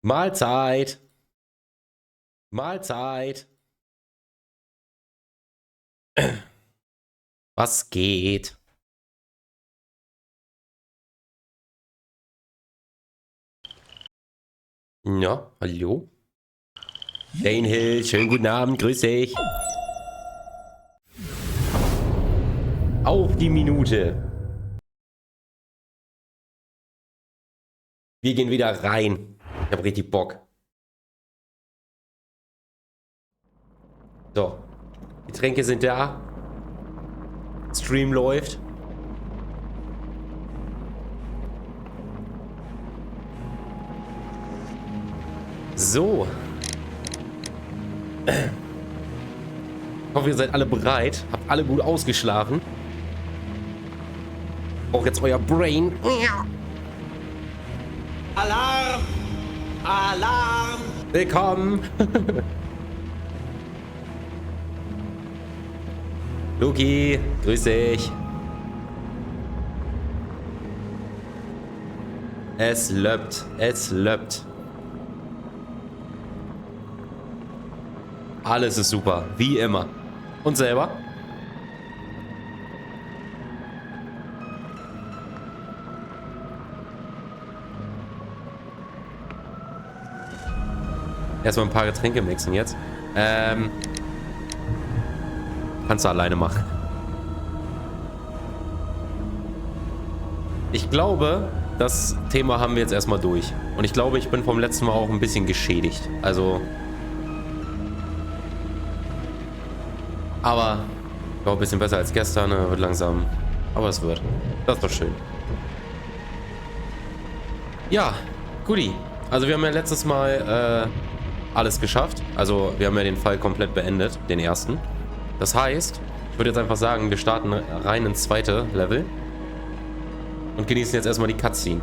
Mahlzeit. Mahlzeit. Was geht? Ja, hallo? Dane Hill, schönen guten Abend, grüß dich. Auf die Minute. Wir gehen wieder rein. Ich hab richtig Bock. So. Getränke sind da. Stream läuft. So. Ich hoffe, ihr seid alle bereit. Habt alle gut ausgeschlafen. Auch jetzt euer Brain. Alarm! Alarm! Willkommen. Luki, grüß dich. Es löppt, es löppt. Alles ist super, wie immer. Und selber? Erstmal ein paar Getränke mixen jetzt. Kannst du alleine machen. Ich glaube, das Thema haben wir jetzt erstmal durch. Und ich glaube, ich bin vom letzten Mal auch ein bisschen geschädigt. Also. Aber, ich glaube, ein bisschen besser als gestern. Wird langsam. Aber es wird. Das ist doch schön. Ja, guti. Also, wir haben ja letztes Mal alles geschafft. Also, wir haben ja den Fall komplett beendet. Den ersten. Das heißt, ich würde jetzt einfach sagen, wir starten rein ins zweite Level und genießen jetzt erstmal die Cutscene.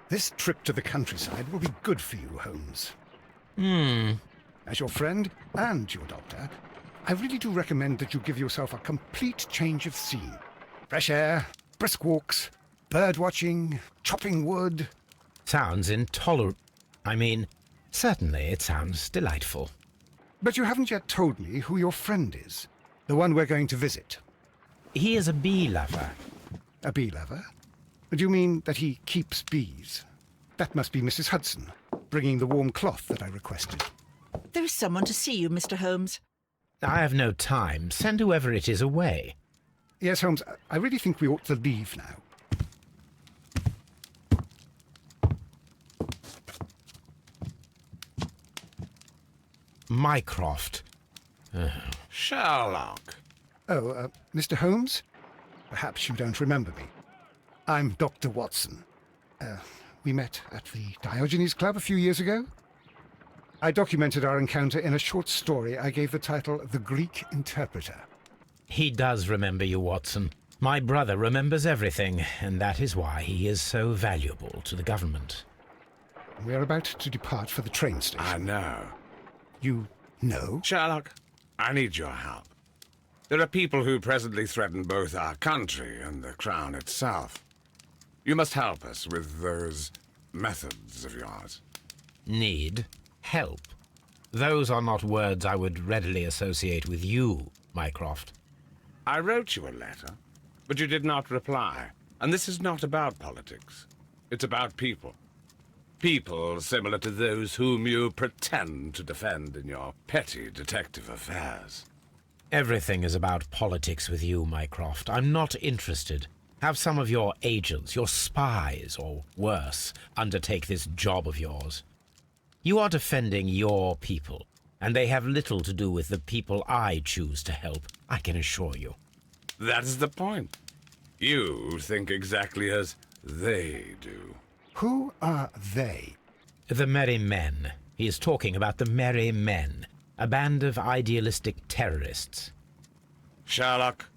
This trip to the countryside will be good for you, Holmes. Hmm. As your friend and your doctor, I really do recommend that you give yourself a complete change of scene. Fresh air, brisk walks, bird watching, chopping wood. Sounds intolerable. I mean, certainly it sounds delightful. But you haven't yet told me who your friend is, the one we're going to visit. He is a bee lover. A bee lover? Do you mean that he keeps bees? That must be Mrs. Hudson, bringing the warm cloth that I requested. There is someone to see you, Mr. Holmes. I have no time. Send whoever it is away. Yes, Holmes, I really think we ought to leave now. Mycroft. Sherlock. Oh, Mr. Holmes? Perhaps you don't remember me. I'm Dr. Watson. We met at the Diogenes Club a few years ago. I documented our encounter in a short story I gave the title The Greek Interpreter. He does remember you, Watson. My brother remembers everything, and that is why he is so valuable to the government. We're about to depart for the train station. I know. You know? Sherlock, I need your help. There are people who presently threaten both our country and the Crown itself. You must help us with those methods of yours. Need help. Those are not words I would readily associate with you, Mycroft. I wrote you a letter, but you did not reply. And this is not about politics. It's about people. People similar to those whom you pretend to defend in your petty detective affairs. Everything is about politics with you, Mycroft. I'm not interested. Have some of your agents, your spies, or worse, undertake this job of yours. You are defending your people, and they have little to do with the people I choose to help, I can assure you. That is the point. You think exactly as they do. Who are they? The Merry Men. He is talking about the Merry Men, a band of idealistic terrorists. Sherlock,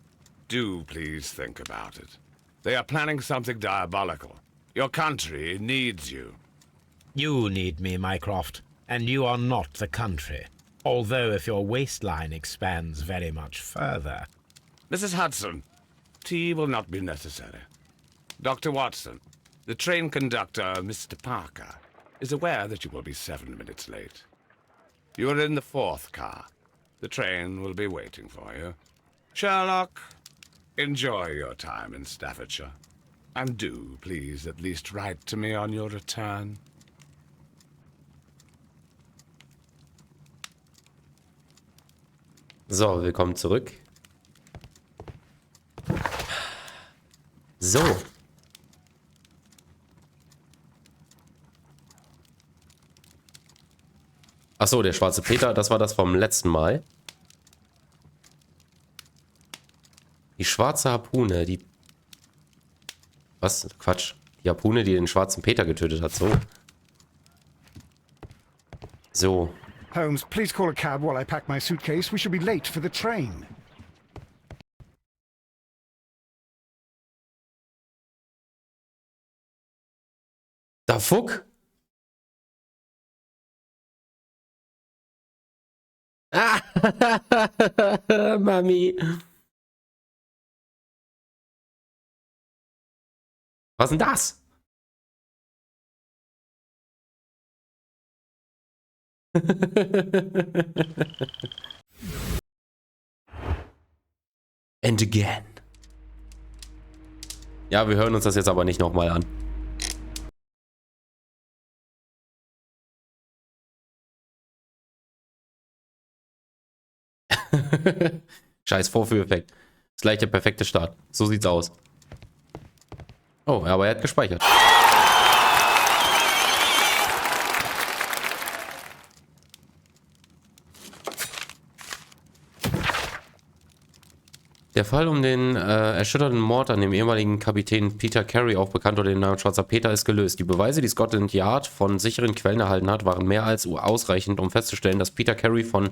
do please think about it. They are planning something diabolical. Your country needs you. You need me, Mycroft, and you are not the country. Although if your waistline expands very much further. Mrs. Hudson, tea will not be necessary. Dr. Watson, the train conductor, Mr. Parker, is aware that you will be 7 minutes late. You are in the 4th car. The train will be waiting for you. Sherlock, enjoy your time in Staffordshire. And do, please, at least write to me on your return. So, willkommen zurück. So. Achso, der schwarze Peter, das war das vom letzten Mal. Die schwarze Harpune, die... Was? Quatsch. Die Harpune, die den schwarzen Peter getötet hat, so. So. Holmes, please call a cab while I pack my suitcase. We should be late for the train. Da Fuck? Ah, Mami. Was denn das? And again. Ja, wir hören uns das jetzt aber nicht nochmal an. Scheiß Vorführeffekt. Ist gleich der perfekte Start. So sieht's aus. Oh, aber er hat gespeichert. Der Fall um den erschütternden Mord an dem ehemaligen Kapitän Peter Carey, auch bekannt unter dem Namen Schwarzer Peter, ist gelöst. Die Beweise, die Scotland Yard von sicheren Quellen erhalten hat, waren mehr als ausreichend, um festzustellen, dass Peter Carey von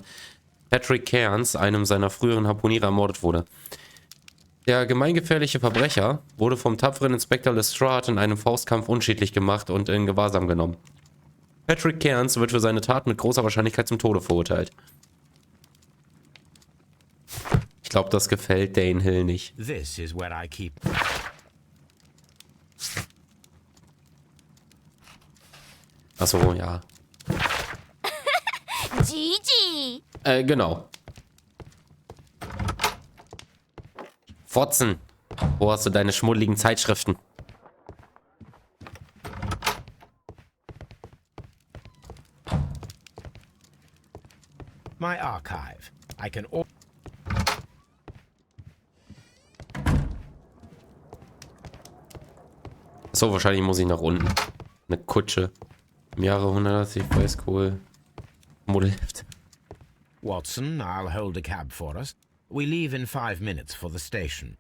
Patrick Cairns, einem seiner früheren Harpuniere, ermordet wurde. Der gemeingefährliche Verbrecher wurde vom tapferen Inspektor Lestrade in einem Faustkampf unschädlich gemacht und in Gewahrsam genommen. Patrick Cairns wird für seine Tat mit großer Wahrscheinlichkeit zum Tode verurteilt. Ich glaube, das gefällt Dane Hill nicht. This is where I keep... Achso, ja. Gigi. Genau. Fotzen, wo hast du deine schmuddeligen Zeitschriften? My archive. I can... So, wahrscheinlich muss ich nach unten. Eine Kutsche. Im Jahre 180 bei School. Modelheft. Watson, I'll hold a cab for us. We leave in 5 minutes for the station.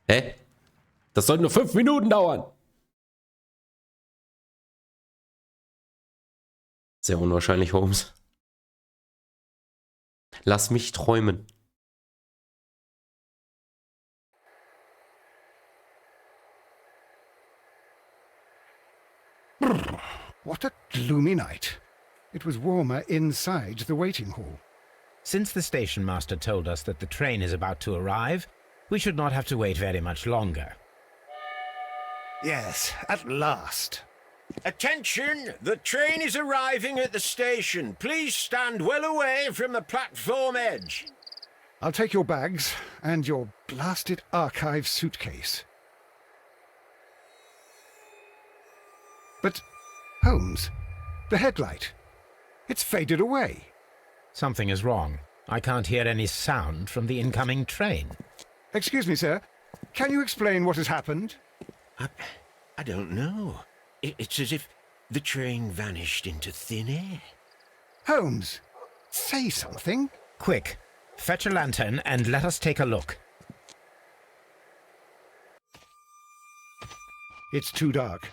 Hä? Das soll nur 5 Minuten dauern. Sehr unwahrscheinlich, Holmes. Lass mich träumen. What a gloomy night. It was warmer inside the waiting hall. Since the station master told us that the train is about to arrive, we should not have to wait very much longer. Yes, at last. Attention! The train is arriving at the station. Please stand well away from the platform edge. I'll take your bags and your blasted archive suitcase. But, Holmes, the headlight. It's faded away. Something is wrong. I can't hear any sound from the incoming train. Excuse me, sir. Can you explain what has happened? I don't know. It's as if the train vanished into thin air. Holmes, say something. Quick, fetch a lantern and let us take a look. It's too dark.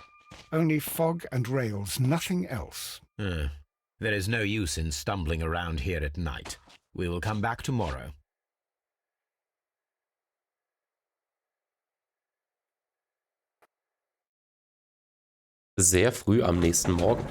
Only fog and rails, nothing else. There is no use in stumbling around here at night. We will come back tomorrow. Sehr früh am nächsten Morgen.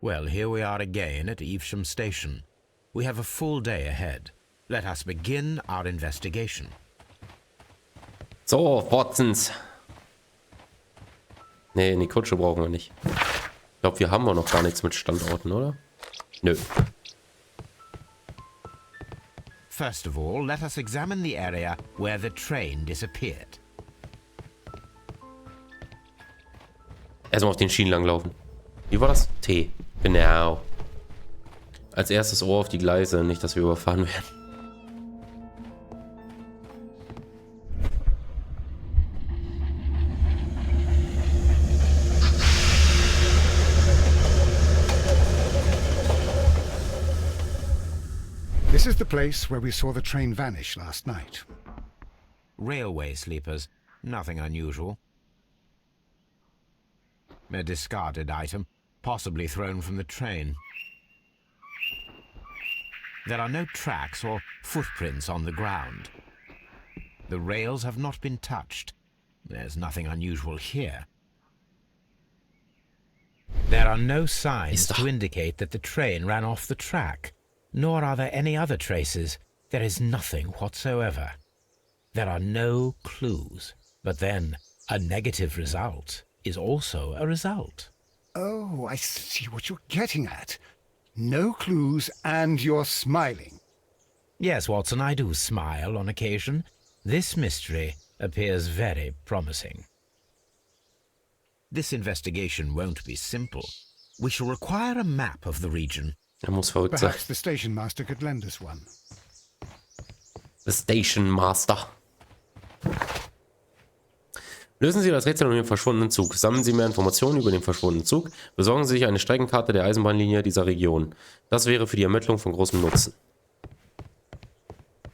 Well, here we are again at Evesham Station. We have a full day ahead. Let us begin our investigation. So, Watsons. Nee, in die Kutsche brauchen wir nicht. Ich glaube, wir haben auch noch gar nichts mit Standorten, oder? Nö. First of all, let us examine the area where the train disappeared. Erstmal auf den Schienen langlaufen. Wie war das? T. Genau. Als erstes Ohr auf die Gleise, nicht, dass wir überfahren werden. This is the place where we saw the train vanish last night. Railway sleepers. Nothing unusual. A discarded item, possibly thrown from the train. There are no tracks or footprints on the ground. The rails have not been touched. There's nothing unusual here. There are no signs to indicate that the train ran off the track, nor are there any other traces. There is nothing whatsoever. There are no clues. But then, a negative result is also a result. Oh, I see what you're getting at. No clues and you're smiling. Yes, Watson, I do smile on occasion. This mystery appears very promising. This investigation won't be simple. We shall require a map of the region. Muss verrückt sein. Perhaps the station master could lend us one. The Station Master. Lösen Sie das Rätsel um den verschwundenen Zug. Sammeln Sie mehr Informationen über den verschwundenen Zug. Besorgen Sie sich eine Streckenkarte der Eisenbahnlinie dieser Region. Das wäre für die Ermittlung von großem Nutzen.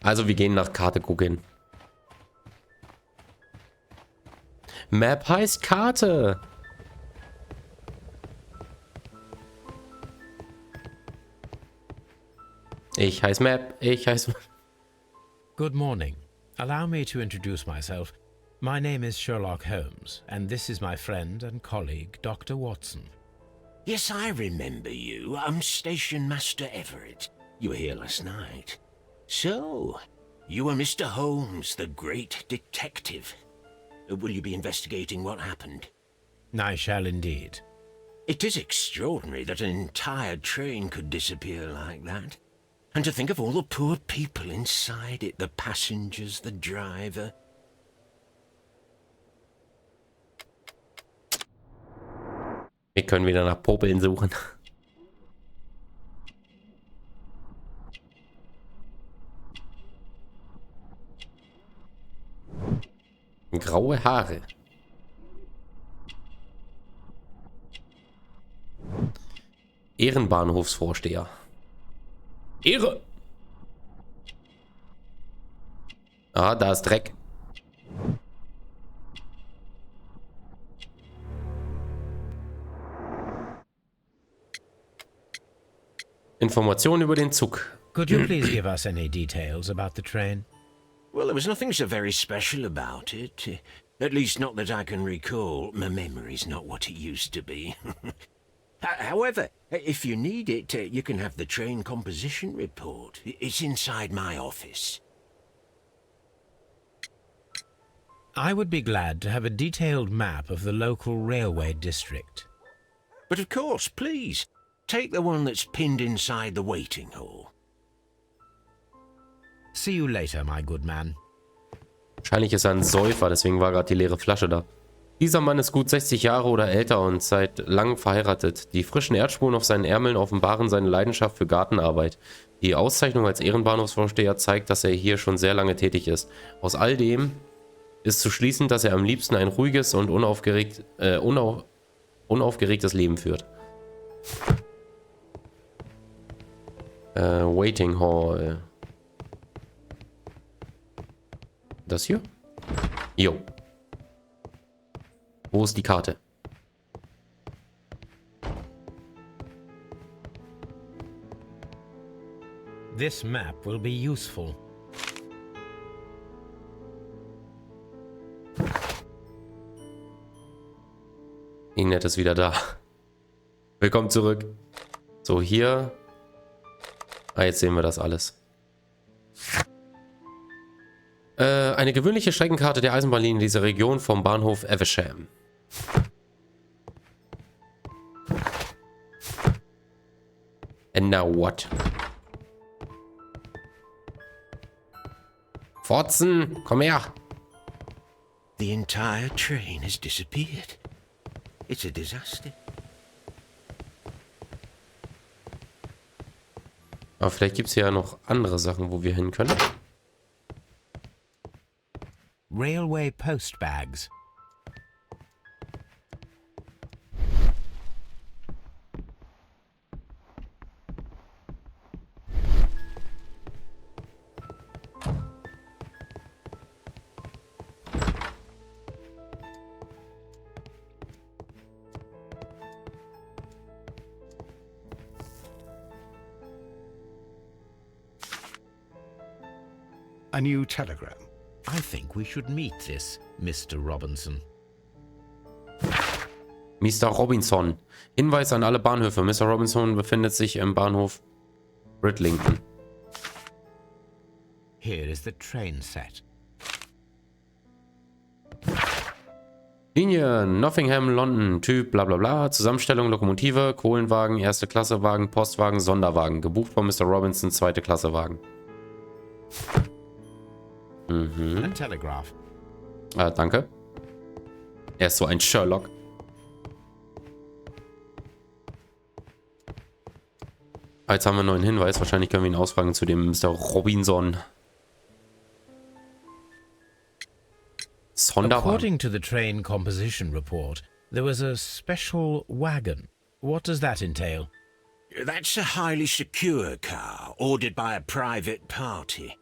Also wir gehen nach Karte gucken. Map heißt Karte. Ich heiße Map. Ich heiße... Good morning. Allow me to introduce myself. My name is Sherlock Holmes, and this is my friend and colleague, Dr. Watson. Yes, I remember you. I'm Station Master Everett. You were here last night. So, you are Mr. Holmes, the great detective. Will you be investigating what happened? I shall indeed. It is extraordinary that an entire train could disappear like that. And to think of all the poor people inside it, the passengers, the driver. Wir können wieder nach Popeln suchen. Graue Haare. Ehrenbahnhofsvorsteher. Ehre! Ah, da ist Dreck. Informationen über den Zug. Could you please give us any details about the train? Well, there was nothing so very special about it. At least not that I can recall. My memory's not what it used to be. However, if you need it, you can have the train composition report. It's inside my office. I would be glad to have a detailed map of the local railway district. But of course, please, take the one that's pinned inside the waiting hall. See you later, my good man. Wahrscheinlich ist er ein Säufer, deswegen war gerade die leere Flasche da. Dieser Mann ist gut 60 Jahre oder älter und seit langem verheiratet. Die frischen Erdspuren auf seinen Ärmeln offenbaren seine Leidenschaft für Gartenarbeit. Die Auszeichnung als Ehrenbahnhofsvorsteher zeigt, dass er hier schon sehr lange tätig ist. Aus all dem ist zu schließen, dass er am liebsten ein ruhiges und unaufgeregtes Leben führt. Waiting Hall. Das hier? Jo. Wo ist die Karte? This map will be useful. Ignat ist wieder da. Willkommen zurück. So, hier. Ah, jetzt sehen wir das alles. Eine gewöhnliche Streckenkarte der Eisenbahnlinie dieser Region vom Bahnhof Evesham. And now what? Fotzen, komm her! The entire train has disappeared. It's a disaster. Aber vielleicht gibt es ja noch andere Sachen, wo wir hin können. Railway post bags. A new telegram. I think we should meet this Mr. Robinson. Mr. Robinson. Hinweis an alle Bahnhöfe. Mr. Robinson befindet sich im Bahnhof Bridlington. Here is the train set. Linie Nottingham, London. Typ bla bla bla. Zusammenstellung Lokomotive, Kohlenwagen, erste Klasse Wagen, Postwagen, Sonderwagen. Gebucht von Mr. Robinson, zweite Klasse Wagen. A telegraph. Ah, danke. Er ist so ein Sherlock. Jetzt haben wir einen neuen Hinweis. Wahrscheinlich können wir ihn ausfragen zu dem Mr. Robinson. Sonderwagen. According to the train composition report, there was a special wagon. What does that entail? That's a highly secure car, ordered by a private party.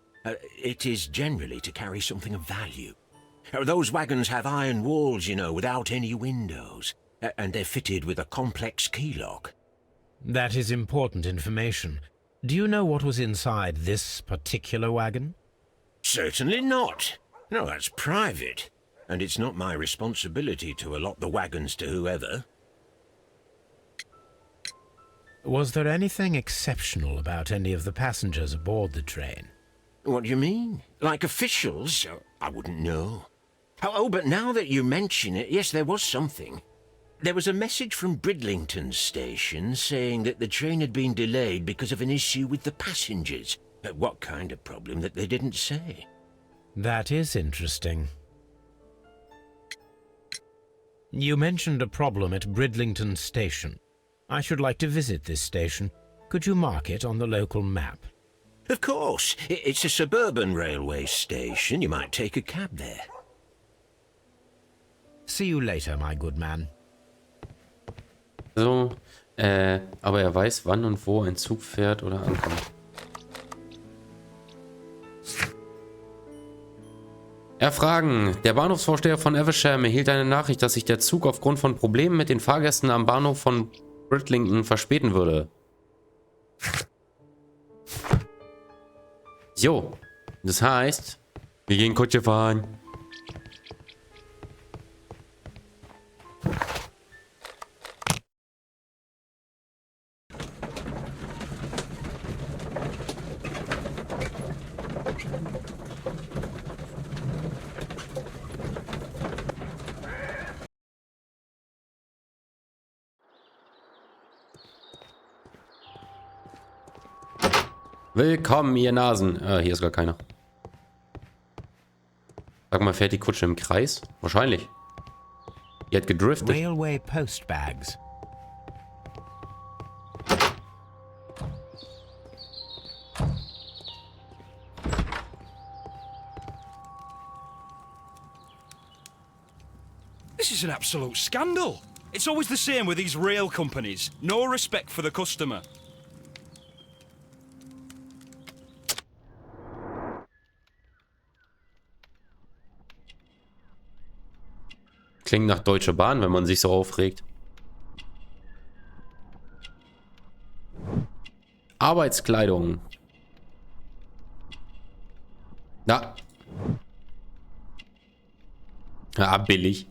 It is generally to carry something of value. Those wagons have iron walls, you know, without any windows. And they're fitted with a complex key lock. That is important information. Do you know what was inside this particular wagon? Certainly not. No, that's private. And it's not my responsibility to allot the wagons to whoever. Was there anything exceptional about any of the passengers aboard the train? What do you mean? Like officials? I wouldn't know. Oh, but now that you mention it, yes, there was something. There was a message from Bridlington station saying that the train had been delayed because of an issue with the passengers. What kind of problem that they didn't say? That is interesting. You mentioned a problem at Bridlington station. I should like to visit this station. Could you mark it on the local map? Of course. It's a suburban railway station. You might take a cab there. See you later, my good man. So, aber er weiß, wann und wo ein Zug fährt oder ankommt. Erfragen. Der Bahnhofsvorsteher von Evesham erhielt eine Nachricht, dass sich der Zug aufgrund von Problemen mit den Fahrgästen am Bahnhof von Bridlington verspäten würde. Jo, das heißt, wir gehen Kutsche fahren. Willkommen, ihr Nasen. Hier ist gar keiner. Sag mal, fährt die Kutsche im Kreis? Wahrscheinlich. Die hat gedriftet. Railway post bags. This is an absolute scandal. It's always the same with these rail companies. No respect for the customer. Klingt nach Deutsche Bahn, wenn man sich so aufregt. Arbeitskleidung. Ja. Ja, billig.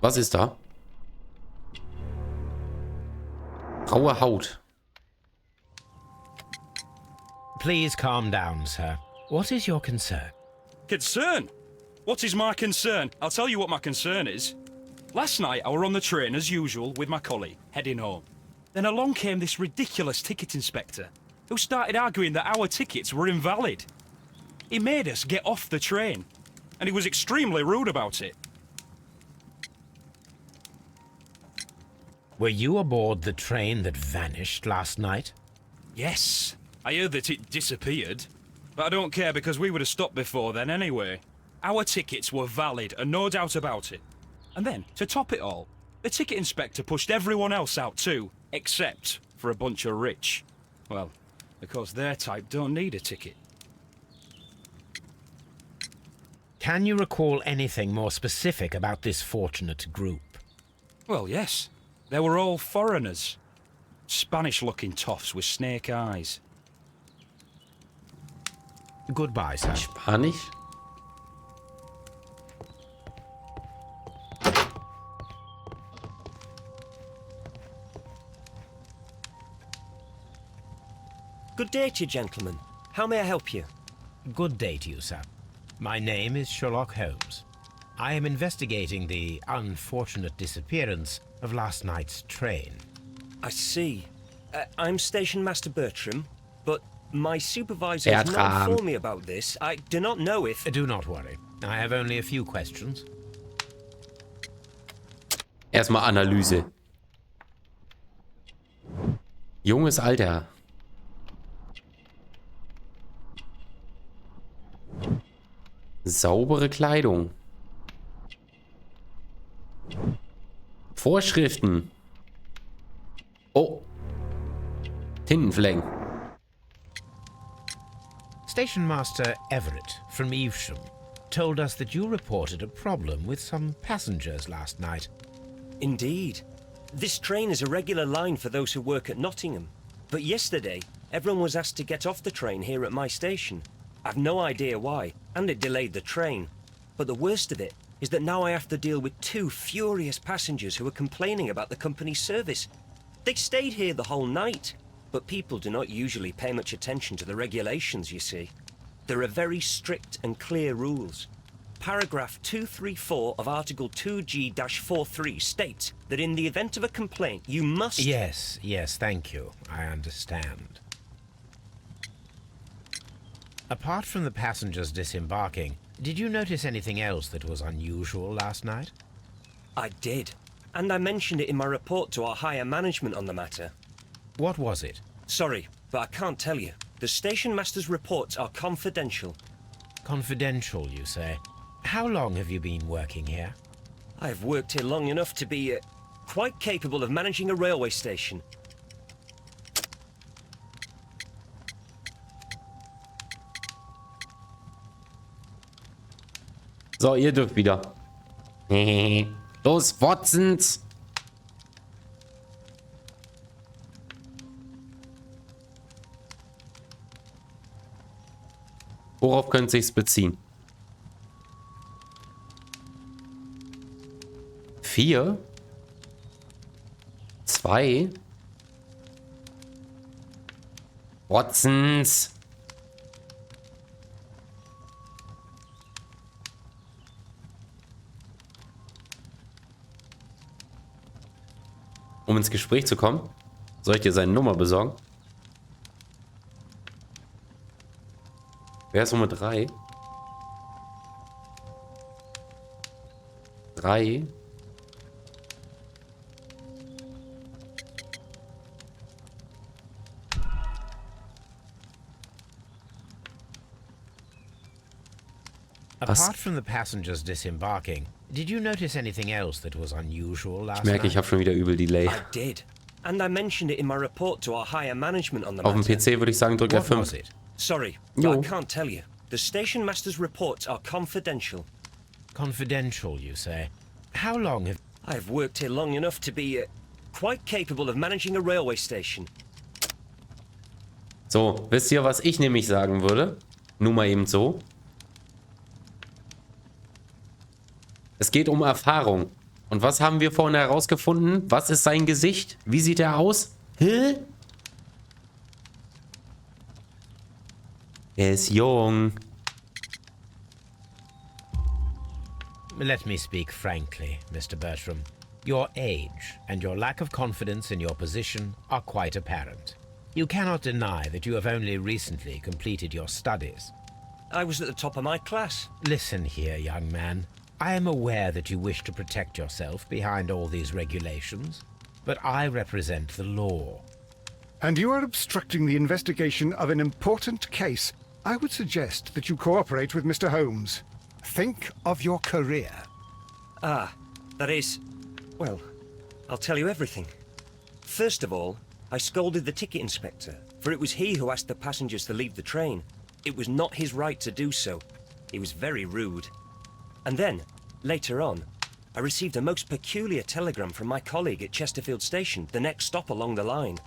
Was ist da? Graue Haut. Please calm down, sir. What is your concern? Concern? What is my concern? I'll tell you what my concern is. Last night I were on the train as usual with my colleague, heading home. Then along came this ridiculous ticket inspector, who started arguing that our tickets were invalid. He made us get off the train, and he was extremely rude about it. Were you aboard the train that vanished last night? Yes, I heard that it disappeared. But I don't care because we would have stopped before then anyway. Our tickets were valid and no doubt about it. And then, to top it all, the ticket inspector pushed everyone else out too, except for a bunch of rich. Well, because their type don't need a ticket. Can you recall anything more specific about this fortunate group? Well, yes. They were all foreigners. Spanish-looking toffs with snake eyes. Goodbye, sir. Spanisch? Good day to you, gentlemen. How may I help you? Good day to you, sir. My name is Sherlock Holmes. I am investigating the unfortunate disappearance of last night's train. I see. I'm Station Master Bertram, but my supervisor has not informed me about this. I do not know if... Do not worry. I have only a few questions. Erstmal Analyse. Junges Alter. Saubere Kleidung. Vorschriften. Oh. Tintenflecken. Station Master Everett from Evesham told us that you reported a problem with some passengers last night. Indeed. This train is a regular line for those who work at Nottingham. But yesterday, everyone was asked to get off the train here at my station. I've no idea why, and it delayed the train. But the worst of it is that now I have to deal with two furious passengers who are complaining about the company's service. They stayed here the whole night, but people do not usually pay much attention to the regulations, you see. There are very strict and clear rules. Paragraph 234 of Article 2G-43 states that in the event of a complaint, you must... Yes, thank you. I understand. Apart from the passengers disembarking, did you notice anything else that was unusual last night? I did, and I mentioned it in my report to our higher management on the matter. What was it? Sorry, but I can't tell you. The station master's reports are confidential. Confidential, you say? How long have you been working here? I've worked here long enough to be quite capable of managing a railway station. So, ihr dürft wieder. Los, Watsons. Worauf könnte sich's beziehen? 4, 2, Watsons. Um ins Gespräch zu kommen, soll ich dir seine Nummer besorgen? Wer ist Nummer 3? 3. Apart from the passengers disembarking, did you notice anything else that was unusual last Ich merke, ich habe schon wieder übel Delay. I did, and I mentioned it in my report to our higher management on the Auf dem matter. PC würde ich sagen, drück What was F5. it? Sorry, but I can't tell you. The station master's reports are confidential. Confidential, you say? How long have... I've worked here long enough to be quite capable of managing a railway station. So, wisst ihr, was ich nämlich sagen würde? Nur mal eben so. Es geht um Erfahrung. Und was haben wir vorhin herausgefunden? Was ist sein Gesicht? Wie sieht er aus? Hä? Er ist jung. Let me speak frankly, Mr. Bertram. Your age and your lack of confidence in your position are quite apparent. You cannot deny that you have only recently completed your studies. I was at the top of my class. Listen here, young man. I am aware that you wish to protect yourself behind all these regulations, but I represent the law. And you are obstructing the investigation of an important case. I would suggest that you cooperate with Mr. Holmes. Think of your career. Ah, that is... well, I'll tell you everything. First of all, I scolded the ticket inspector, for it was he who asked the passengers to leave the train. It was not his right to do so. He was very rude. And then, later on, I received a most peculiar telegram from my colleague at Chesterfield Station, the next stop along the line.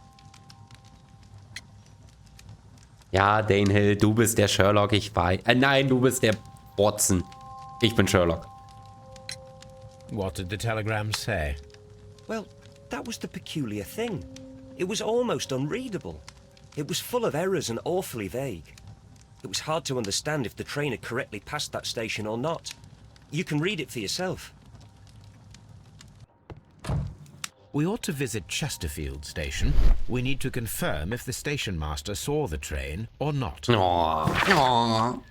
Ja, Danehill, du bist der Sherlock, ich weiß. Nein, du bist der Watson. Ich bin Sherlock. What did the telegram say? Well, that was the peculiar thing. It was almost unreadable. It was full of errors and awfully vague. It was hard to understand if the train had correctly passed that station or not. You can read it for yourself. We ought to visit Chesterfield Station. We need to confirm if the station master saw the train or not. Oh.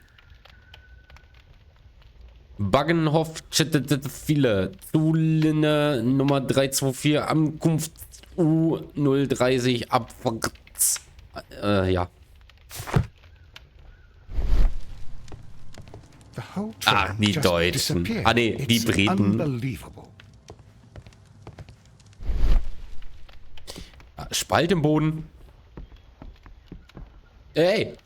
Baggenhof, viele. Zuline Nummer 324, Ankunft U030, abwärts. Ja. The whole train Die just Deutschen. disappeared. Ah, nee, die It's Briten. Unbelievable. Spalt im Boden. Ey.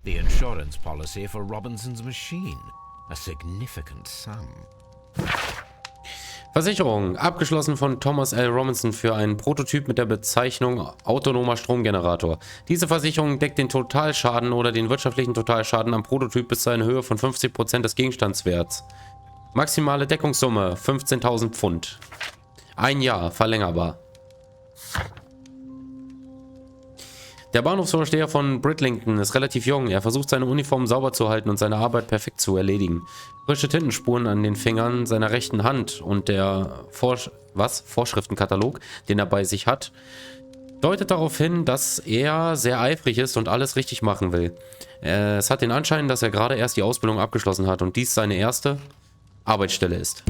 The insurance policy for Robinson's machine. A significant sum. Versicherung. Abgeschlossen von Thomas L. Robinson für einen Prototyp mit der Bezeichnung autonomer Stromgenerator. Diese Versicherung deckt den Totalschaden oder den wirtschaftlichen Totalschaden am Prototyp bis zu einer Höhe von 50% des Gegenstandswerts. Maximale Deckungssumme 15.000 Pfund. Ein Jahr, verlängerbar. Der Bahnhofsvorsteher von Bridlington ist relativ jung. Er versucht seine Uniform sauber zu halten und seine Arbeit perfekt zu erledigen. Frische Tintenspuren an den Fingern seiner rechten Hand und der Vorschriftenkatalog, den er bei sich hat, deutet darauf hin, dass er sehr eifrig ist und alles richtig machen will. Es hat den Anschein, dass er gerade erst die Ausbildung abgeschlossen hat und dies seine erste Arbeitsstelle ist.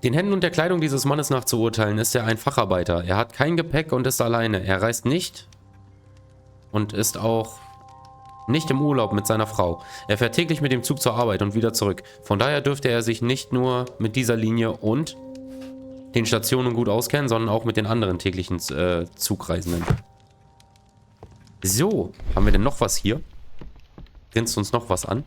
Den Händen und der Kleidung dieses Mannes nach zu urteilen, ist er ein Facharbeiter. Er hat kein Gepäck und ist alleine. Er reist nicht und ist auch nicht im Urlaub mit seiner Frau. Er fährt täglich mit dem Zug zur Arbeit und wieder zurück. Von daher dürfte er sich nicht nur mit dieser Linie und den Stationen gut auskennen, sondern auch mit den anderen täglichen Zugreisenden. So, haben wir denn noch was hier? Grinst uns noch was an?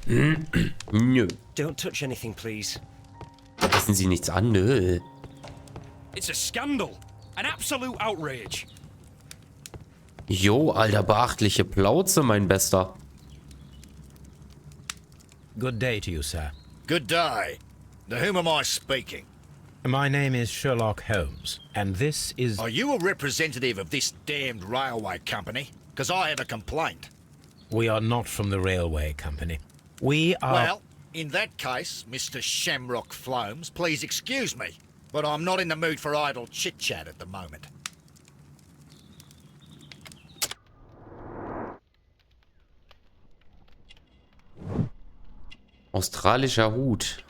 Nö. Don't touch anything, please. Lassen Sie nichts an, nö. It's a scandal. An absolute outrage. Jo, alter, beachtliche Plauze, mein Bester. Good day to you, sir. Good day. To whom am I speaking? My name is Sherlock Holmes, and this is... Are you a representative of this damned railway company? Because I have a complaint. We are not from the railway company. We are... Well, in that case, Mr. Shamrock Flomes, please excuse me, but I'm not in the mood for idle chit-chat at the moment. Australischer Hut.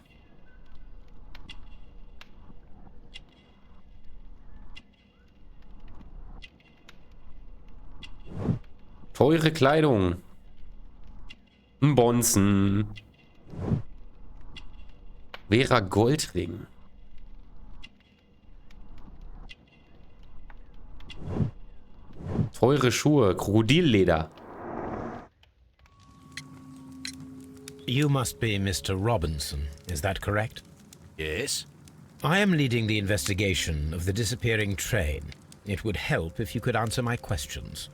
Teure Kleidung. Ein Bonzen. Vera Goldring. Teure Schuhe. Krokodilleder. You must be Mr. Robinson, is that correct? Yes? I am leading the investigation of the disappearing train. It would help if you could answer my questions.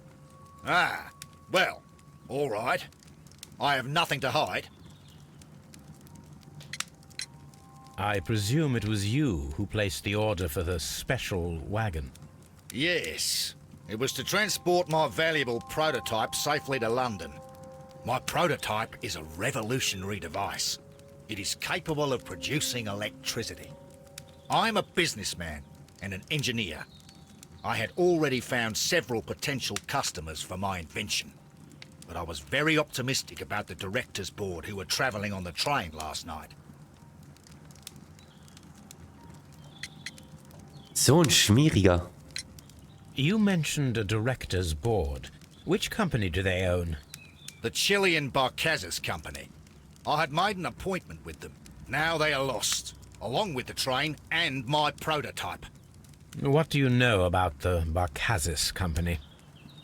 Ah, well, all right. I have nothing to hide. I presume it was you who placed the order for the special wagon. Yes. It was to transport my valuable prototype safely to London. My prototype is a revolutionary device. It is capable of producing electricity. I'm a businessman and an engineer. I had already found several potential customers for my invention. But I was very optimistic about the directors' board who were travelling on the train last night. So ein Schmieriger. You mentioned a director's board. Which company do they own? The Chilean Barcazes Company. I had made an appointment with them. Now they are lost, along with the train and my prototype. What do you know about the Barcazes Company?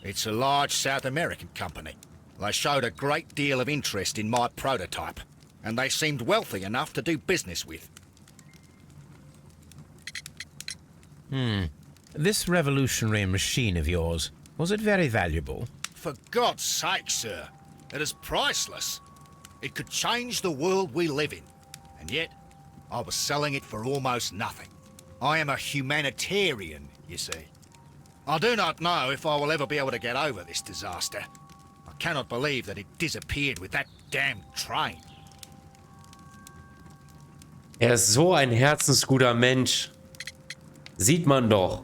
It's a large South American company. They showed a great deal of interest in my prototype, and they seemed wealthy enough to do business with. This revolutionary machine of yours, was it very valuable? For God's sake, sir, it is priceless. It could change the world we live in, and yet I was selling it for almost nothing. I am a humanitarian, you see. I do not know if I will ever be able to get over this disaster. I cannot believe that it disappeared with that damn train. Ist so ein herzensguter Mensch. Sieht man doch.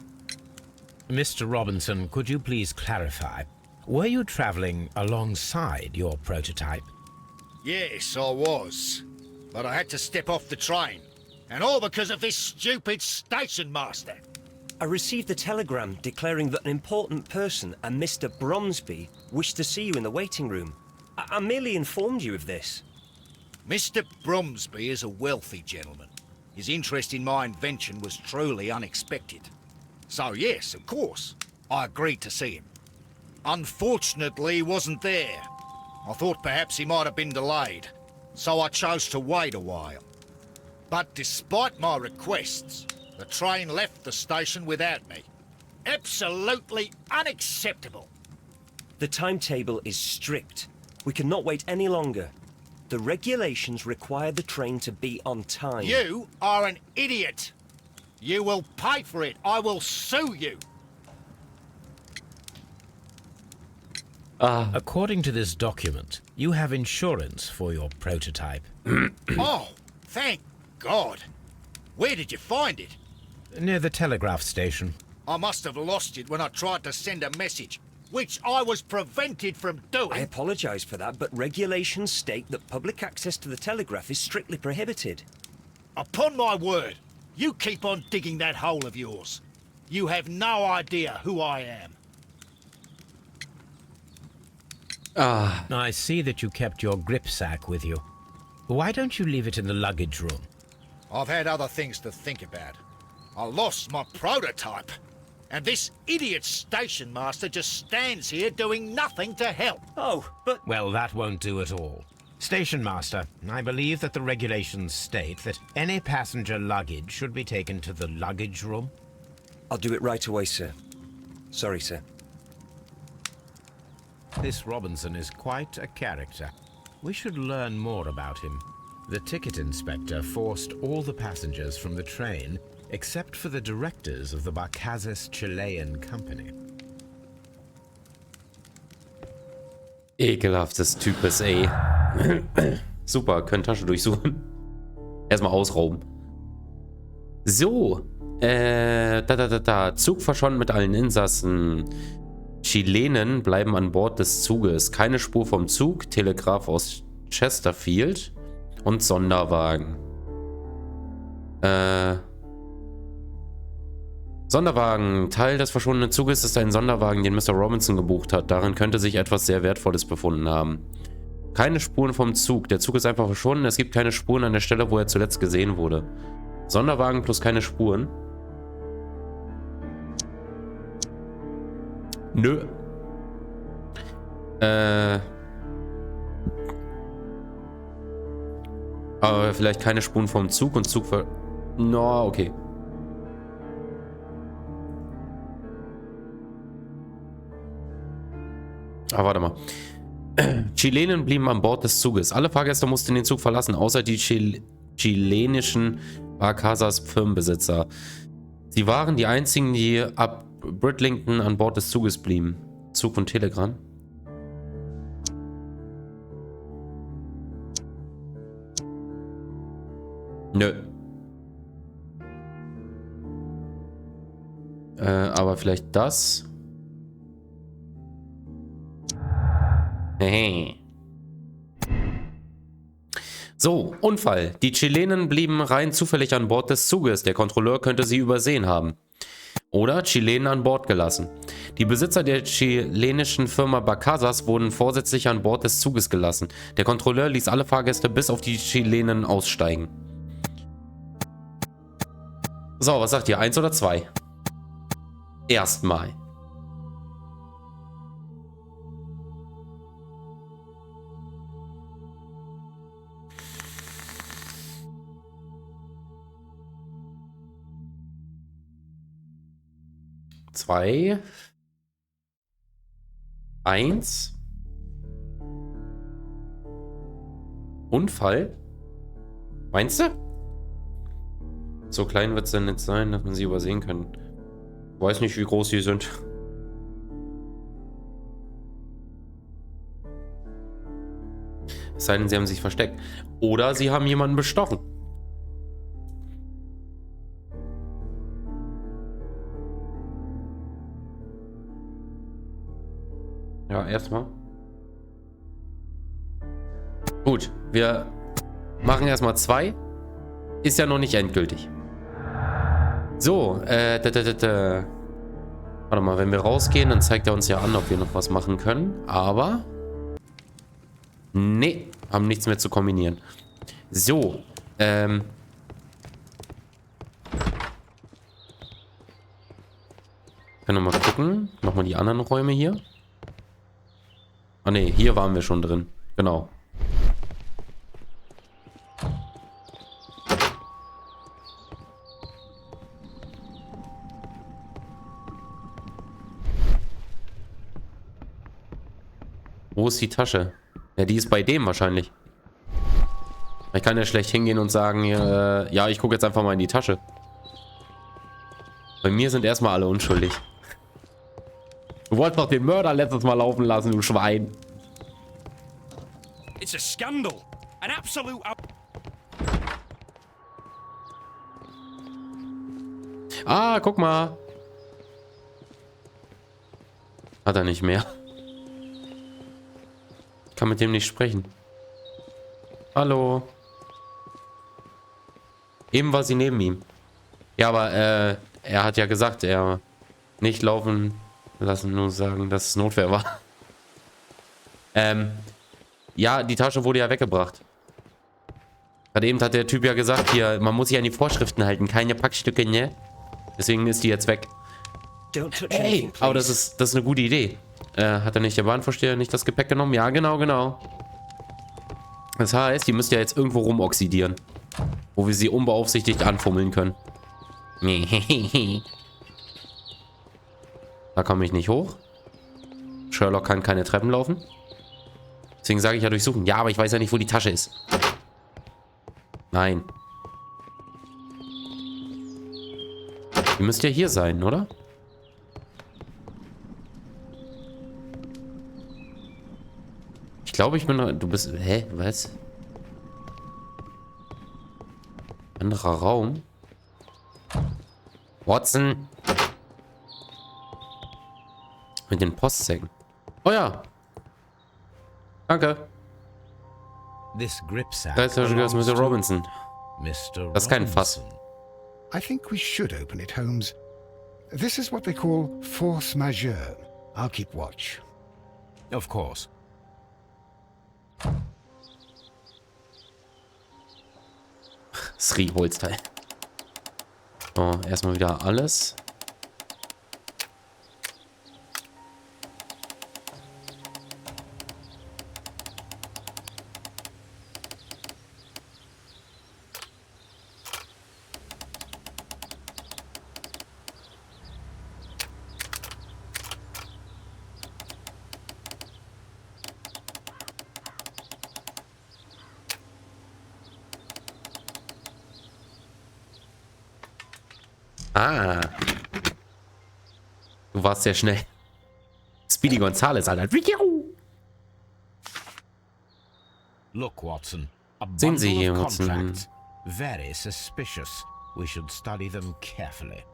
Mr. Robinson, could you please clarify? Were you traveling alongside your prototype? Yes, I was. But I had to step off the train. And all because of this stupid station master. I received a telegram declaring that an important person, a Mr. Bromsby, wished to see you in the waiting room. I merely informed you of this. Mr. Bromsby is a wealthy gentleman. His interest in my invention was truly unexpected. So yes, of course, I agreed to see him. Unfortunately, he wasn't there. I thought perhaps he might have been delayed, so I chose to wait a while. But despite my requests, the train left the station without me. Absolutely unacceptable. The timetable is strict. We cannot wait any longer. The regulations require the train to be on time. You are an idiot. You will pay for it. I will sue you. According to this document, you have insurance for your prototype. Oh, thank God. Where did you find it? Near the telegraph station. I must have lost it when I tried to send a message, which I was prevented from doing. I apologize for that, but regulations state that public access to the telegraph is strictly prohibited. Upon my word, you keep on digging that hole of yours. You have no idea who I am. I see that you kept your gripsack with you. Why don't you leave it in the luggage room? I've had other things to think about. I lost my prototype, and this idiot station master just stands here doing nothing to help. Oh, but... Well, that won't do at all. Station master, I believe that the regulations state that any passenger luggage should be taken to the luggage room. I'll do it right away, sir. Sorry, sir. This Robinson is quite a character. We should learn more about him. The ticket inspector forced all the passengers from the train except for the directors of the Barcazes Chilean Company. Ekelhaftes Types, ey. Super, können Tasche durchsuchen. Erstmal ausrauben. So. Zug verschwunden mit allen Insassen. Chilenen bleiben an Bord des Zuges. Keine Spur vom Zug. Telegraph aus Chesterfield. Und Sonderwagen. Sonderwagen. Teil des verschwundenen Zuges ist ein Sonderwagen, den Mr. Robinson gebucht hat. Darin könnte sich etwas sehr Wertvolles befunden haben. Keine Spuren vom Zug. Der Zug ist einfach verschwunden. Es gibt keine Spuren an der Stelle, wo er zuletzt gesehen wurde. Sonderwagen plus keine Spuren. Nö. Aber vielleicht keine Spuren vom Zug und No, okay. Aber warte mal. Chilenen blieben an Bord des Zuges. Alle Fahrgäste mussten den Zug verlassen, außer die chilenischen Barcasas Firmenbesitzer. Sie waren die einzigen, die ab Bridlington an Bord des Zuges blieben. Zug und Telegramm. Nö. Aber vielleicht das. Hey. So, Unfall. Die Chilenen blieben rein zufällig an Bord des Zuges. Der Kontrolleur könnte sie übersehen haben. Oder Chilenen an Bord gelassen. Die Besitzer der chilenischen Firma Barcasas wurden vorsätzlich an Bord des Zuges gelassen. Der Kontrolleur ließ alle Fahrgäste bis auf die Chilenen aussteigen. So, was sagt ihr? 1 oder 2? Erstmal. Zwei. 1. Unfall? Meinst du? So klein wird es dann nicht sein, dass man sie übersehen kann. Ich weiß nicht, wie groß sie sind. Es sei denn, sie haben sich versteckt. Oder sie haben jemanden bestochen. Ja, erstmal. Gut, wir machen erstmal 2. Ist ja noch nicht endgültig. So, warte mal, wenn wir rausgehen, dann zeigt er uns ja an, ob wir noch was machen können. Aber nee, haben nichts mehr zu kombinieren. So, können wir mal gucken. Nochmal die anderen Räume hier. Ah ne, hier waren wir schon drin. Genau. Wo ist die Tasche? Ja, die ist bei dem wahrscheinlich. Ich kann ja schlecht hingehen und sagen, ja, ich gucke jetzt einfach mal in die Tasche. Bei mir sind erstmal alle unschuldig. Du wolltest doch den Mörder letztes Mal laufen lassen, du Schwein. It's a scandal. An absolute... Ah, guck mal. Hat er nicht mehr. Ich kann mit dem nicht sprechen. Hallo. Eben war sie neben ihm. Ja, aber er hat ja gesagt, er nicht laufen lassen, nur sagen, dass es Notwehr war. Ja, die Tasche wurde ja weggebracht. Gerade eben hat der Typ ja gesagt, hier, man muss sich an die Vorschriften halten, keine Packstücke, ne? Deswegen ist die jetzt weg. Ey, aber das ist eine gute Idee. Hat er nicht der Bahnvorsteher nicht das Gepäck genommen? Ja, genau. Das heißt, die müsste ja jetzt irgendwo rumoxidieren. Wo wir sie unbeaufsichtigt anfummeln können. Da komme ich nicht hoch. Sherlock kann keine Treppen laufen. Deswegen sage ich ja durchsuchen. Ja, aber ich weiß ja nicht, wo die Tasche ist. Nein. Die müsste ja hier sein, oder? Ich glaube, ich bin... Du bist... Hä? Was? Anderer Raum? Watson? Mit den Postsäcken. Oh ja. Danke. This gripsack Geisterzuges, belongs Mr. to Robinson. Mr. Das ist kein Fass. Robinson. I think we should open it, Holmes. This is what they call force majeure. I'll keep watch. Of course. Holzteil. So, erstmal wieder alles. Ah. Du warst sehr schnell. Speedy Gonzales, Alter. Look, Watson. A Sehen Sie bundle hier, of Watson. contracts. Very suspicious. We should study them carefully.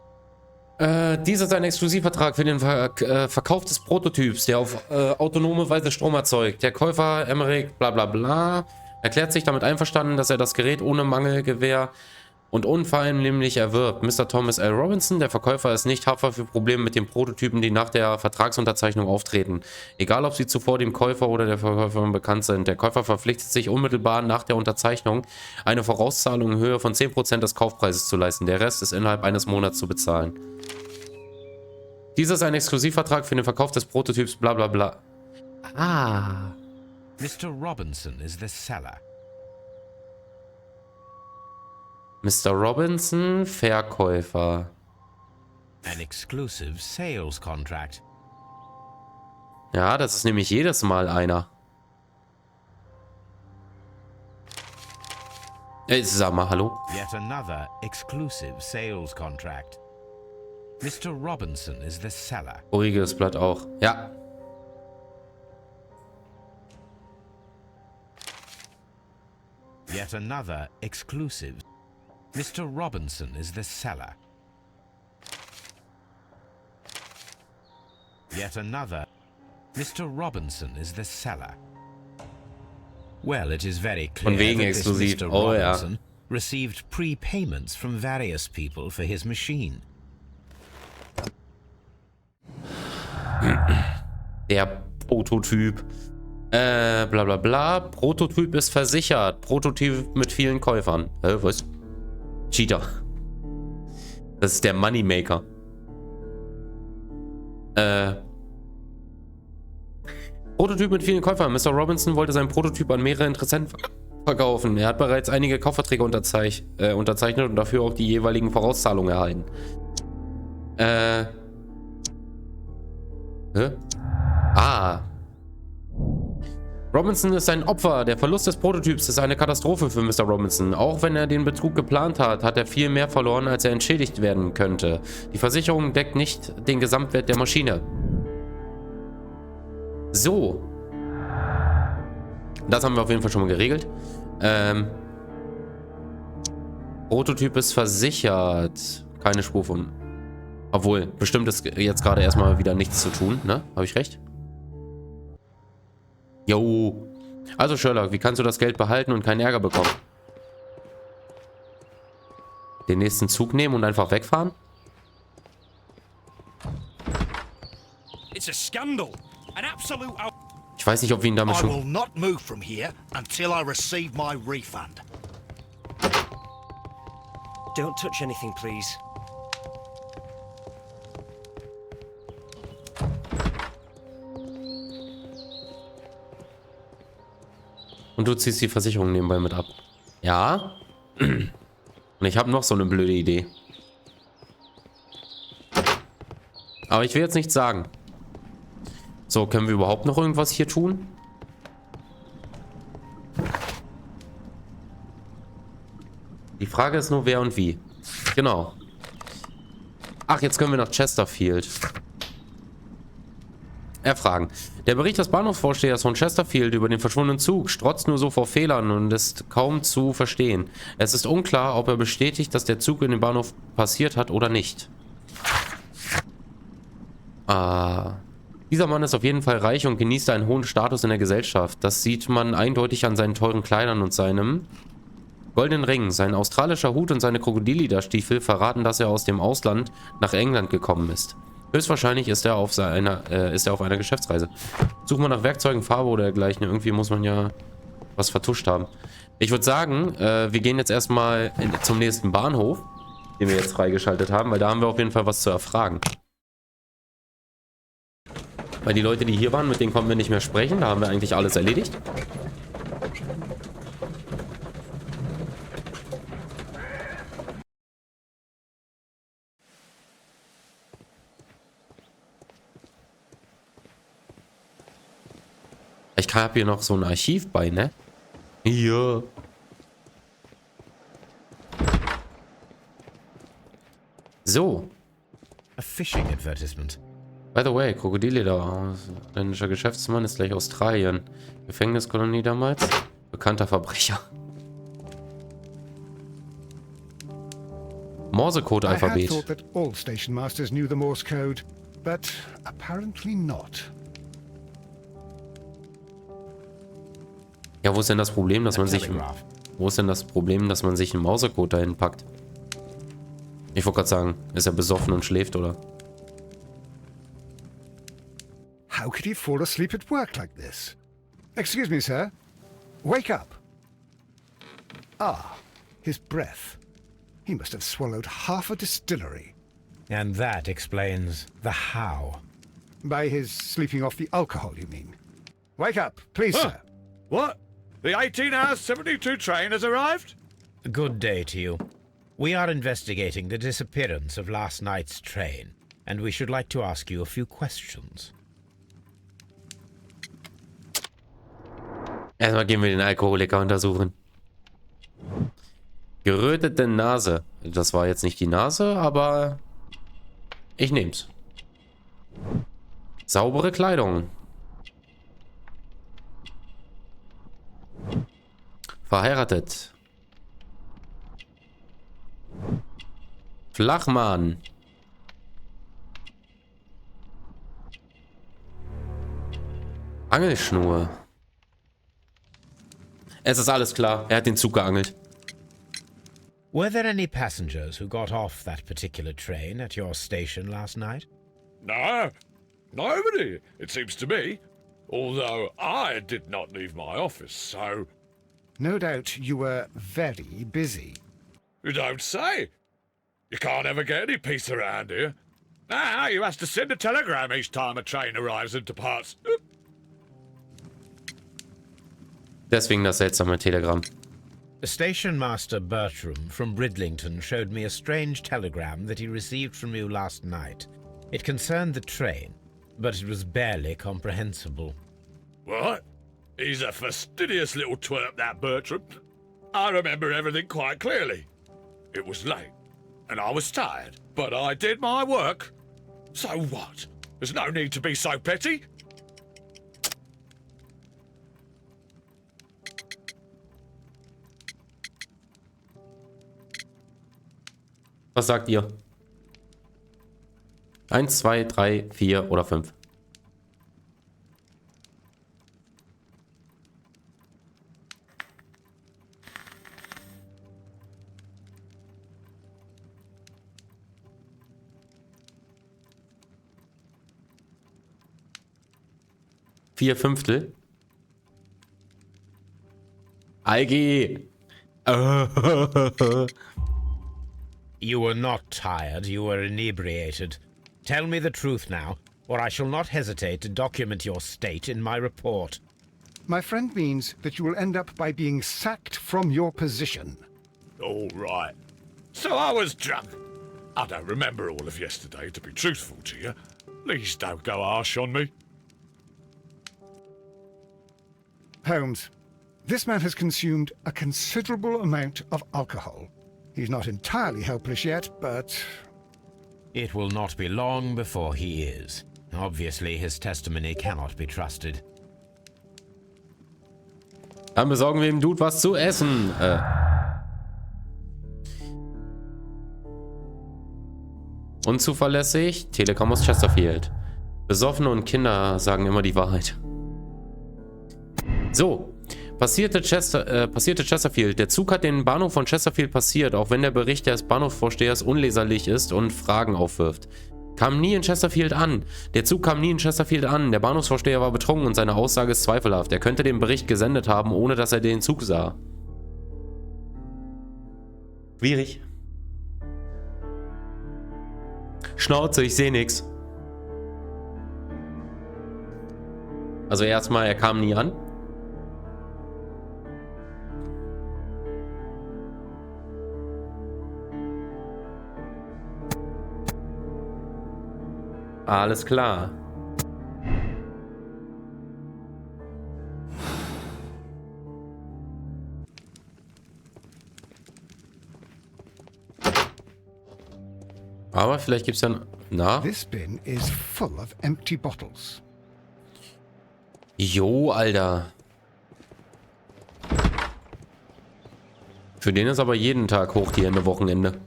Dies ist ein Exklusivvertrag für den Verkauf des Prototyps, der auf autonome Weise Strom erzeugt. Der Käufer, Emmerich, bla bla bla, erklärt sich damit einverstanden, dass er das Gerät ohne Mangelgewehr und unvereinnehmlich erwirbt. Mr. Thomas L. Robinson, der Verkäufer, ist nicht haftbar für Probleme mit den Prototypen, die nach der Vertragsunterzeichnung auftreten. Egal, ob sie zuvor dem Käufer oder der Verkäuferin bekannt sind. Der Käufer verpflichtet sich unmittelbar nach der Unterzeichnung, eine Vorauszahlung in Höhe von 10% des Kaufpreises zu leisten. Der Rest ist innerhalb eines Monats zu bezahlen. Dies ist ein Exklusivvertrag für den Verkauf des Prototyps, bla bla bla. Ah. Mr. Robinson is the seller. Mr. Robinson, Verkäufer. An exclusive sales contract. Ja, das ist nämlich jedes Mal einer. Sag mal, hallo? Yet another exclusive sales contract. Mr. Robinson is the seller. Voriges Blatt auch. Ja. Yet another exclusive. Mr. Robinson is the seller. Yet another. Mr. Robinson is the seller. Well, it is very clear Von wegen that this exklusiv. Mr. Oh ja. Robinson received prepayments from various people for his machine. Der Prototyp. Bla bla bla. Prototyp ist versichert. Prototyp mit vielen Käufern. Was? Cheater. Das ist der Moneymaker. Prototyp mit vielen Käufern. Mr. Robinson wollte seinen Prototyp an mehrere Interessenten verkaufen. Er hat bereits einige Kaufverträge unterzeichnet und dafür auch die jeweiligen Vorauszahlungen erhalten. Ah. Robinson ist ein Opfer. Der Verlust des Prototyps ist eine Katastrophe für Mr. Robinson. Auch wenn er den Betrug geplant hat, hat er viel mehr verloren, als er entschädigt werden könnte. Die Versicherung deckt nicht den Gesamtwert der Maschine. So. Das haben wir auf jeden Fall schon mal geregelt. Prototyp ist versichert. Keine Spur von... Obwohl, bestimmt ist jetzt gerade erstmal wieder nichts zu tun, ne? Habe ich recht? Jo. Also Sherlock, wie kannst du das Geld behalten und keinen Ärger bekommen? Den nächsten Zug nehmen und einfach wegfahren? It's a scandal. An absolute Ich weiß nicht, ob wir ihn damit I will schon... not move from here until I receive my refund. Don't touch anything, please. Und du ziehst die Versicherung nebenbei mit ab. Ja. Und ich habe noch so eine blöde Idee. Aber ich will jetzt nichts sagen. So, können wir überhaupt noch irgendwas hier tun? Die Frage ist nur, wer und wie. Genau. Ach, jetzt können wir nach Chesterfield. Erfragen. Der Bericht des Bahnhofsvorstehers von Chesterfield über den verschwundenen Zug strotzt nur so vor Fehlern und ist kaum zu verstehen. Es ist unklar, ob er bestätigt, dass der Zug in den Bahnhof passiert hat oder nicht. Dieser Mann ist auf jeden Fall reich und genießt einen hohen Status in der Gesellschaft. Das sieht man eindeutig an seinen teuren Kleidern und seinem goldenen Ring. Sein australischer Hut und seine Krokodillederstiefel verraten, dass er aus dem Ausland nach England gekommen ist. Höchstwahrscheinlich ist er auf einer Geschäftsreise. Suchen wir nach Werkzeugen, Farbe oder dergleichen. Irgendwie muss man ja was vertuscht haben. Ich würde sagen, wir gehen jetzt erstmal zum nächsten Bahnhof, den wir jetzt freigeschaltet haben, weil da haben wir auf jeden Fall was zu erfragen. Weil die Leute, die hier waren, mit denen konnten wir nicht mehr sprechen. Da haben wir eigentlich alles erledigt. Ich habe hier noch so ein Archiv bei, ne? Hier. So. A fishing advertisement. By the way, Krokodilleder, ausländischer Geschäftsmann, ist gleich Australien. Gefängniskolonie damals. Bekannter Verbrecher. I had Morsecode-Alphabet. thought that all station masters knew the Morse code, but apparently not. Ja, wo ist denn das Problem, dass A man sich... telegraph. Wo ist denn das Problem, dass man sich einen Morsecode dahin packt? Ich wollte gerade sagen, ist er besoffen und schläft, oder? How could he fall asleep at work like this? Excuse me, sir. Wake up. Ah, his breath. He must have swallowed half a distillery. And that explains the how. By his sleeping off the alcohol, you mean? Wake up, please, Huh. sir. What? The 18-hour 72 train has arrived? Good day to you. We are investigating the disappearance of last night's train, and we should like to ask you a few questions. Erstmal gehen wir den Alkoholiker untersuchen. Gerötete Nase. Das war jetzt nicht die Nase, aber ich nehm's. Saubere Kleidung. Verheiratet. Flachmann. Angelschnur. Es ist alles klar. Er hat den Zug geangelt. Were there any passengers who got off that particular train at your station last night? No, nobody, it seems to me. Although I did not leave my office, so... No doubt you were very busy. You don't say. You can't ever get any peace around here. Now you have to send a telegram each time a train arrives and departs. Deswegen das seltsame Telegramm. Station Master Bertram from Bridlington showed me a strange telegram that he received from you last night. It concerned the train, but it was barely comprehensible. What? He's a fastidious little twerp, that Bertram. I remember everything quite clearly. It was late, and I was tired, but I did my work. So what? There's no need to be so petty. Was sagt ihr? 1, 2, 3, 4 oder 5? Vier Fünftel? Algi! You were not tired, you were inebriated. Tell me the truth now, or I shall not hesitate to document your state in my report. My friend means that you will end up by being sacked from your position. All right. So I was drunk. I don't remember all of yesterday, to be truthful to you. Please don't go harsh on me. Holmes, this man has consumed a considerable amount of alcohol. He's not entirely helpless yet, but... It will not be long before he is. Obviously, his testimony cannot be trusted. Dann besorgen wir dem Dude was zu essen. Unzuverlässig. Telekom aus Chesterfield. Besoffene und Kinder sagen immer die Wahrheit. So. Passierte Chesterfield. Der Zug hat den Bahnhof von Chesterfield passiert, auch wenn der Bericht des Bahnhofsvorstehers unleserlich ist und Fragen aufwirft. Kam nie in Chesterfield an. Der Zug kam nie in Chesterfield an. Der Bahnhofsvorsteher war betrunken und seine Aussage ist zweifelhaft. Er könnte den Bericht gesendet haben, ohne dass er den Zug sah. Schwierig. Schnauze, ich sehe nichts. Also erstmal, er kam nie an. Alles klar. Aber vielleicht gibt's ja... Na? This bin is full of empty bottles. Jo, Alter. Für den ist aber jeden Tag hoch die Ende Wochenende.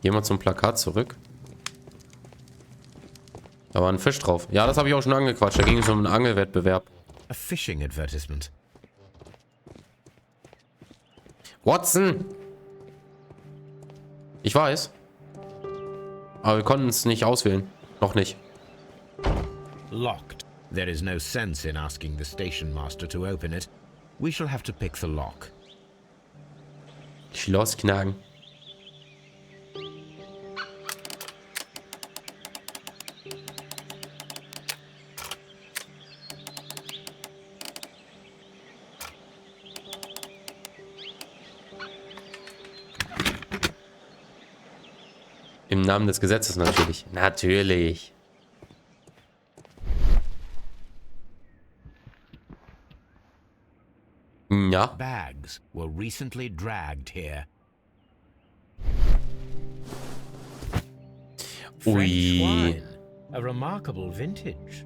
Gehen wir zum Plakat zurück. Da war ein Fisch drauf. Ja, das habe ich auch schon angequatscht. Da ging es um einen Angelwettbewerb. A fishing advertisement. Watson! Ich weiß. Aber wir konnten es nicht auswählen. Noch nicht. Locked. There is no sense in asking the station master to open it. We shall have to pick the lock. Schloss knacken. Im Namen des Gesetzes natürlich. Natürlich. Ja. Bags were recently dragged here. French Ui. wine, a remarkable vintage.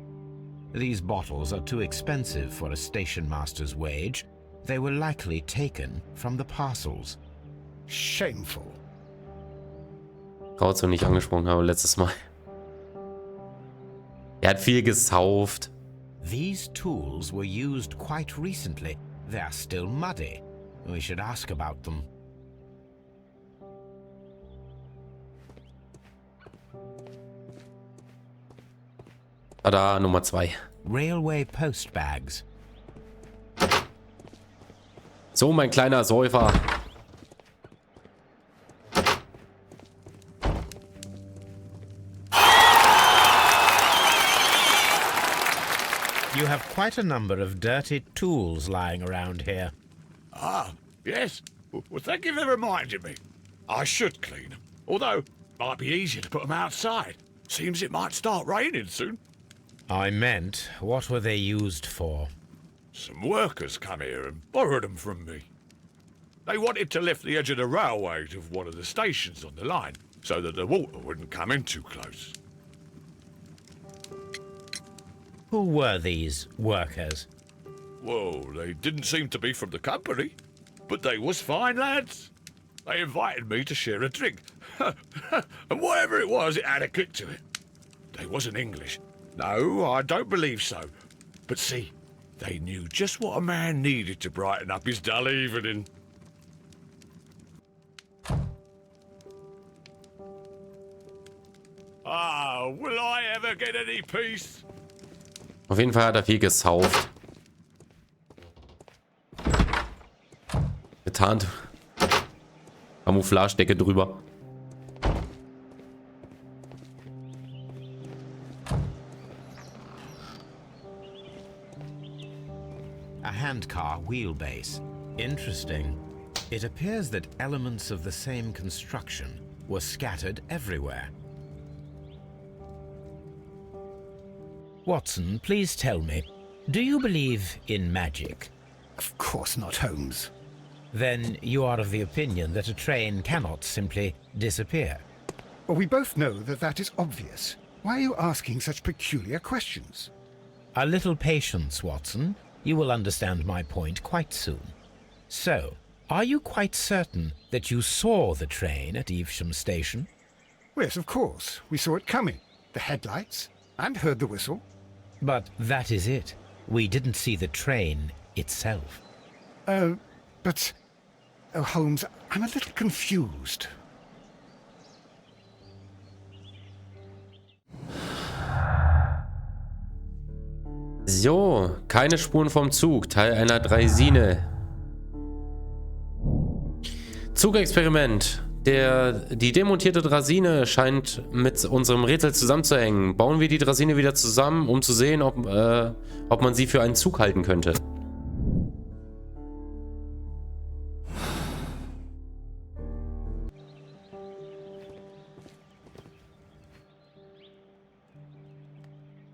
These bottles are too expensive for a station master's wage. They were likely taken from the parcels. Shameful. Raus und nicht angesprochen habe letztes Mal. Er hat viel gesauft. These tools were used quite recently. They are still muddy. We should ask about them. Da, Nummer 2. Railway post bags. So, mein kleiner Säufer. You have quite a number of dirty tools lying around here. Ah, yes. Well, thank you for reminding me. I should clean them. Although, it might be easier to put them outside. Seems it might start raining soon. I meant, what were they used for? Some workers come here and borrowed them from me. They wanted to lift the edge of the railway to one of the stations on the line, so that the water wouldn't come in too close. Who were these workers? Well, they didn't seem to be from the company, but they was fine lads. They invited me to share a drink. And whatever it was, it had a kick to it. They wasn't English. No, I don't believe so. But see, they knew just what a man needed to brighten up his dull evening. Ah, will I ever get any peace? Auf jeden Fall hat er viel gesauft. Getarnt. Camouflagedecke drüber. A handcar wheelbase. Interesting. It appears that elements of the same construction were scattered everywhere. Watson, please tell me, do you believe in magic? Of course not, Holmes. Then you are of the opinion that a train cannot simply disappear. Well, we both know that that is obvious. Why are you asking such peculiar questions? A little patience, Watson. You will understand my point quite soon. So, are you quite certain that you saw the train at Evesham Station? Yes, of course. We saw it coming. The headlights. And heard the whistle. But that is it. We didn't see the train itself. But... Oh, Holmes, I'm a little confused. So, keine Spuren vom Zug. Teil einer Draisine. Zugexperiment. Die demontierte Draisine scheint mit unserem Rätsel zusammenzuhängen. Bauen wir die Draisine wieder zusammen, um zu sehen, ob man sie für einen Zug halten könnte.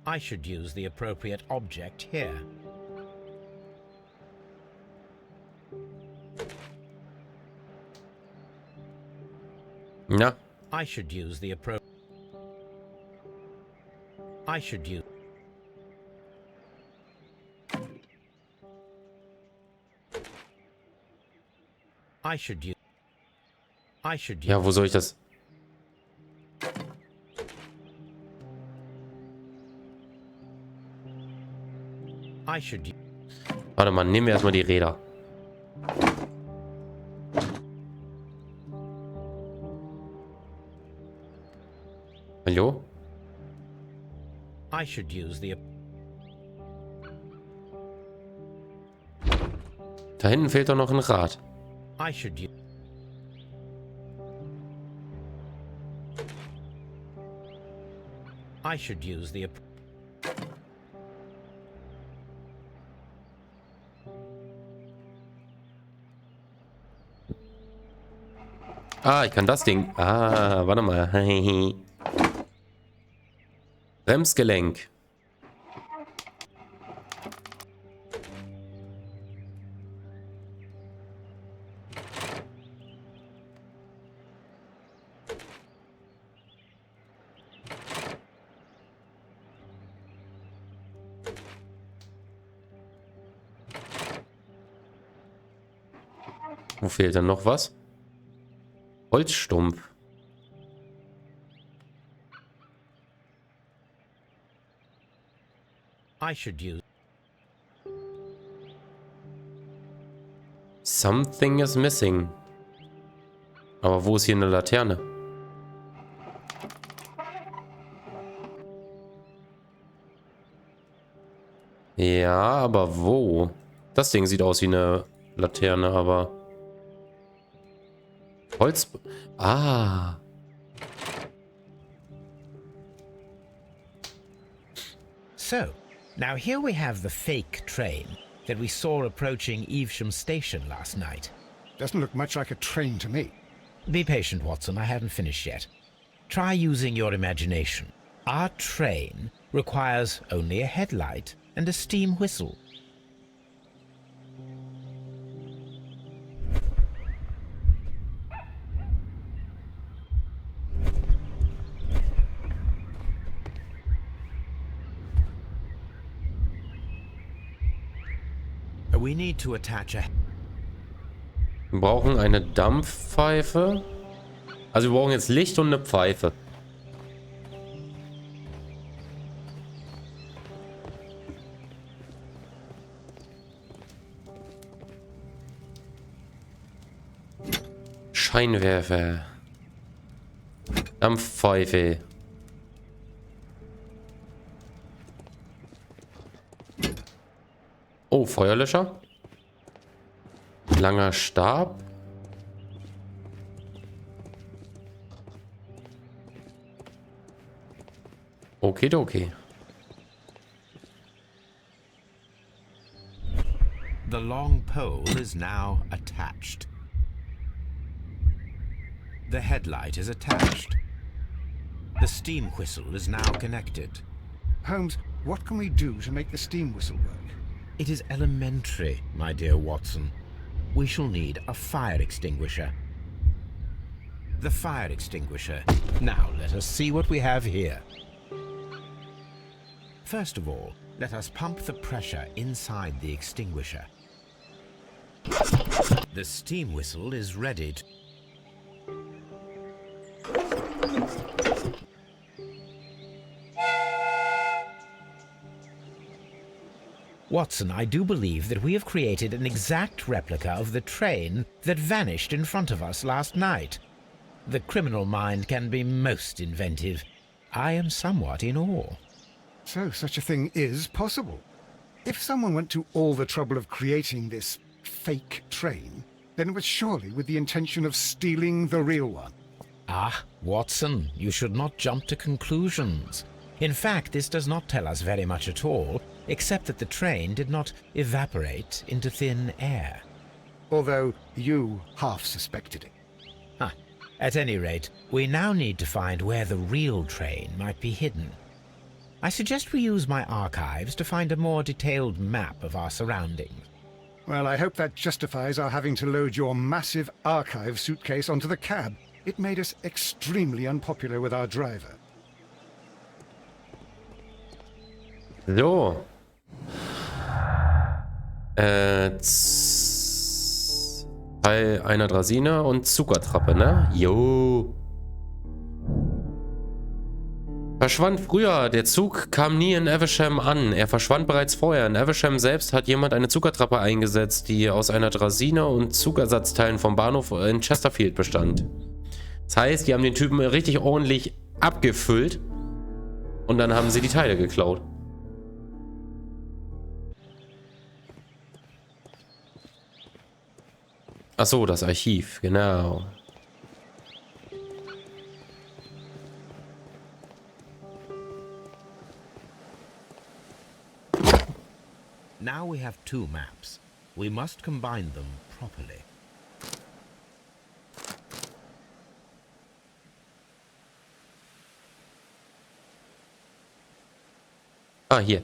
I should use the appropriate object here. Ja. I should use the approach. I should use. I should use. I should use. Ja, wo soll ich das? I should. Warte mal, nehmen wir erstmal die Räder. Hallo? I should use the. Da hinten fehlt doch noch ein Rad. I should use. I should use the. Ah, ich kann das Ding. Ah, warte mal. Bremsgelenk. Wo fehlt dann noch was? Holzstumpf. I should use. Something is missing. Aber wo ist hier eine Laterne? Ja, aber wo? Das Ding sieht aus wie eine Laterne, aber... Holz... Ah. So, now here we have the fake train that we saw approaching Evesham Station last night. Doesn't look much like a train to me. Be patient, Watson, I haven't finished yet. Try using your imagination. Our train requires only a headlight and a steam whistle. We need to attach a... Wir brauchen eine Dampfpfeife. Also wir brauchen jetzt Licht und eine Pfeife. Scheinwerfer. Dampfpfeife. Oh, Feuerlöscher. Langer Stab. Okidoki. The long pole is now attached. The headlight is attached. The steam whistle is now connected. Holmes, what can we do to make the steam whistle work? It is elementary, my dear Watson. We shall need a fire extinguisher. The fire extinguisher. Now let us see what we have here. First of all, let us pump the pressure inside the extinguisher. The steam whistle is ready to... Watson, I do believe that we have created an exact replica of the train that vanished in front of us last night. The criminal mind can be most inventive. I am somewhat in awe. So such a thing is possible. If someone went to all the trouble of creating this fake train, then it was surely with the intention of stealing the real one. Ah, Watson, you should not jump to conclusions. In fact, this does not tell us very much at all, except that the train did not evaporate into thin air. Although you half suspected it. Ah, at any rate, we now need to find where the real train might be hidden. I suggest we use my archives to find a more detailed map of our surroundings. Well, I hope that justifies our having to load your massive archive suitcase onto the cab. It made us extremely unpopular with our driver. So. Teil einer Draisine und Zuckertrappe, ne? Jo. Verschwand früher. Der Zug kam nie in Evesham an. Er verschwand bereits vorher. In Evesham selbst hat jemand eine Zuckertrappe eingesetzt, die aus einer Draisine und Zugersatzteilen vom Bahnhof in Chesterfield bestand. Das heißt, die haben den Typen richtig ordentlich abgefüllt und dann haben sie die Teile geklaut. Ach so, das Archiv, genau. Now we have two maps. We must combine them properly. Ah, hier.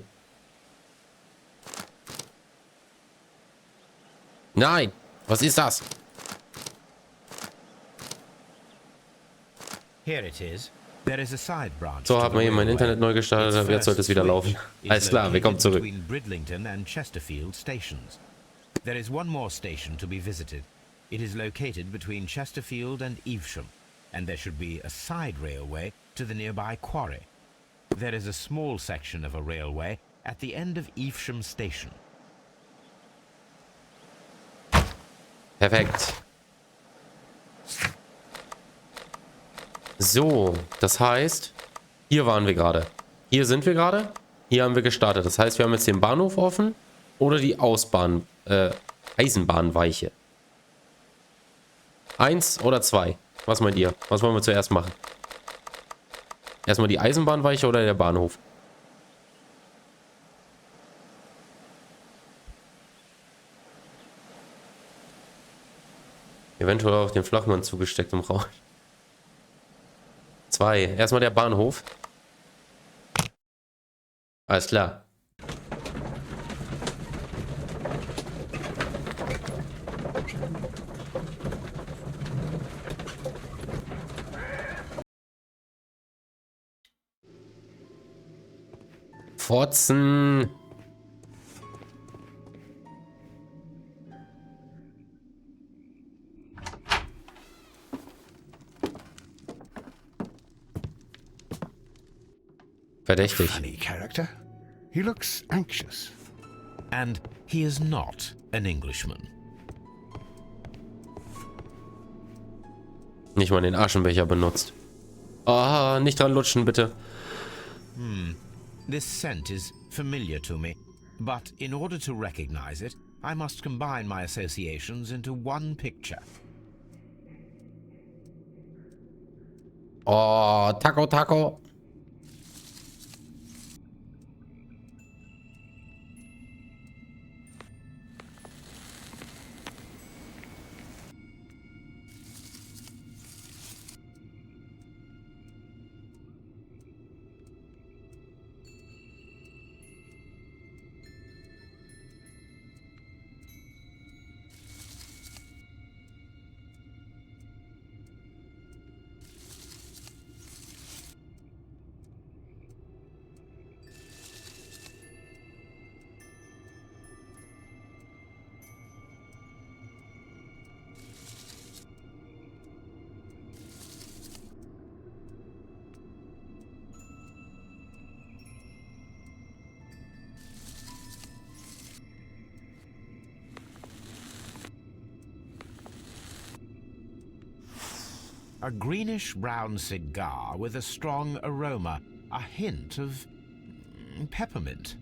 Nein! Was ist das? Here it is. There is a side branch. So, haben wir hier mein Internet neu gestartet, jetzt sollte es wieder laufen. Alles klar, wir kommen zurück. Between Bridlington and Chesterfield stations. There is one more station to be visited. It is located between Chesterfield and Evesham, and there should be a side railway to the nearby quarry. There is a small section of a railway at the end of Evesham station. Perfekt. So, das heißt, hier waren wir gerade. Hier sind wir gerade. Hier haben wir gestartet. Das heißt, wir haben jetzt den Bahnhof offen oder die Eisenbahnweiche. 1 oder 2? Was meint ihr? Was wollen wir zuerst machen? Erstmal die Eisenbahnweiche oder der Bahnhof? Eventuell auch den Flachmann zugesteckt im Raum. 2. Erstmal der Bahnhof. Alles klar. Fotzen. Verdächtig. Funny character. He looks anxious. And he is not an Englishman. Nicht mal den Aschenbecher benutzt. Ah, nicht dran lutschen, bitte. This scent is familiar to me, but in order to recognize it, I must combine my associations into one picture. Oh, Taco, Taco. A greenish-brown cigar with a strong aroma, a hint of peppermint.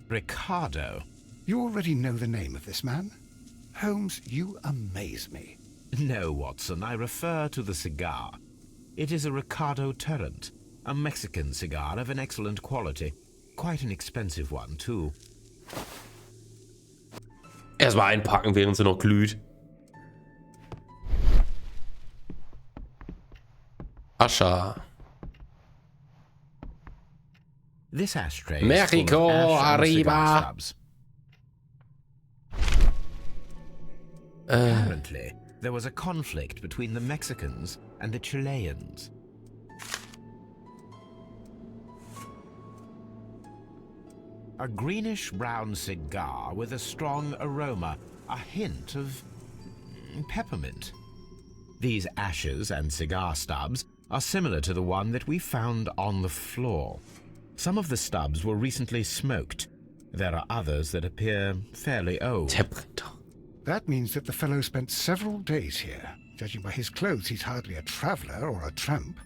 Ricardo. You already know the name of this man? Holmes, you amaze me. No, Watson, I refer to the cigar. It is a Ricardo Tarrant, a Mexican cigar of an excellent quality. Quite an expensive one, too. Erstmal einpacken, während sie noch glüht. Ascha. This ashtray Mexico, is full of ash and arriba. cigar stubs. Apparently, there was a conflict between the Mexicans and the Chileans. A greenish-brown cigar with a strong aroma, a hint of peppermint. These ashes and cigar stubs are similar to the one that we found on the floor. Some of the stubs were recently smoked. There are others that appear fairly old. That means that the fellow spent several days here. Judging by his clothes, he's hardly a traveller or a tramp.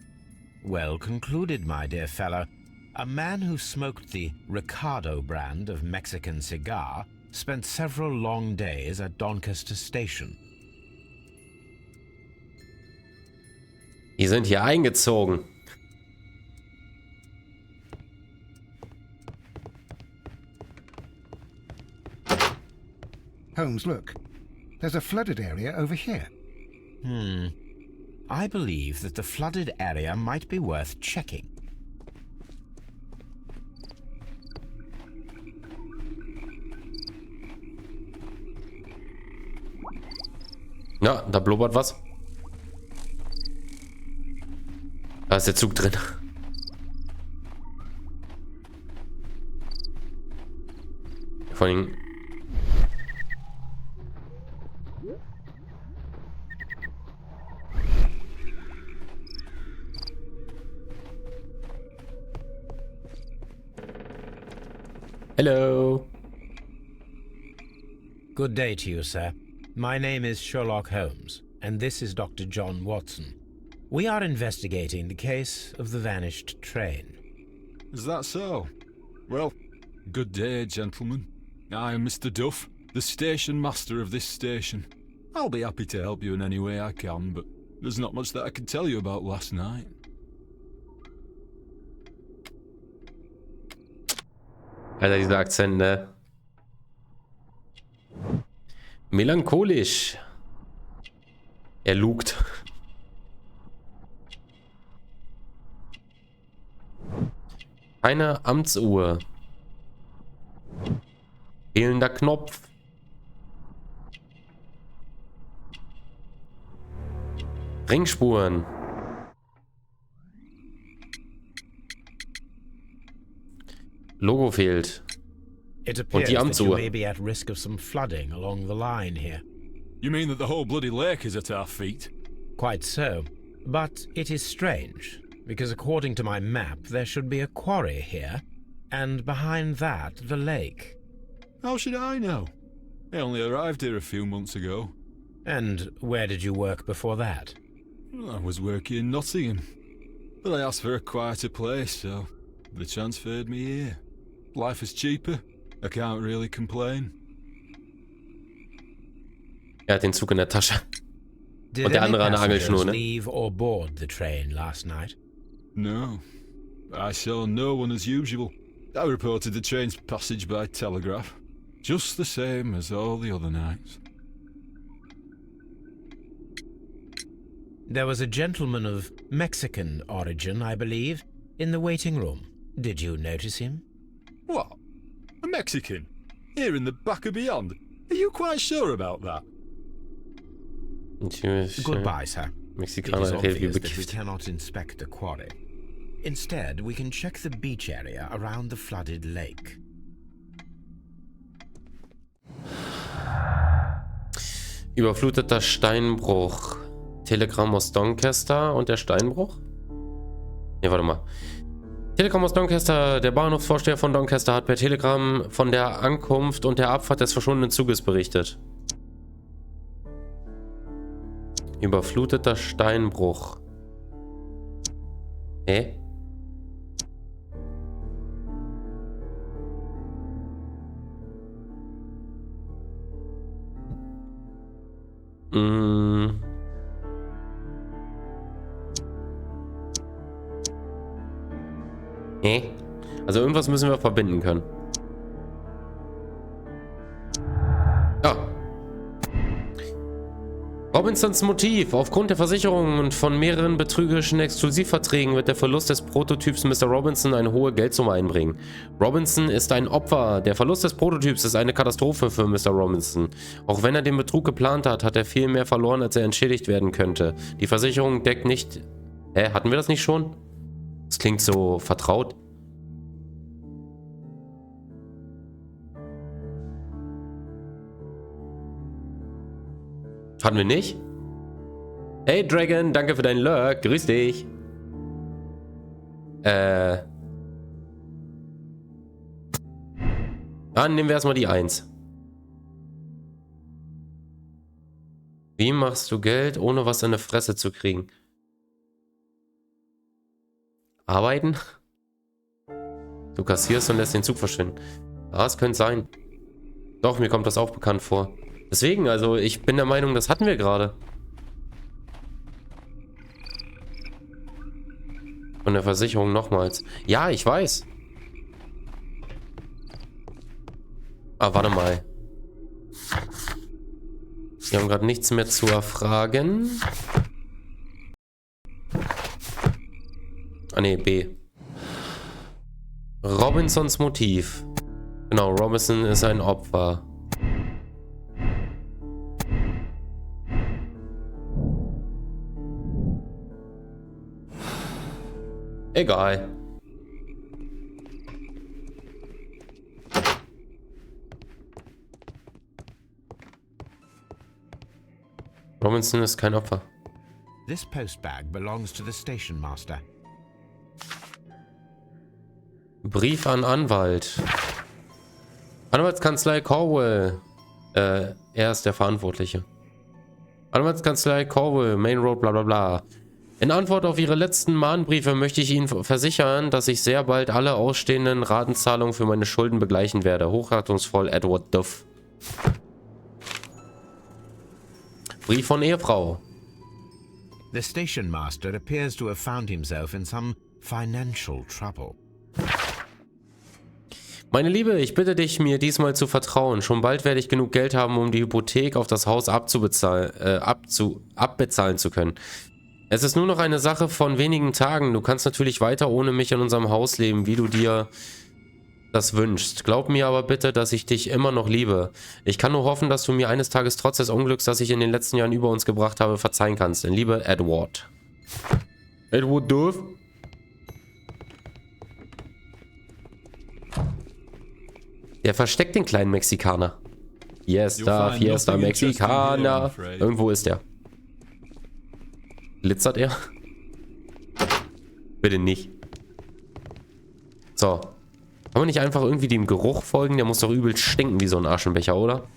Well concluded, my dear fellow. A man who smoked the Ricardo brand of Mexican cigar spent several long days at Doncaster Station. Die sind hier eingezogen. Holmes, look. There's a flooded area over here. I believe that the flooded area might be worth checking. Ja, da blubbert was. Da ist der Zug drin. Vor allem. Hello. Good day to you, sir. My name is Sherlock Holmes, and this is Dr. John Watson. We are investigating the case of the vanished train. Is that so? Well, good day, gentlemen. I am Mr. Duff, the station master of this station. I'll be happy to help you in any way I can, but there's not much that I can tell you about last night. Alter, dieser Akzent, ne? Melancholisch. Er lugt. Eine Amtsuhr. Fehlender Knopf. Ringspuren. Logo fehlt. It Und die appears that you Amtsuhr. may be at risk of some flooding along the line here. You mean that the whole bloody lake is at our feet? Quite so. But it is strange, because according to my map, there should be a quarry here, and behind that, the lake. How should I know? I only arrived here a few months ago. And where did you work before that? I was working in Nottingham, but I asked for a quieter place, so they transferred me here. Life is cheaper. I can't really complain. Er hat den Zug in der Tasche. Did Und der any andere an der Angelschnur, passengers ne? leave or board the train last night? No. I saw no one as usual. I reported the train's passage by telegraph. Just the same as all the other nights. There was a gentleman of Mexican origin, I believe, in the waiting room. Did you notice him? What? A Mexican? Here in the back of beyond? Are you quite sure about that? Goodbye, sir. It is Mexikaner redet wie obvious that we bekifft. cannot inspect the quarry. Instead, we can check the beach area around the flooded lake. Überfluteter Steinbruch. Telegramm aus Doncaster und der Steinbruch? Ne, warte mal. Telegramm aus Doncaster. Der Bahnhofsvorsteher von Doncaster hat per Telegramm von der Ankunft und der Abfahrt des verschwundenen Zuges berichtet. Überfluteter Steinbruch. Hä? Hä? Also irgendwas müssen wir verbinden können. Ja. Robinsons Motiv. Aufgrund der Versicherungen und von mehreren betrügerischen Exklusivverträgen wird der Verlust des Prototyps Mr. Robinson eine hohe Geldsumme einbringen. Robinson ist ein Opfer. Der Verlust des Prototyps ist eine Katastrophe für Mr. Robinson. Auch wenn er den Betrug geplant hat, hat er viel mehr verloren, als er entschädigt werden könnte. Die Versicherung deckt nicht... hatten wir das nicht schon? Das klingt so vertraut. Hatten wir nicht? Hey Dragon, danke für deinen Lurk. Grüß dich. Dann nehmen wir erstmal die 1. Wie machst du Geld, ohne was in die Fresse zu kriegen? Arbeiten? Du kassierst und lässt den Zug verschwinden. Ah, es könnte sein. Doch, mir kommt das auch bekannt vor. Deswegen, also ich bin der Meinung, das hatten wir gerade. Von der Versicherung nochmals. Ja, ich weiß. Ah, warte mal. Wir haben gerade nichts mehr zu erfragen. Ah ne, B. Robinsons Motiv. Genau, Robinson ist ein Opfer. Egal. Robinson ist kein Opfer. This postbag belongs to the station master. Brief an Anwalt. Anwaltskanzlei Corwell. Er ist der Verantwortliche. Anwaltskanzlei Corwell, Main Road, bla bla bla. In Antwort auf Ihre letzten Mahnbriefe möchte ich Ihnen versichern, dass ich sehr bald alle ausstehenden Ratenzahlungen für meine Schulden begleichen werde. Hochachtungsvoll, Edward Duff. Brief von Ehefrau. The station master appears to have found himself in some financial trouble. Meine Liebe, ich bitte dich, mir diesmal zu vertrauen. Schon bald werde ich genug Geld haben, um die Hypothek auf das Haus abbezahlen zu können. Es ist nur noch eine Sache von wenigen Tagen. Du kannst natürlich weiter ohne mich in unserem Haus leben, wie du dir das wünschst. Glaub mir aber bitte, dass ich dich immer noch liebe. Ich kann nur hoffen, dass du mir eines Tages trotz des Unglücks, das ich in den letzten Jahren über uns gebracht habe, verzeihen kannst. In Liebe, Edward. Edward Duff? Der versteckt den kleinen Mexikaner. Hier ist der Mexikaner. Irgendwo ist er. Glitzert er? Bitte nicht. So. Kann man nicht einfach irgendwie dem Geruch folgen? Der muss doch übel stinken wie so ein Aschenbecher, oder?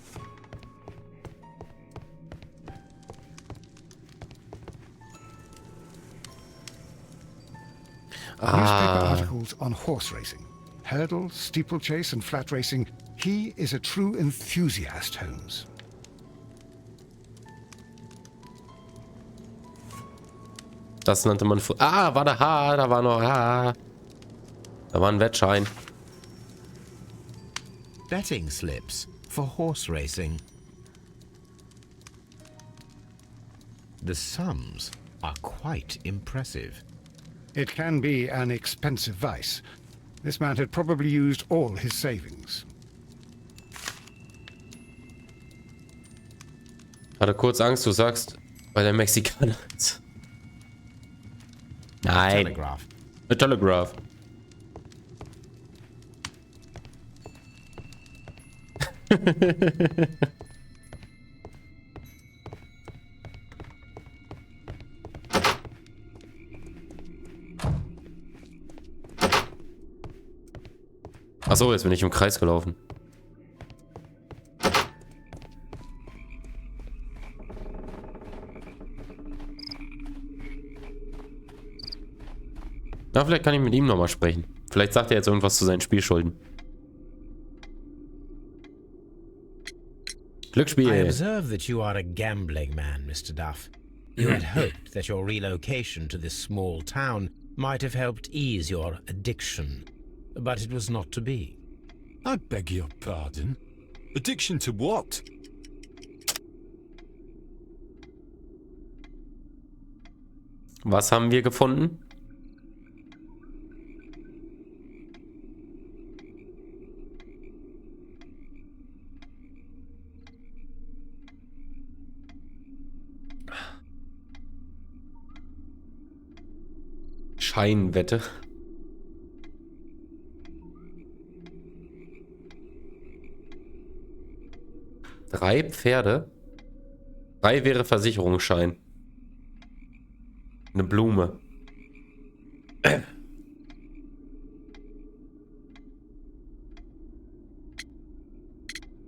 Newspaper articles on horse racing. Hurdle, steeplechase and flat racing. He is a true enthusiast, Holmes. Das nannte man... war der H, da war noch H. Da war ein Wettschein. Betting slips for horse racing. The sums are quite impressive. It can be an expensive vice. This man had probably used all his savings. Hatte kurz Angst, du sagst, weil der Mexikaner ist. Nein. Telegraph. A Telegraph. Achso, jetzt bin ich im Kreis gelaufen. Na, vielleicht kann ich mit ihm nochmal sprechen. Vielleicht sagt er jetzt irgendwas zu seinen Spielschulden. Glücksspiel. I observe that you are a gambling man, Mr. Duff. You had hoped that your relocation to this small town might have helped ease your addiction, but it was not to be. I beg your pardon? Addiction to what? Was haben wir gefunden? Scheinwette. Drei Pferde. 3 wäre Versicherungsschein. Eine Blume.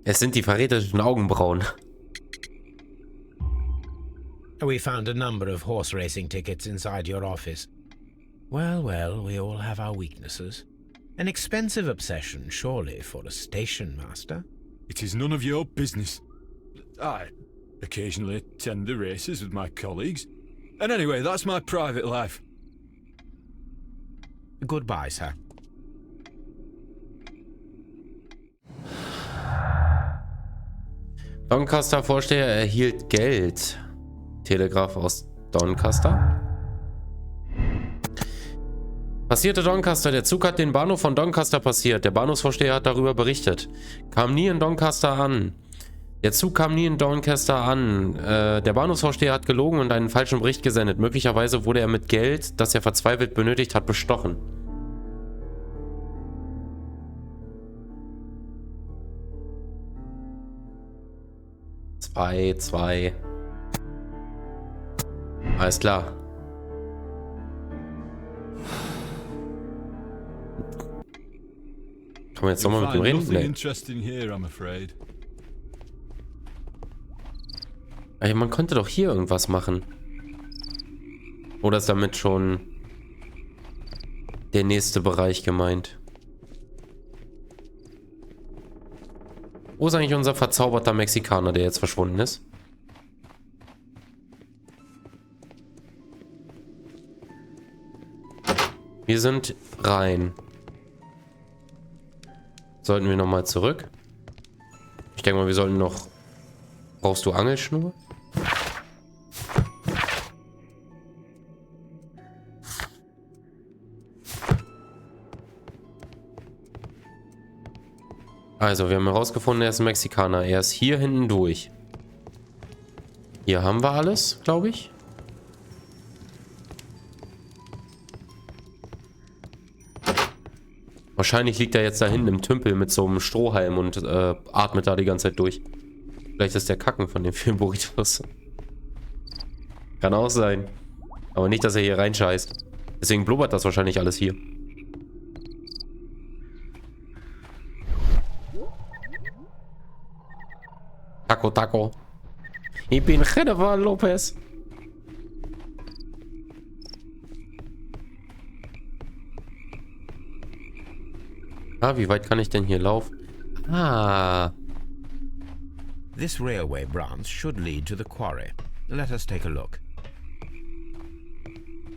Es sind die verräterischen Augenbrauen. We found a number of horse racing tickets inside your office. Well, well, we all have our weaknesses. An expensive obsession, surely, for a station master. It is none of your business. I occasionally attend the races with my colleagues. And anyway, that's my private life. Goodbye, sir. Doncaster-Vorsteher erhielt Geld. Telegraph aus Doncaster. Passierte Doncaster. Der Zug hat den Bahnhof von Doncaster passiert. Der Bahnhofsvorsteher hat darüber berichtet. Kam nie in Doncaster an. Der Zug kam nie in Doncaster an. Der Bahnhofsvorsteher hat gelogen und einen falschen Bericht gesendet. Möglicherweise wurde er mit Geld, das er verzweifelt benötigt hat, bestochen. Zwei. Alles klar. Kann man jetzt nochmal mit dem reden? Nee. Also man konnte doch hier irgendwas machen. Oder ist damit schon der nächste Bereich gemeint? Wo ist eigentlich unser verzauberter Mexikaner, der jetzt verschwunden ist? Wir sind rein. Sollten wir nochmal zurück? Ich denke mal, wir sollten noch... Brauchst du Angelschnur? Also, wir haben herausgefunden, er ist ein Mexikaner. Er ist hier hinten durch. Hier haben wir alles, glaube ich. Wahrscheinlich liegt er jetzt da hinten im Tümpel mit so einem Strohhalm und atmet da die ganze Zeit durch. Vielleicht ist der Kacken von den vielen Burritos. Kann auch sein. Aber nicht, dass er hier reinscheißt. Deswegen blubbert das wahrscheinlich alles hier. Taco. Ich bin Jennifer Lopez. Wie weit kann ich denn hier laufen? This railway branch should lead to the quarry. Let us take a look.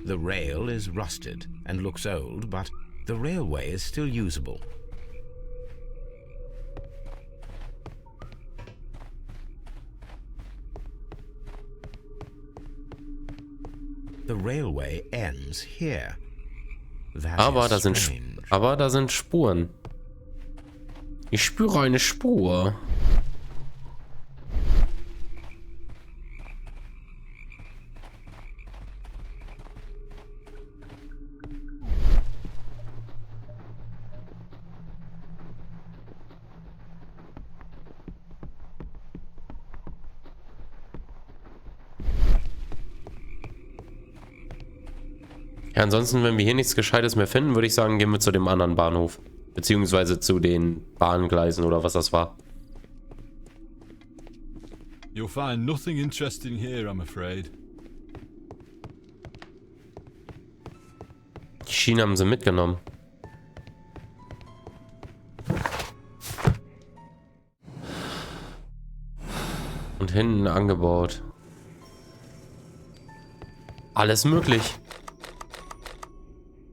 The rail is rusted and looks old, but the railway is still usable. The railway ends here. Aber da sind Spuren. Ich spüre eine Spur. Ja, ansonsten, wenn wir hier nichts Gescheites mehr finden, würde ich sagen, gehen wir zu dem anderen Bahnhof. Beziehungsweise zu den Bahngleisen oder was das war. You'll find nothing interesting here, I'm afraid. Die Schiene haben sie mitgenommen. Und hinten angebaut. Alles möglich.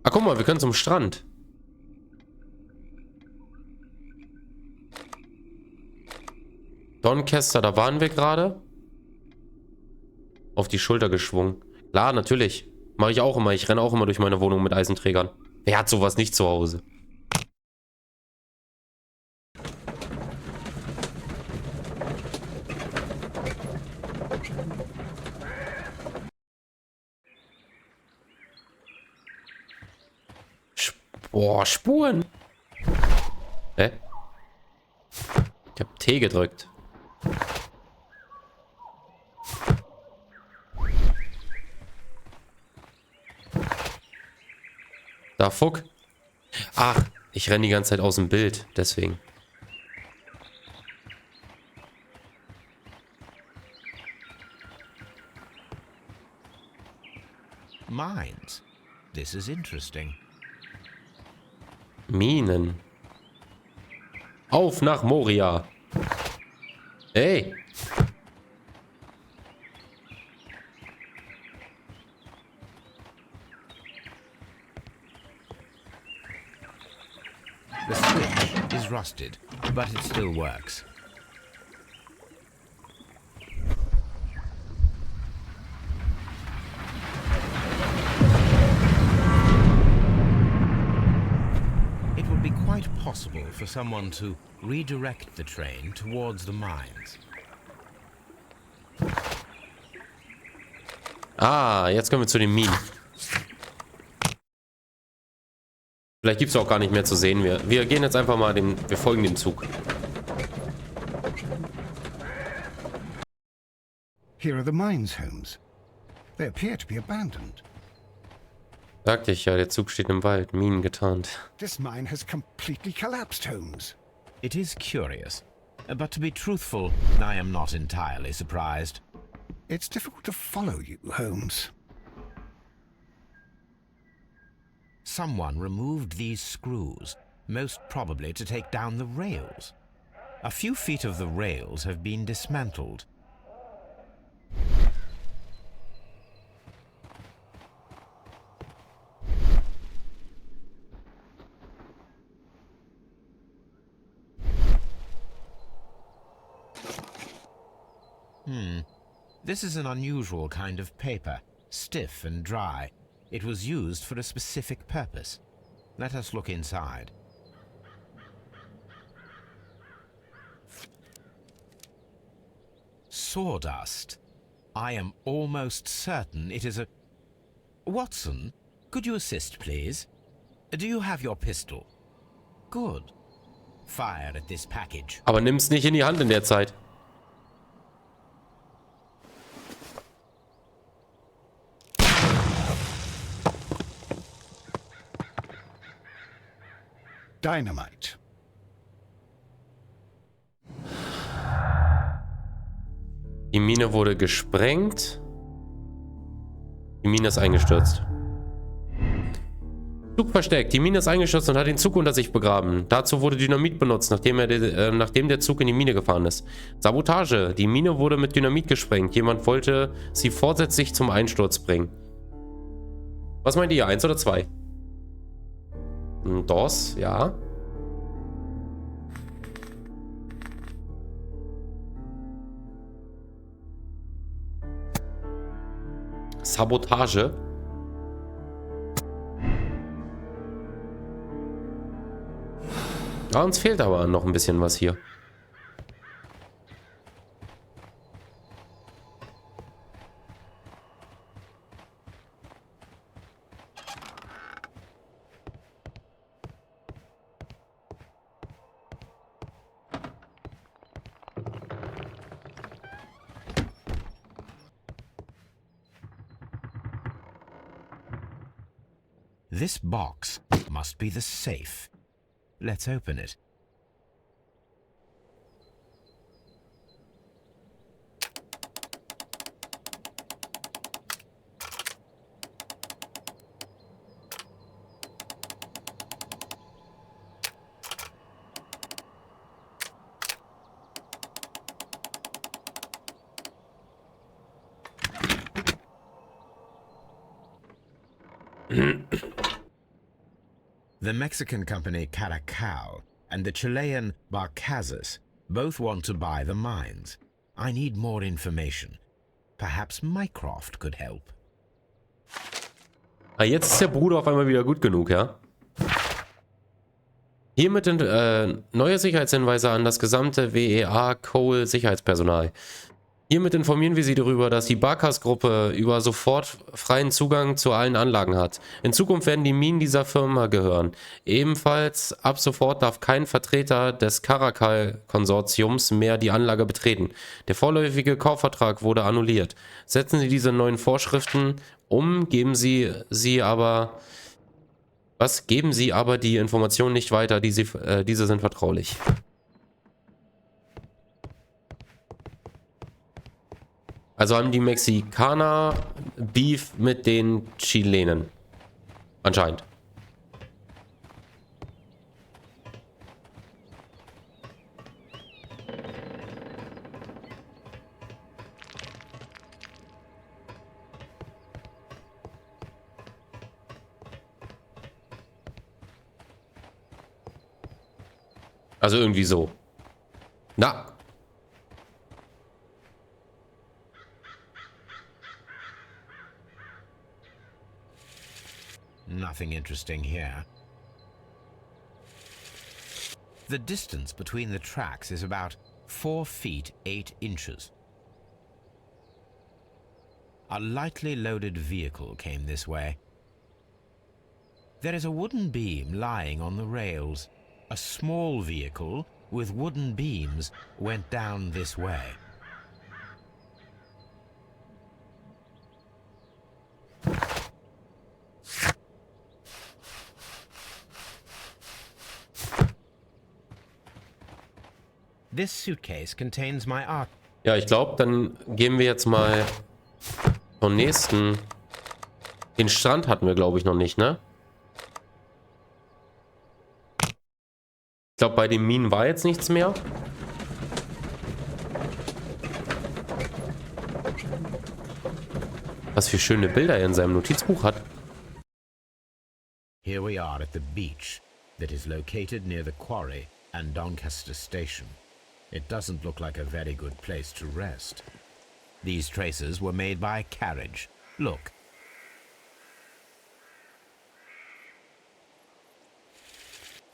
Guck mal, wir können zum Strand. Doncaster, da waren wir gerade. Auf die Schulter geschwungen. Klar, natürlich. Mache ich auch immer. Ich renne auch immer durch meine Wohnung mit Eisenträgern. Wer hat sowas nicht zu Hause? Boah, Spuren. Hä? Ich hab T gedrückt. Da, Fuck. Ach, ich renne die ganze Zeit aus dem Bild, deswegen. Mines. This is interesting. Minen. Auf nach Moria. Hey. The switch is rusted, but it still works. It would be quite possible for someone to redirect the train towards the mines. Ah, jetzt kommen wir zu den Minen. Vielleicht gibt es auch gar nicht mehr zu sehen. Wir gehen jetzt einfach mal wir folgen dem Zug. Here are the mines, Holmes. They appear to be abandoned. Sagte ich ja, der Zug steht im Wald, Minen getarnt. This mine has completely collapsed, Holmes. It is curious, but to be truthful, I am not entirely surprised. It's difficult to follow you, Holmes. Someone removed these screws, most probably to take down the rails. A few feet of the rails have been dismantled. This is an unusual kind of paper, stiff and dry. It was used for a specific purpose. Let us look inside. Sawdust. I am almost certain it is a... Watson, could you assist, please? Do you have your pistol? Good. Fire at this package. Aber nimm's nicht in die Hand in der Zeit. Dynamite. Die Mine wurde gesprengt. Die Mine ist eingestürzt. Zug versteckt. Die Mine ist eingestürzt und hat den Zug unter sich begraben. Dazu wurde Dynamit benutzt, nachdem der Zug in die Mine gefahren ist. Sabotage. Die Mine wurde mit Dynamit gesprengt. Jemand wollte sie vorsätzlich zum Einsturz bringen. Was meint ihr? 1 oder 2? DOS, ja. Sabotage. Ja, uns fehlt aber noch ein bisschen was hier. This box must be the safe. Let's open it. The Mexican company Caracal and the Chilean Barcazas both want to buy the mines. I need more information. Perhaps Mycroft could help. Ah, jetzt ist der Bruder auf einmal wieder gut genug, ja? Hiermit neue Sicherheitshinweise an das gesamte WEA-Cole-Sicherheitspersonal. Hiermit informieren wir Sie darüber, dass die Barkas-Gruppe über sofort freien Zugang zu allen Anlagen hat. In Zukunft werden die Minen dieser Firma gehören. Ebenfalls ab sofort darf kein Vertreter des Caracal-Konsortiums mehr die Anlage betreten. Der vorläufige Kaufvertrag wurde annulliert. Setzen Sie diese neuen Vorschriften um, geben Sie aber die Informationen nicht weiter, diese sind vertraulich. Also haben die Mexikaner Beef mit den Chilenen. Anscheinend. Also irgendwie so. Na. Nothing interesting here. The distance between the tracks is about 4 feet 8 inches. A lightly loaded vehicle came this way. There is a wooden beam lying on the rails. A small vehicle with wooden beams went down this way. This suitcase contains my art. Ja, ich glaube, dann gehen wir jetzt mal zum nächsten. Den Strand hatten wir, glaube ich, noch nicht, ne? Ich glaube, bei den Minen war jetzt nichts mehr. Was für schöne Bilder er in seinem Notizbuch hat. Here we are at the beach that is located near the quarry and Doncaster Station. It doesn't look like a very good place to rest. These traces were made by carriage. Look.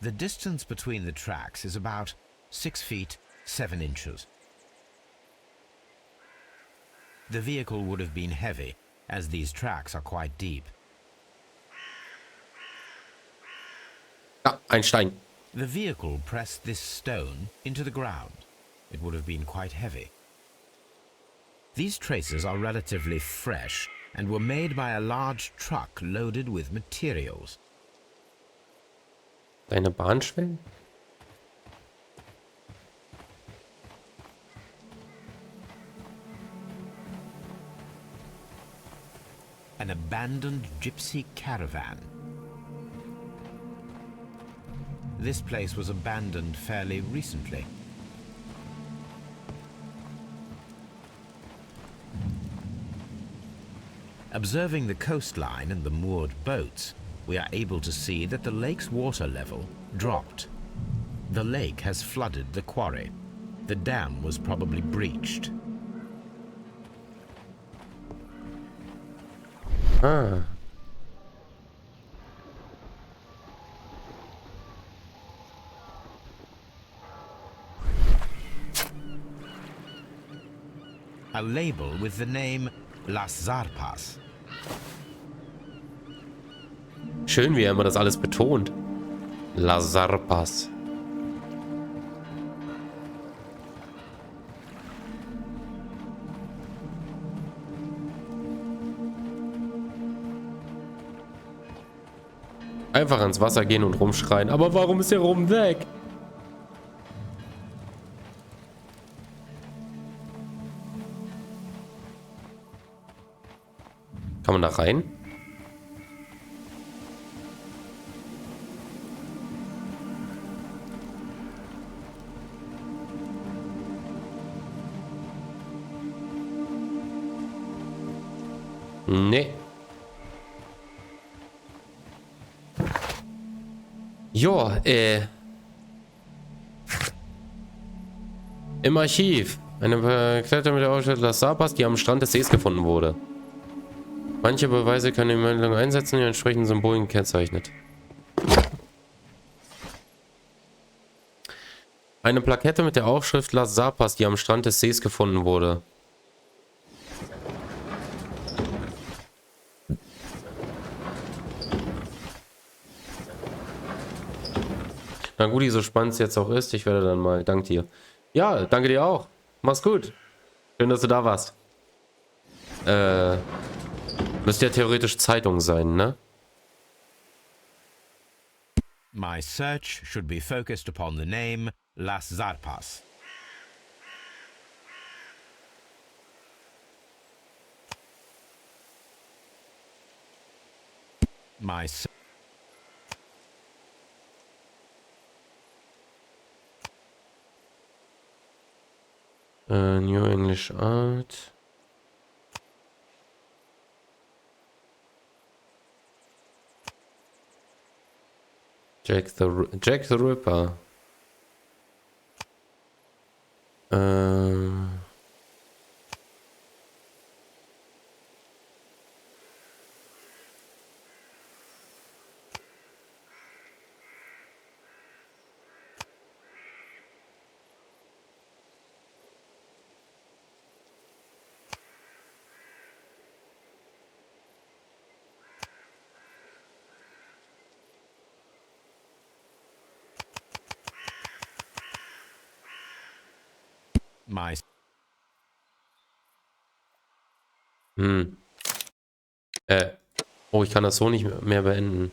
The distance between the tracks is about 6 feet 7 inches. The vehicle would have been heavy, as these tracks are quite deep. Ah, ein Stein. The vehicle pressed this stone into the ground. It would have been quite heavy. These traces are relatively fresh and were made by a large truck loaded with materials. Deine Bahnschwellen? An abandoned gypsy caravan. This place was abandoned fairly recently. Observing the coastline and the moored boats, we are able to see that the lake's water level dropped. The lake has flooded the quarry. The dam was probably breached. Ah. A label with the name lasst. Schön, wie er immer das alles betont. Lazarpas. Einfach ans Wasser gehen und rumschreien. Aber warum ist der Rum weg? Kann man da rein? Nee. Ja, im Archiv. Eine Kletter mit der Ausstellung Las Sapas, die am Strand des Sees gefunden wurde. Manche Beweise können die Meldung einsetzen, die entsprechenden Symbolen gekennzeichnet. Eine Plakette mit der Aufschrift lasst, die am Strand des Sees gefunden wurde. Na gut, so spannend es jetzt auch ist, ich werde dann mal, dank dir. Ja, danke dir auch. Mach's gut. Schön, dass du da warst. Müsste ja theoretisch Zeitung sein, ne? My search should be focused upon the name lasst. My New English Art. Jack the Ripper. My Oh, ich kann das so nicht mehr beenden.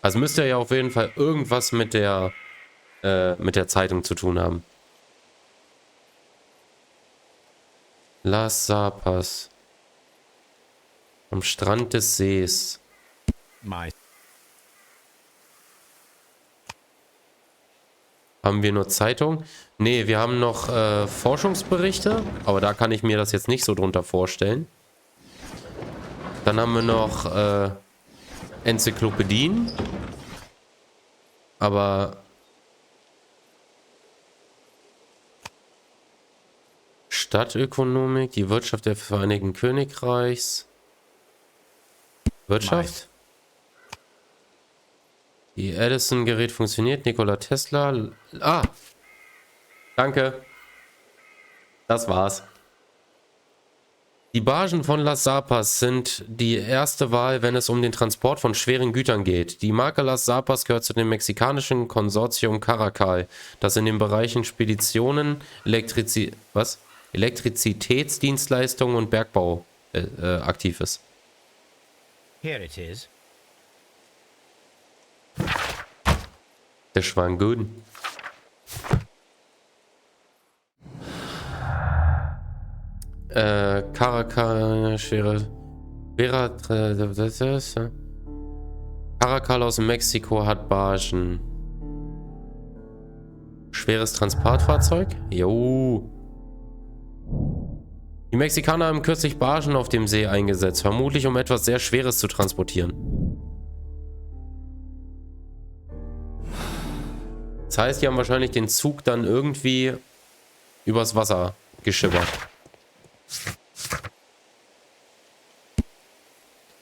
Also müsste ja auf jeden Fall irgendwas mit der Zeitung zu tun haben. Lasst. Am Strand des Sees. my Haben wir nur Zeitung? Nee, wir haben noch Forschungsberichte, aber da kann ich mir das jetzt nicht so drunter vorstellen. Dann haben wir noch Enzyklopädien. Aber Stadtökonomik, die Wirtschaft des Vereinigten Königreichs. Wirtschaft? Die Edison-Gerät funktioniert. Nikola Tesla. Ah! Danke. Das war's. Die Bargen von Las sind die erste Wahl, wenn es um den Transport von schweren Gütern geht. Die Marke Las gehört zu dem mexikanischen Konsortium Caracal, das in den Bereichen Speditionen, Elektrizitätsdienstleistungen und Bergbau aktiv ist. Here it is. Das war ein gut. Caracal, Caracal aus Mexiko hat Bargen. Schweres Transportfahrzeug? Jo. Die Mexikaner haben kürzlich Bargen auf dem See eingesetzt, vermutlich um etwas sehr Schweres zu transportieren. Das heißt, die haben wahrscheinlich den Zug dann irgendwie übers Wasser geschippert.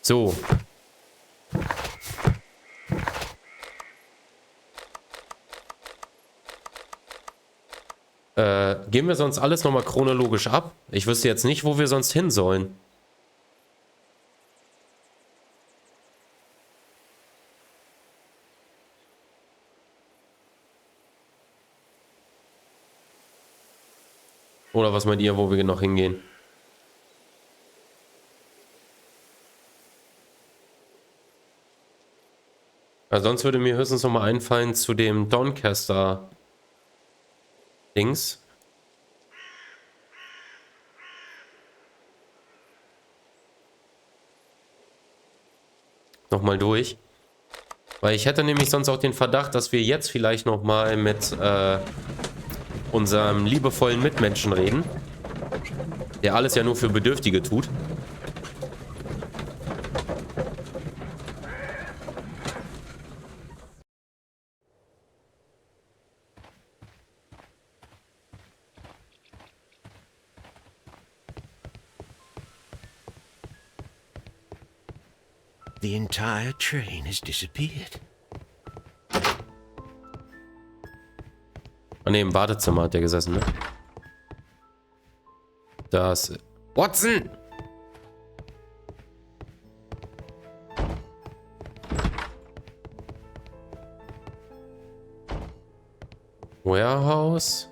So. Gehen wir sonst alles nochmal chronologisch ab? Ich wüsste jetzt nicht, wo wir sonst hin sollen. Oder was meint ihr, wo wir noch hingehen? Also sonst würde mir höchstens noch mal einfallen zu dem Doncaster Dings. Nochmal durch. Weil ich hätte nämlich sonst auch den Verdacht, dass wir jetzt vielleicht noch mal mit unserem liebevollen Mitmenschen reden. Der alles ja nur für Bedürftige tut. the entire train has disappeared. Ah ne, im Wartezimmer hat der gesessen, ne? Das... Watson! Warehouse.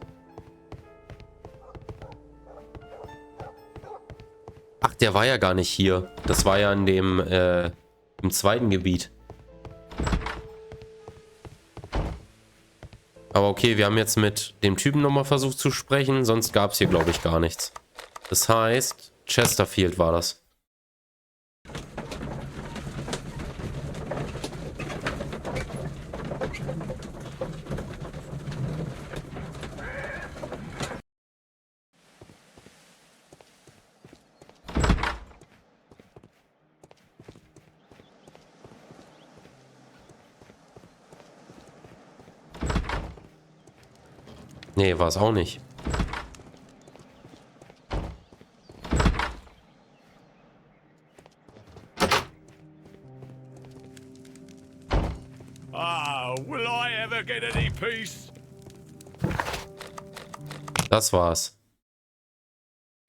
Ach, der war ja gar nicht hier. Das war ja in dem, im zweiten Gebiet. Aber okay, wir haben jetzt mit dem Typen nochmal versucht zu sprechen, sonst gab es hier, glaube ich, gar nichts. Das heißt, Chesterfield war das. Nee, war es auch nicht. Will I ever get any peace? Das war's.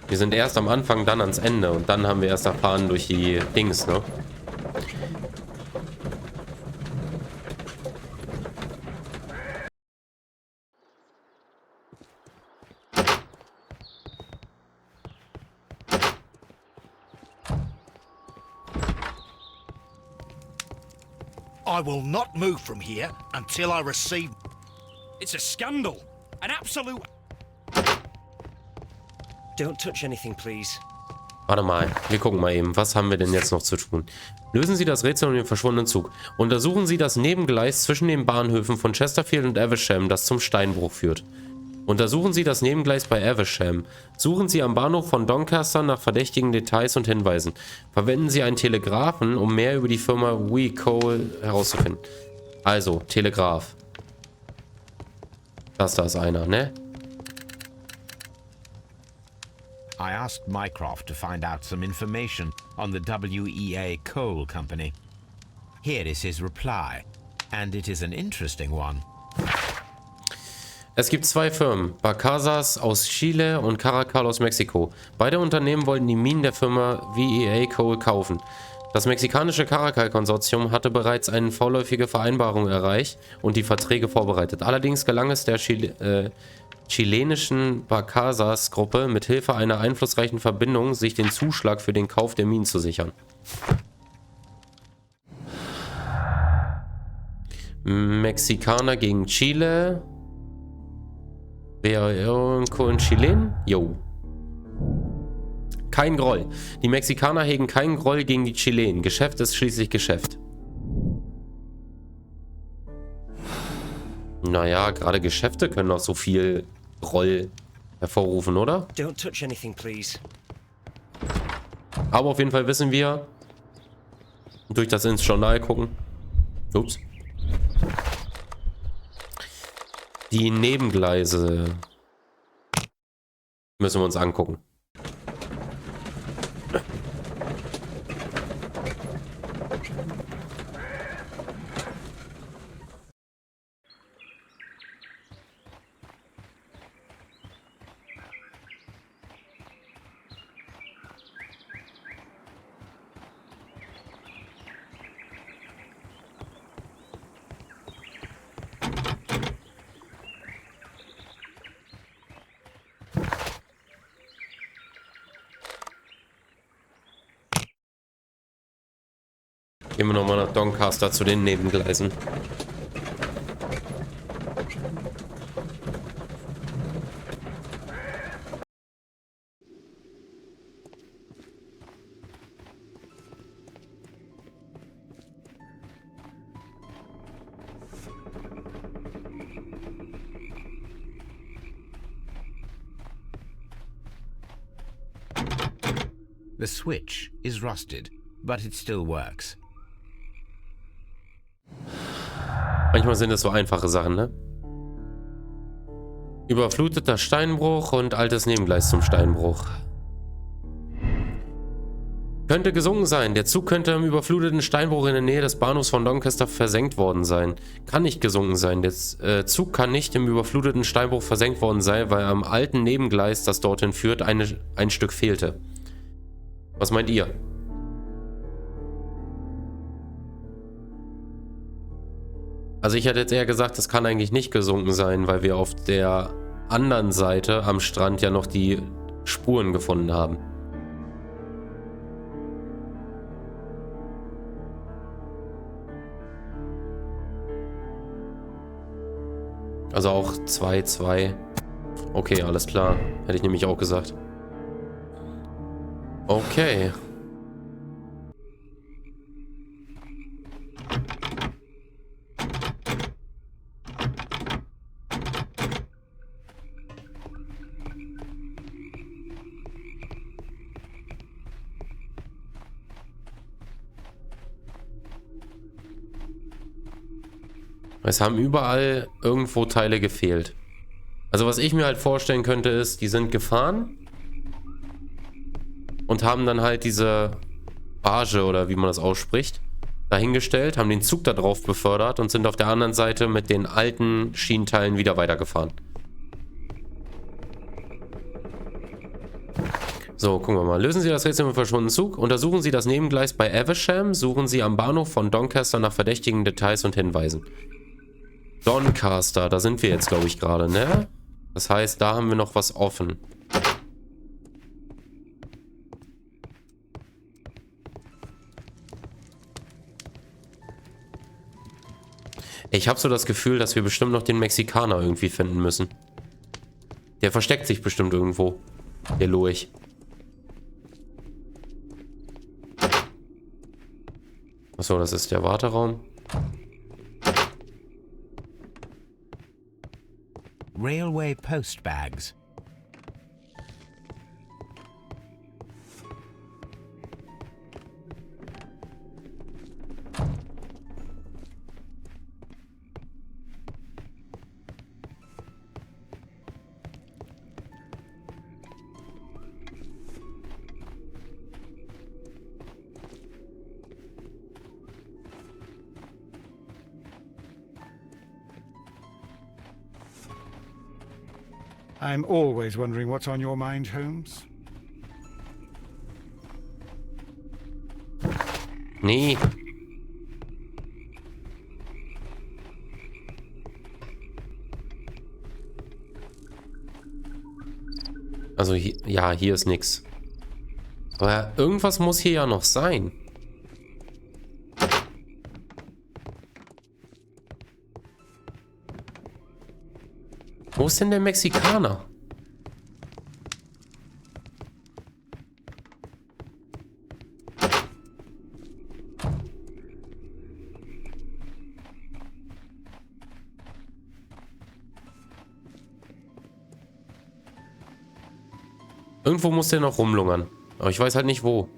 Wir sind erst am Anfang, dann ans Ende und dann haben wir erst erfahren durch die Dings, ne? I will not move from here until I receive... It's a scandal. An absolute... Don't touch anything, please. Warte mal, wir gucken mal eben. Was haben wir denn jetzt noch zu tun? Lösen Sie das Rätsel um den verschwundenen Zug. Untersuchen Sie das Nebengleis zwischen den Bahnhöfen von Chesterfield und Evesham, das zum Steinbruch führt. Untersuchen Sie das Nebengleis bei Evesham. Suchen Sie am Bahnhof von Doncaster nach verdächtigen Details und Hinweisen. Verwenden Sie einen Telegraphen, um mehr über die Firma Cole herauszufinden. Also, Telegraph. Das da ist einer, ne? I asked Mycroft to find out some information on the WEA Coal Company. Here is his reply, and it is an interesting one. Es gibt zwei Firmen, Barcazas aus Chile und Caracal aus Mexiko. Beide Unternehmen wollten die Minen der Firma WEA Coal kaufen. Das mexikanische Caracal-Konsortium hatte bereits eine vorläufige Vereinbarung erreicht und die Verträge vorbereitet. Allerdings gelang es der chilenischen Barcazas-Gruppe mit Hilfe einer einflussreichen Verbindung, sich den Zuschlag für den Kauf der Minen zu sichern. Mexikaner gegen Chile. Wer in Chilen? Jo. Kein Groll. Die Mexikaner hegen keinen Groll gegen die Chilenen. Geschäft ist schließlich Geschäft. Naja, gerade Geschäfte können doch so viel Groll hervorrufen, oder? Don't touch anything, please. Aber auf jeden Fall wissen wir, durch das ins Journal gucken, ups, die Nebengleise müssen wir uns angucken. Gehen wir nochmal nach Doncaster zu den Nebengleisen. The switch is rusted, but it still works. Manchmal sind es so einfache Sachen, ne? Überfluteter Steinbruch und altes Nebengleis zum Steinbruch. Könnte gesunken sein. Der Zug könnte im überfluteten Steinbruch in der Nähe des Bahnhofs von Doncaster versenkt worden sein. Kann nicht gesunken sein. Der Zug kann nicht im überfluteten Steinbruch versenkt worden sein, weil am alten Nebengleis, das dorthin führt, ein Stück fehlte. Was meint ihr? Also ich hätte jetzt eher gesagt, das kann eigentlich nicht gesunken sein, weil wir auf der anderen Seite am Strand ja noch die Spuren gefunden haben. Also auch 2. Okay, alles klar. Hätte ich nämlich auch gesagt. Okay. Es haben überall irgendwo Teile gefehlt. Also was ich mir halt vorstellen könnte ist, die sind gefahren und haben dann halt diese Barge oder wie man das ausspricht, dahingestellt, haben den Zug da drauf befördert und sind auf der anderen Seite mit den alten Schienenteilen wieder weitergefahren. So, gucken wir mal. Lösen Sie das Rätsel mit verschwundenen Zug. Untersuchen Sie das Nebengleis bei Evesham. Suchen Sie am Bahnhof von Doncaster nach verdächtigen Details und Hinweisen. Doncaster, da sind wir jetzt, glaube ich, gerade, ne? Das heißt, da haben wir noch was offen. Ich habe so das Gefühl, dass wir bestimmt noch den Mexikaner irgendwie finden müssen. Der versteckt sich bestimmt irgendwo. Der Lurch. Achso, das ist der Warteraum. Railway post bags. I'm always wondering what's on your mind, Holmes. Nee. Also hier, ja, hier ist nix. Aber irgendwas muss hier ja noch sein. Wo ist denn der Mexikaner? Irgendwo muss der noch rumlungern. Aber ich weiß halt nicht wo.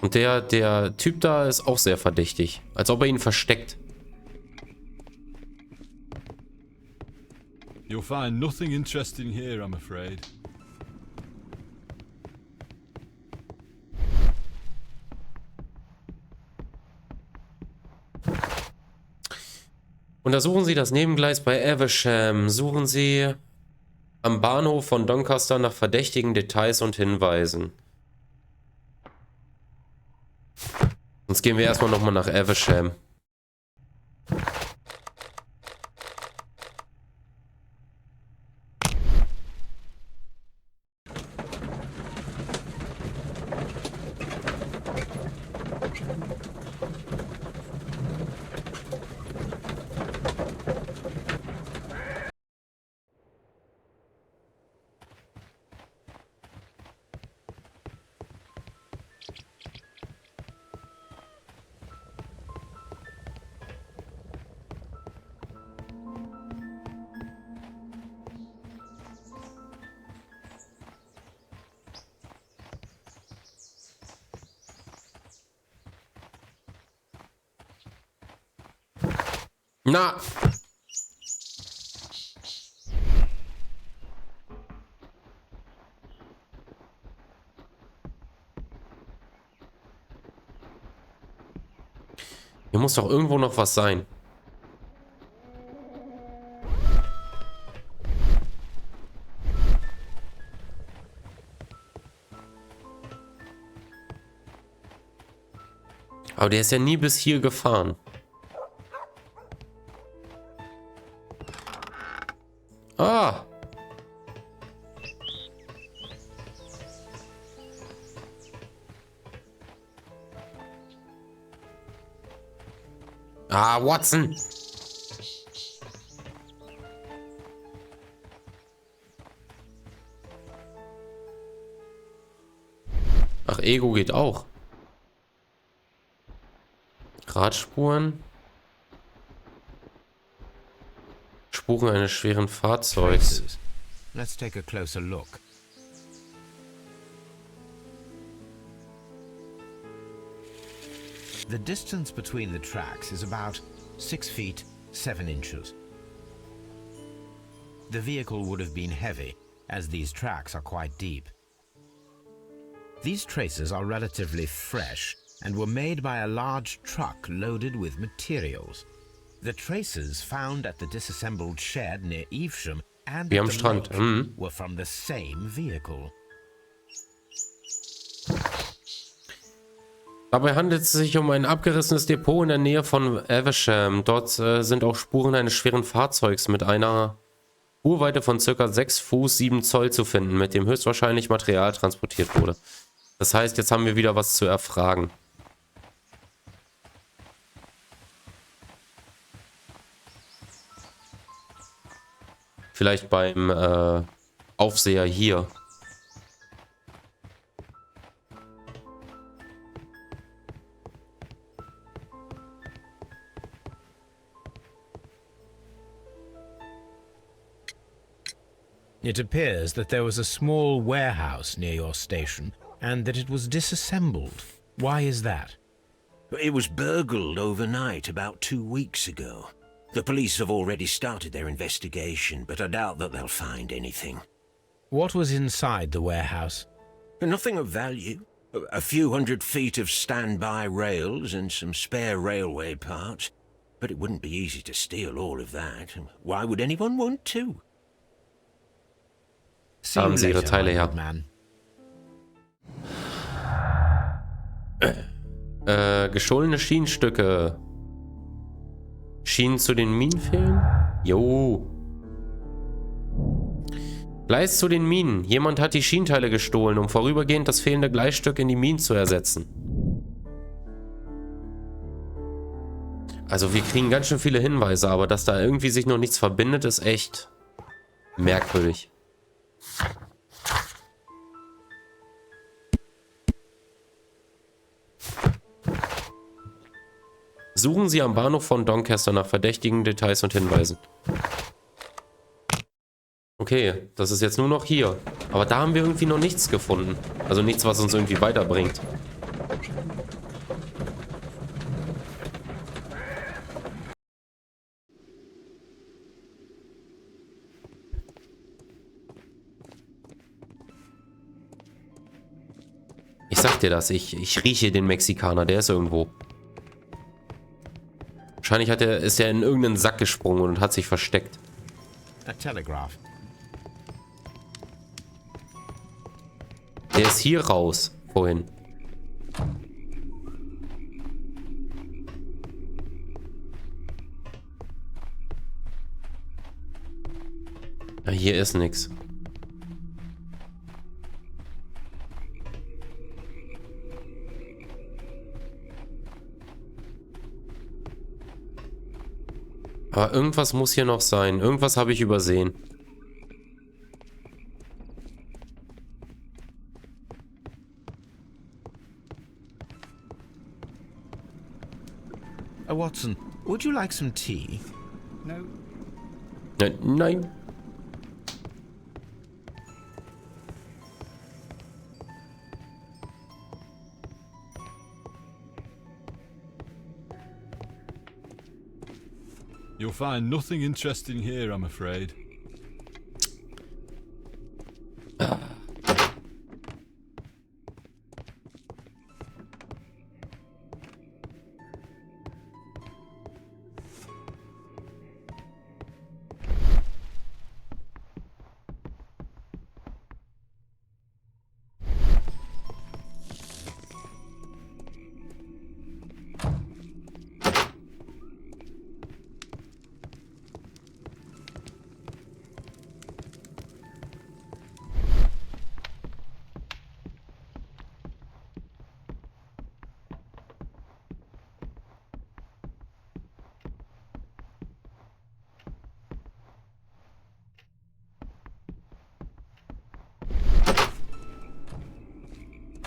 Und der Typ da ist auch sehr verdächtig. Als ob er ihn versteckt. You'll find nothing interesting here, I'm afraid. Untersuchen Sie das Nebengleis bei Evesham. Suchen Sie am Bahnhof von Doncaster nach verdächtigen Details und Hinweisen. Sonst gehen wir erstmal nochmal nach Evesham. Na! Hier muss doch irgendwo noch was sein. Aber der ist ja nie bis hier gefahren. Ah! Ah, Watson! Ach, Ego geht auch. Radspuren. Spuren eines schweren Fahrzeugs. Let's take a closer look. The distance between the tracks is about 6 feet 7 inches. The vehicle would have been heavy, as these tracks are quite deep. These traces are relatively fresh and were made by a large truck loaded with materials. The traces found at the disassembled shed near Evesham and Wie at am the Strand. lake were from the same vehicle. Dabei handelt es sich um ein abgerissenes Depot in der Nähe von Evesham. Dort sind auch Spuren eines schweren Fahrzeugs mit einer Spurweite von ca. 6 Fuß 7 Zoll zu finden, mit dem höchstwahrscheinlich Material transportiert wurde. Das heißt, jetzt haben wir wieder was zu erfragen. Vielleicht beim Aufseher hier. It appears that there was a small warehouse near your station and that it was disassembled. Why is that? It was burgled overnight about 2 weeks ago. The police have already started their investigation, but I doubt that they'll find anything. What was inside the warehouse? Nothing of value. A few 100 feet of standby rails and some spare railway parts. But it wouldn't be easy to steal all of that. Why would anyone want to? See you Haben Sie Ihre later, Teile my her. good man. Gestohlene Schienenstücke. Schienen zu den Minen fehlen? Jo. Gleis zu den Minen. Jemand hat die Schienenteile gestohlen, um vorübergehend das fehlende Gleisstück in die Minen zu ersetzen. Also wir kriegen ganz schön viele Hinweise, aber dass da irgendwie sich noch nichts verbindet, ist echt merkwürdig. Suchen Sie am Bahnhof von Doncaster nach verdächtigen Details und Hinweisen. Okay, das ist jetzt nur noch hier. Aber da haben wir irgendwie noch nichts gefunden. Also nichts, was uns irgendwie weiterbringt. Ich sag dir das, ich rieche den Mexikaner, der ist irgendwo. Wahrscheinlich ist er in irgendeinen Sack gesprungen und hat sich versteckt. A telegraph. Der ist hier raus, vorhin. Ja, hier ist nichts. Aber irgendwas muss hier noch sein. Irgendwas habe ich übersehen. Watson, would you like some tea? No. Nein. You'll find nothing interesting here, I'm afraid.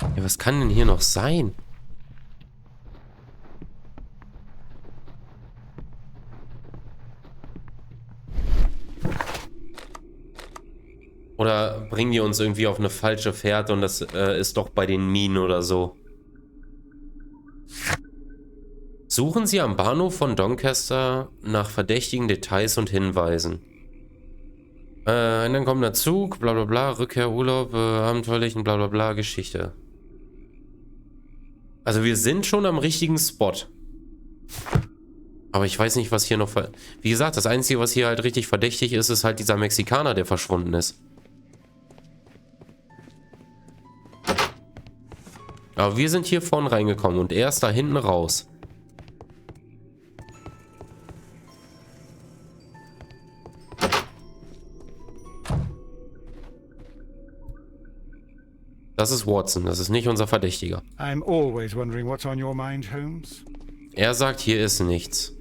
Ja, was kann denn hier noch sein? Oder bringen die uns irgendwie auf eine falsche Fährte und das ist doch bei den Minen oder so. Suchen Sie am Bahnhof von Doncaster nach verdächtigen Details und Hinweisen. Und dann kommt der Zug, bla bla bla, Rückkehr, Urlaub, abenteuerlichen, bla bla bla, Geschichte. Also wir sind schon am richtigen Spot. Aber ich weiß nicht, was hier noch... Wie gesagt, das Einzige, was hier halt richtig verdächtig ist, ist halt dieser Mexikaner, der verschwunden ist. Aber wir sind hier vorne reingekommen und er ist da hinten raus. Das ist Watson, das ist nicht unser Verdächtiger. I'm always wondering what's on your mind, Holmes. Er sagt, hier ist nichts.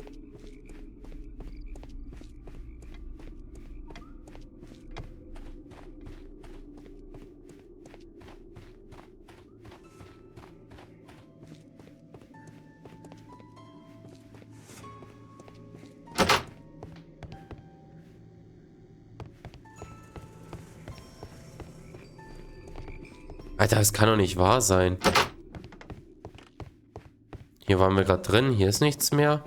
Alter, das kann doch nicht wahr sein. Hier waren wir gerade drin, hier ist nichts mehr.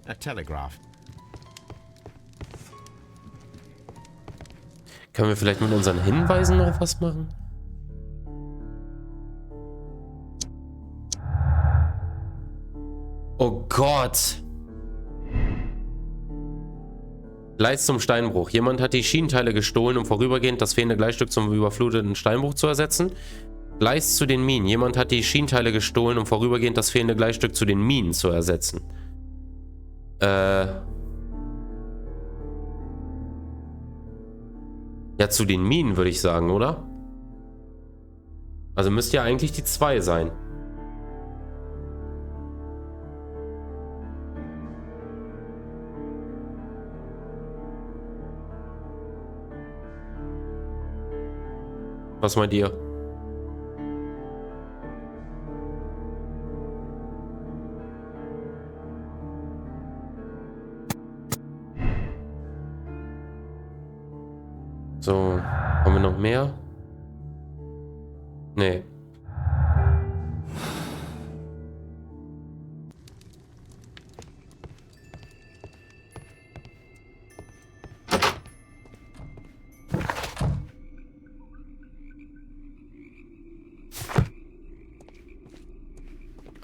A telegraph. Können wir vielleicht mit unseren Hinweisen noch was machen? Oh Gott! Gleis zum Steinbruch. Jemand hat die Schienenteile gestohlen, um vorübergehend das fehlende Gleisstück zum überfluteten Steinbruch zu ersetzen. Gleis zu den Minen. Jemand hat die Schienenteile gestohlen, um vorübergehend das fehlende Gleisstück zu den Minen zu ersetzen. Ja, zu den Minen würde ich sagen, oder? Also müsste ja eigentlich die 2 sein. Was meint ihr? So, haben wir noch mehr? Nee.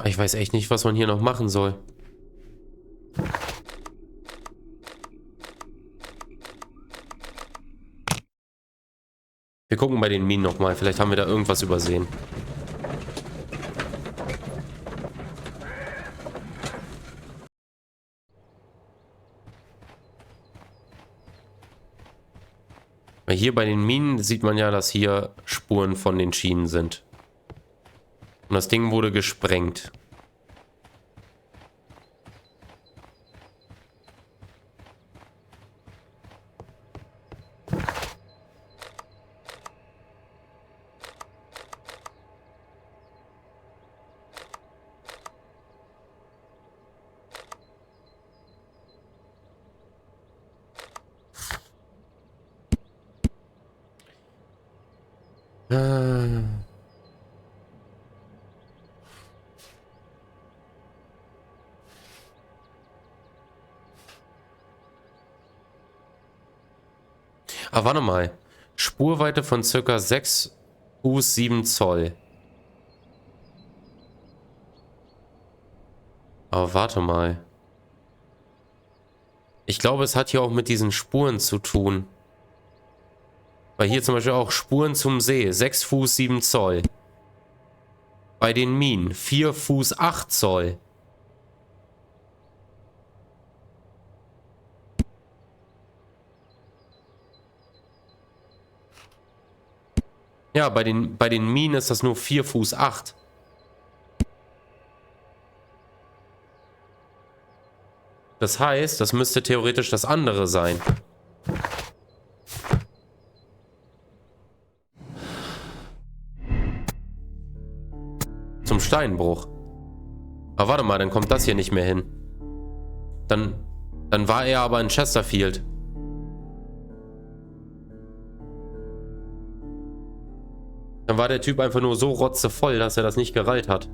Ich weiß echt nicht, was man hier noch machen soll. Wir gucken bei den Minen nochmal. Vielleicht haben wir da irgendwas übersehen. Weil hier bei den Minen sieht man ja, dass hier Spuren von den Schienen sind. Und das Ding wurde gesprengt. Ah, warte mal. Spurweite von ca. 6 Fuß 7 Zoll. Aber warte mal. Ich glaube, es hat hier auch mit diesen Spuren zu tun. Weil hier zum Beispiel auch Spuren zum See. 6 Fuß 7 Zoll. Bei den Minen 4 Fuß 8 Zoll. Ja, bei den Minen ist das nur 4 Fuß 8. Das heißt, das müsste theoretisch das andere sein. Zum Steinbruch. Aber warte mal, dann kommt das hier nicht mehr hin. Dann war er aber in Chesterfield. Dann war der Typ einfach nur so rotzevoll, dass er das nicht gerallt hat.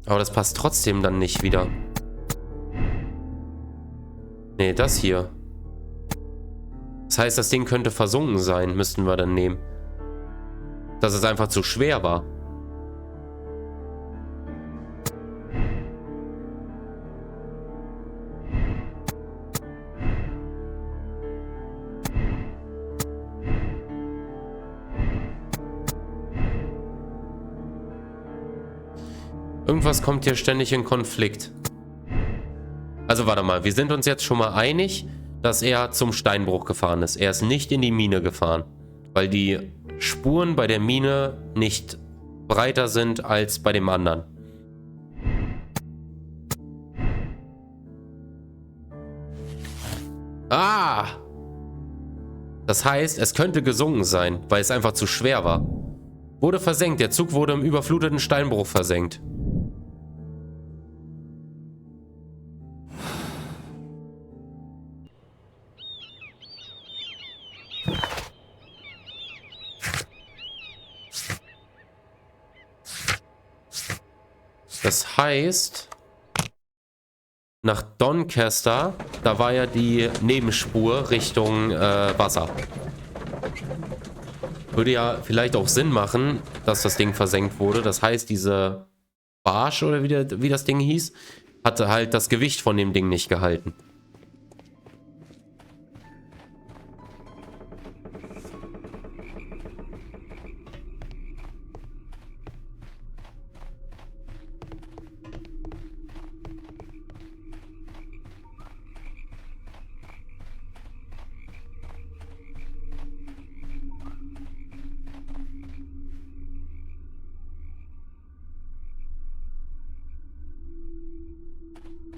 Aber das passt trotzdem dann nicht wieder. Nee, das hier. Das heißt, das Ding könnte versunken sein, müssten wir dann nehmen. Dass es einfach zu schwer war. Irgendwas kommt hier ständig in Konflikt. Also warte mal, wir sind uns jetzt schon mal einig, dass er zum Steinbruch gefahren ist. Er ist nicht in die Mine gefahren, weil die Spuren bei der Mine nicht breiter sind als bei dem anderen. Ah! Das heißt, es könnte gesunken sein, weil es einfach zu schwer war. Wurde versenkt. Der Zug wurde im überfluteten Steinbruch versenkt. Das heißt, nach Doncaster, da war ja die Nebenspur Richtung Wasser. Würde ja vielleicht auch Sinn machen, dass das Ding versenkt wurde. Das heißt, diese Barge oder wie das Ding hieß, hatte halt das Gewicht von dem Ding nicht gehalten.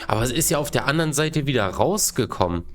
Aber es ist ja auf der anderen Seite wieder rausgekommen.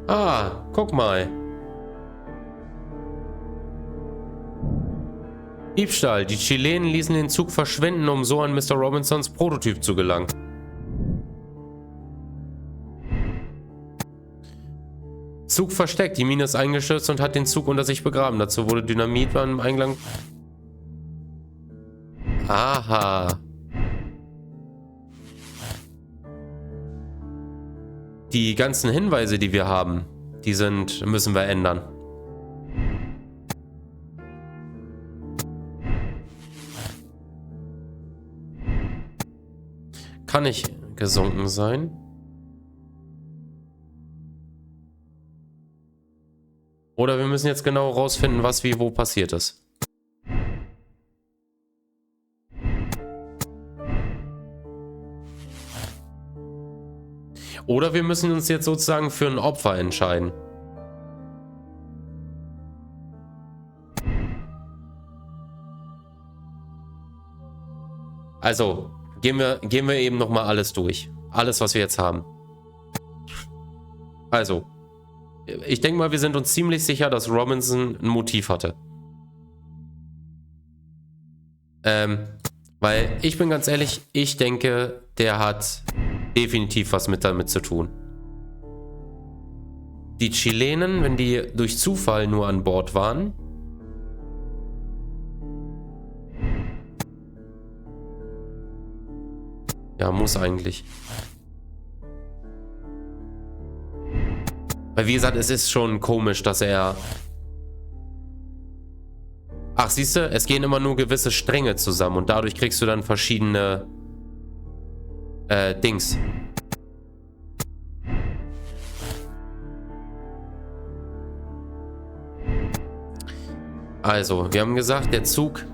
Ah, guck mal. Diebstahl. Die Chilenen ließen den Zug verschwinden, um so an Mr. Robinsons Prototyp zu gelangen. Zug versteckt. Die Mine ist eingestürzt und hat den Zug unter sich begraben. Dazu wurde Dynamit beim Eingang... Aha. Die ganzen Hinweise, die wir haben, müssen wir ändern. Kann nicht gesunken sein. Oder wir müssen jetzt genau rausfinden, was wie wo passiert ist. Oder wir müssen uns jetzt sozusagen für ein Opfer entscheiden. Also, gehen wir eben nochmal alles durch. Alles, was wir jetzt haben. Also, ich denke mal, wir sind uns ziemlich sicher, dass Robinson ein Motiv hatte. Weil ich bin ganz ehrlich, ich denke, der hat definitiv was damit zu tun. Die Chilenen, wenn die durch Zufall nur an Bord waren, ja, muss eigentlich. Weil wie gesagt, es ist schon komisch, dass er... Ach, siehst du, es gehen immer nur gewisse Stränge zusammen und dadurch kriegst du dann verschiedene Dings. Also, wir haben gesagt, der Zug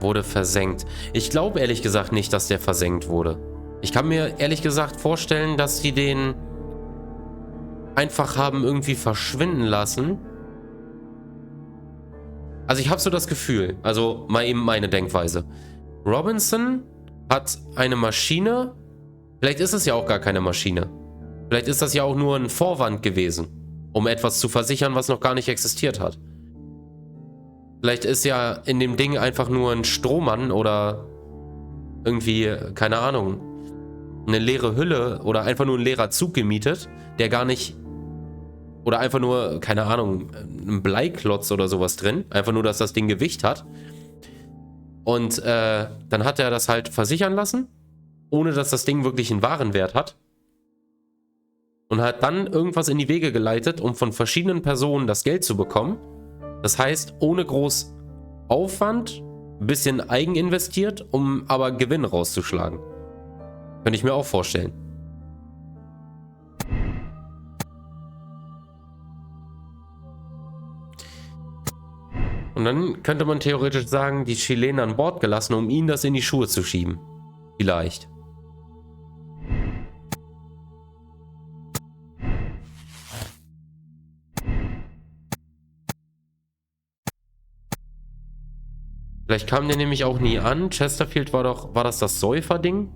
wurde versenkt. Ich glaube ehrlich gesagt nicht, dass der versenkt wurde. Ich kann mir ehrlich gesagt vorstellen, dass die den einfach haben irgendwie verschwinden lassen. Also ich habe so das Gefühl, also mal eben meine Denkweise. Robinson hat eine Maschine, vielleicht ist es ja auch gar keine Maschine. Vielleicht ist das ja auch nur ein Vorwand gewesen, um etwas zu versichern, was noch gar nicht existiert hat. Vielleicht ist ja in dem Ding einfach nur ein Strohmann oder irgendwie, keine Ahnung, eine leere Hülle oder einfach nur ein leerer Zug gemietet, der gar nicht, oder einfach nur, keine Ahnung, ein Bleiklotz oder sowas drin. Einfach nur, dass das Ding Gewicht hat. Und dann hat er das halt versichern lassen, ohne dass das Ding wirklich einen Warenwert hat. Und hat dann irgendwas in die Wege geleitet, um von verschiedenen Personen das Geld zu bekommen. Das heißt, ohne groß Aufwand, ein bisschen eigen investiert, um aber Gewinn rauszuschlagen. Könnte ich mir auch vorstellen. Und dann könnte man theoretisch sagen, die Chilenen an Bord gelassen, um ihnen das in die Schuhe zu schieben. Vielleicht. Vielleicht kam der nämlich auch nie an. Chesterfield war das Säuferding?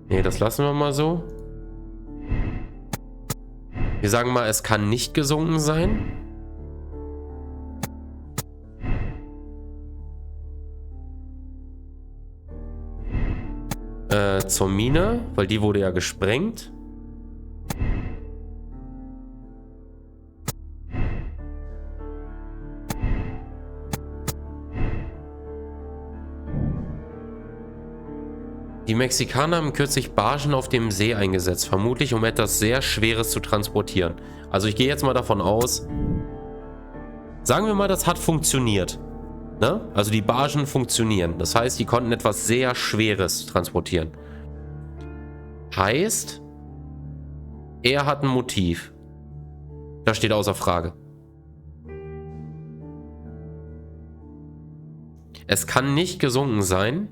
Nee, das lassen wir mal so. Wir sagen mal, es kann nicht gesunken sein. Zur Mine, weil die wurde ja gesprengt. Die Mexikaner haben kürzlich Bargen auf dem See eingesetzt, vermutlich um etwas sehr Schweres zu transportieren. Also ich gehe jetzt mal davon aus, sagen wir mal, das hat funktioniert. Ne? Also die Bargen funktionieren. Das heißt, die konnten etwas sehr Schweres transportieren. Heißt, er hat ein Motiv. Das steht außer Frage. Es kann nicht gesunken sein.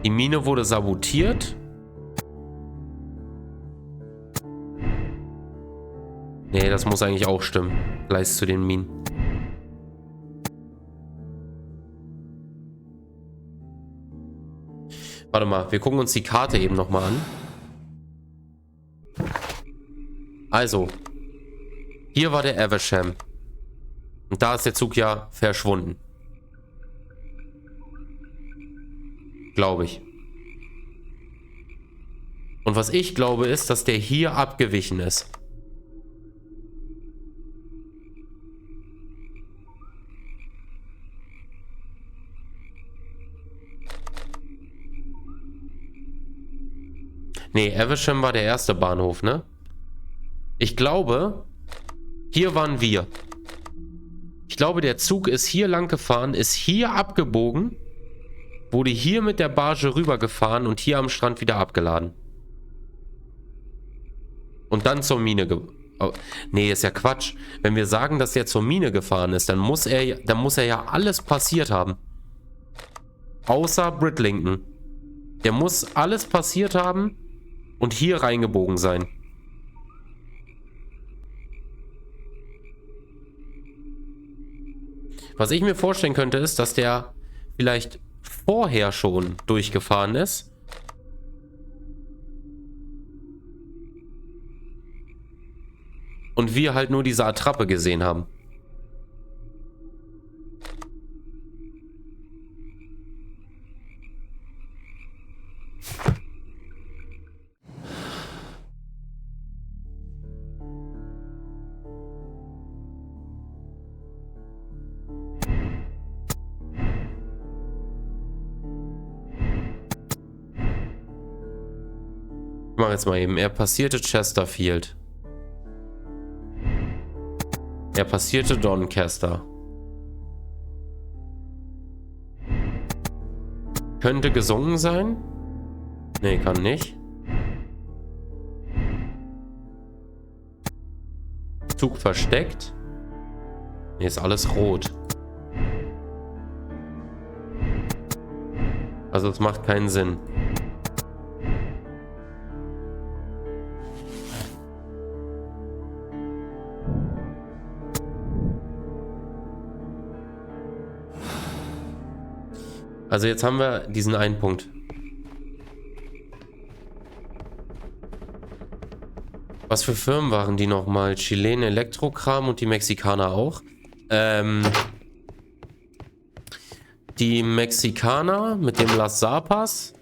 Die Mine wurde sabotiert. Nee, das muss eigentlich auch stimmen. Gleich zu den Minen. Warte mal, wir gucken uns die Karte eben nochmal an. Also, hier war der Evesham. Und da ist der Zug ja verschwunden. Glaube ich. Und was ich glaube ist, dass der hier abgewichen ist. Nee, Evesham war der erste Bahnhof, ne? Ich glaube, hier waren wir. Ich glaube, der Zug ist hier lang gefahren, ist hier abgebogen, wurde hier mit der Barge rübergefahren und hier am Strand wieder abgeladen. Und dann zur Mine nee, ist ja Quatsch. Wenn wir sagen, dass der zur Mine gefahren ist, dann muss er ja alles passiert haben. Außer Bridlington. Der muss alles passiert haben und hier reingebogen sein. Was ich mir vorstellen könnte, ist, dass der vielleicht vorher schon durchgefahren ist und wir halt nur diese Attrappe gesehen haben. Ich mache jetzt mal eben. Er passierte Chesterfield. Er passierte Doncaster. Könnte gesungen sein? Nee, kann nicht. Zug versteckt. Nee, ist alles rot. Also es macht keinen Sinn. Also jetzt haben wir diesen einen Punkt. Was für Firmen waren die nochmal? Chilen Elektrokram und die Mexikaner auch. Die Mexikaner mit dem Las Zapas,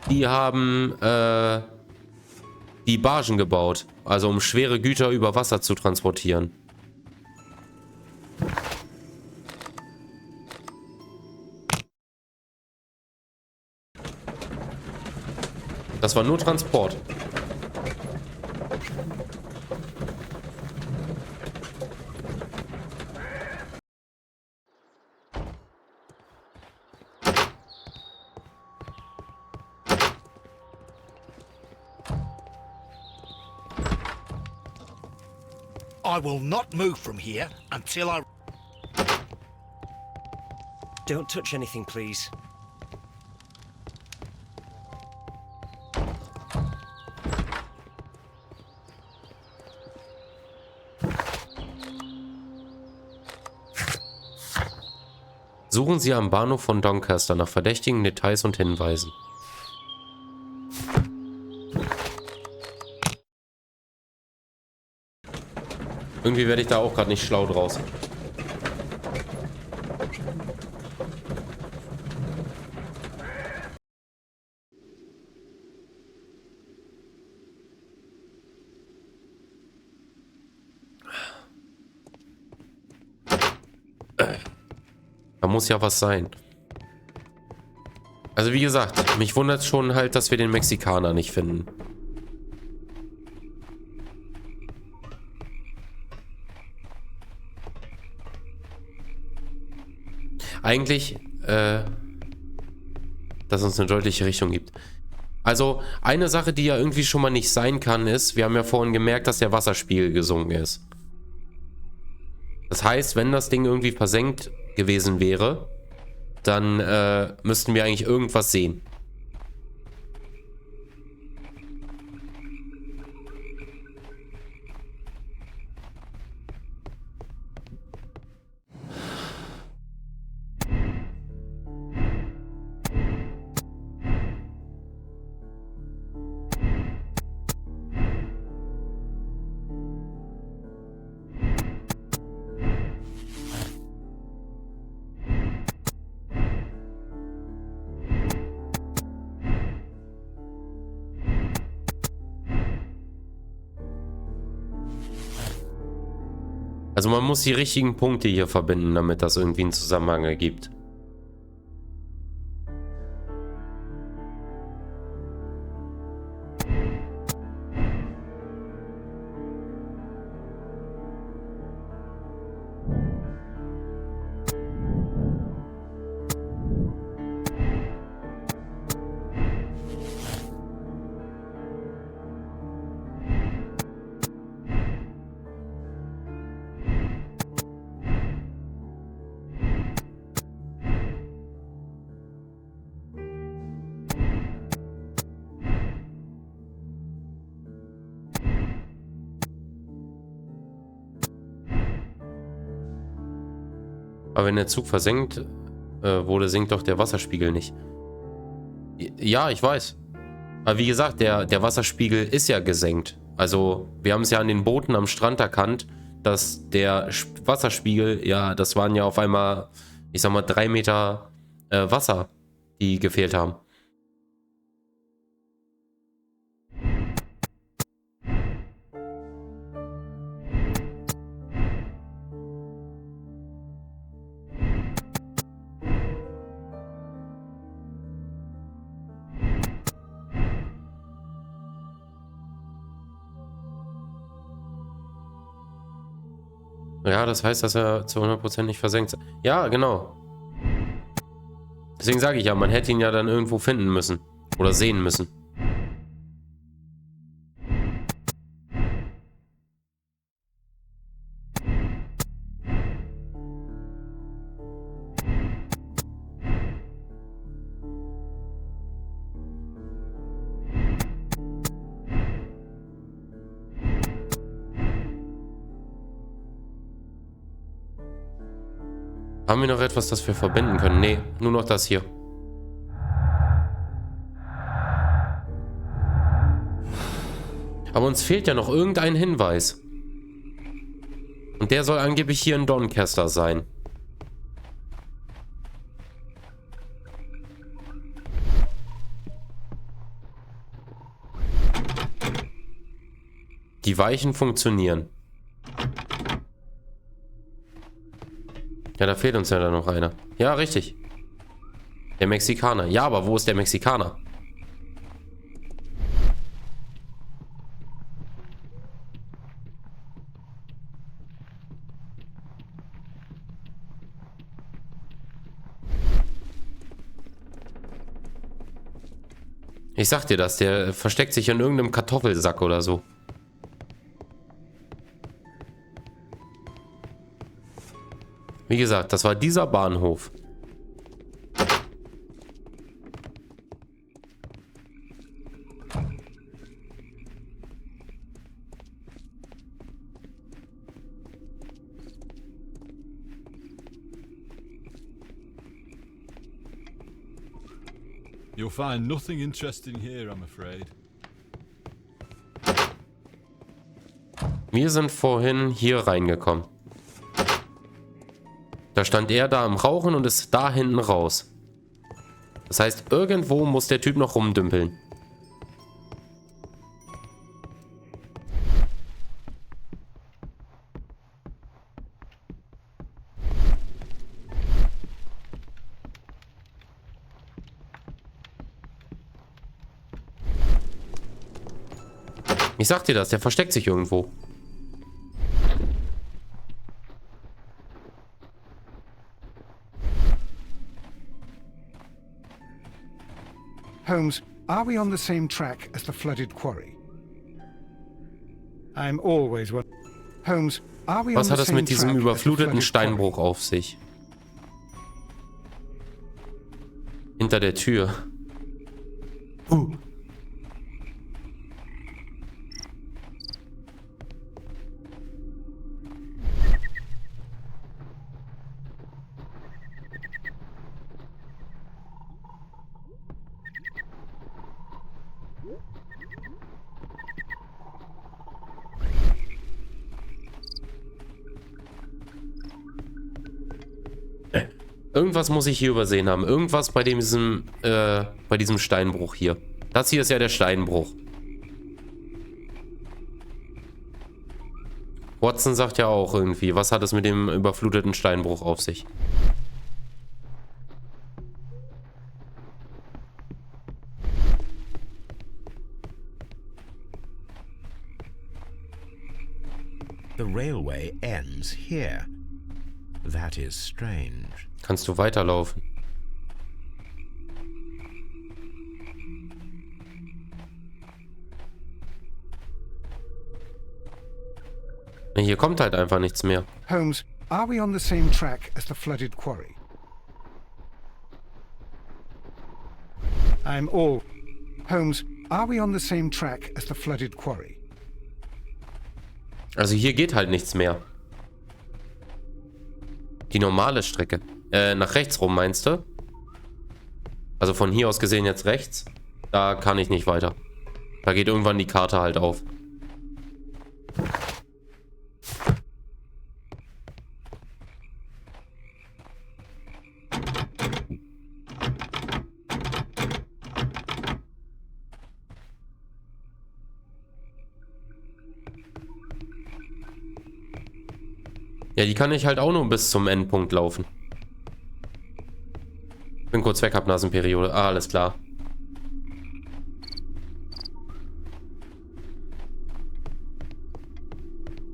die haben die Bargen gebaut. Also um schwere Güter über Wasser zu transportieren. Das war nur Transport. I will not move from here until I... Don't touch anything, please. Suchen Sie am Bahnhof von Doncaster nach verdächtigen Details und Hinweisen. Irgendwie werde ich da auch gerade nicht schlau draus. Da muss ja was sein. Also wie gesagt, mich wundert schon halt, dass wir den Mexikaner nicht finden. Eigentlich, dass uns eine deutliche Richtung gibt. Also, eine Sache, die ja irgendwie schon mal nicht sein kann, ist, wir haben ja vorhin gemerkt, dass der Wasserspiegel gesunken ist. Das heißt, wenn das Ding irgendwie versenkt gewesen wäre, dann müssten wir eigentlich irgendwas sehen. Also man muss die richtigen Punkte hier verbinden, damit das irgendwie einen Zusammenhang ergibt. Aber wenn der Zug versenkt wurde, sinkt doch der Wasserspiegel nicht. Ja, ich weiß. Aber wie gesagt, der Wasserspiegel ist ja gesenkt. Also, wir haben es ja an den Booten am Strand erkannt, dass der Wasserspiegel, ja, das waren ja auf einmal, ich sag mal, 3 Meter Wasser, die gefehlt haben. Ja, das heißt, dass er zu 100% nicht versenkt ist. Ja, genau. Deswegen sage ich ja, man hätte ihn ja dann irgendwo finden müssen. Oder sehen müssen. Haben wir noch etwas, das wir verbinden können? Nee, nur noch das hier. Aber uns fehlt ja noch irgendein Hinweis. Und der soll angeblich hier in Doncaster sein. Die Weichen funktionieren. Ja, da fehlt uns ja dann noch einer. Ja, richtig. Der Mexikaner. Ja, aber wo ist der Mexikaner? Ich sag dir das, der versteckt sich in irgendeinem Kartoffelsack oder so. Wie gesagt, das war dieser Bahnhof. You'll find nothing interesting here, I'm afraid. Wir sind vorhin hier reingekommen. Da stand er da am Rauchen und ist da hinten raus. Das heißt, irgendwo muss der Typ noch rumdümpeln. Ich sag dir das, der versteckt sich irgendwo. Holmes, are we on the same track as the flooded quarry? I'm always one. Holmes, are we on Was the hat es same mit diesem track as the überfluteten flooded Steinbruch quarry? auf sich? Hinter der Tür. Irgendwas muss ich hier übersehen haben. Irgendwas bei diesem Steinbruch hier. Das hier ist ja der Steinbruch. Watson sagt ja auch irgendwie, was hat es mit dem überfluteten Steinbruch auf sich? The railway ends here. That is strange. Kannst du weiterlaufen? Hier kommt halt einfach nichts mehr. Holmes, are we on the same track as the flooded quarry? I'm all. Holmes, are we on the same track as the flooded quarry? Also hier geht halt nichts mehr. Die normale Strecke. Nach rechts rum, meinst du? Also von hier aus gesehen jetzt rechts. Da kann ich nicht weiter. Da geht irgendwann die Karte halt auf. Ja, die kann ich halt auch nur bis zum Endpunkt laufen. Bin kurz weg, hab Nasenperiode. Ah, alles klar.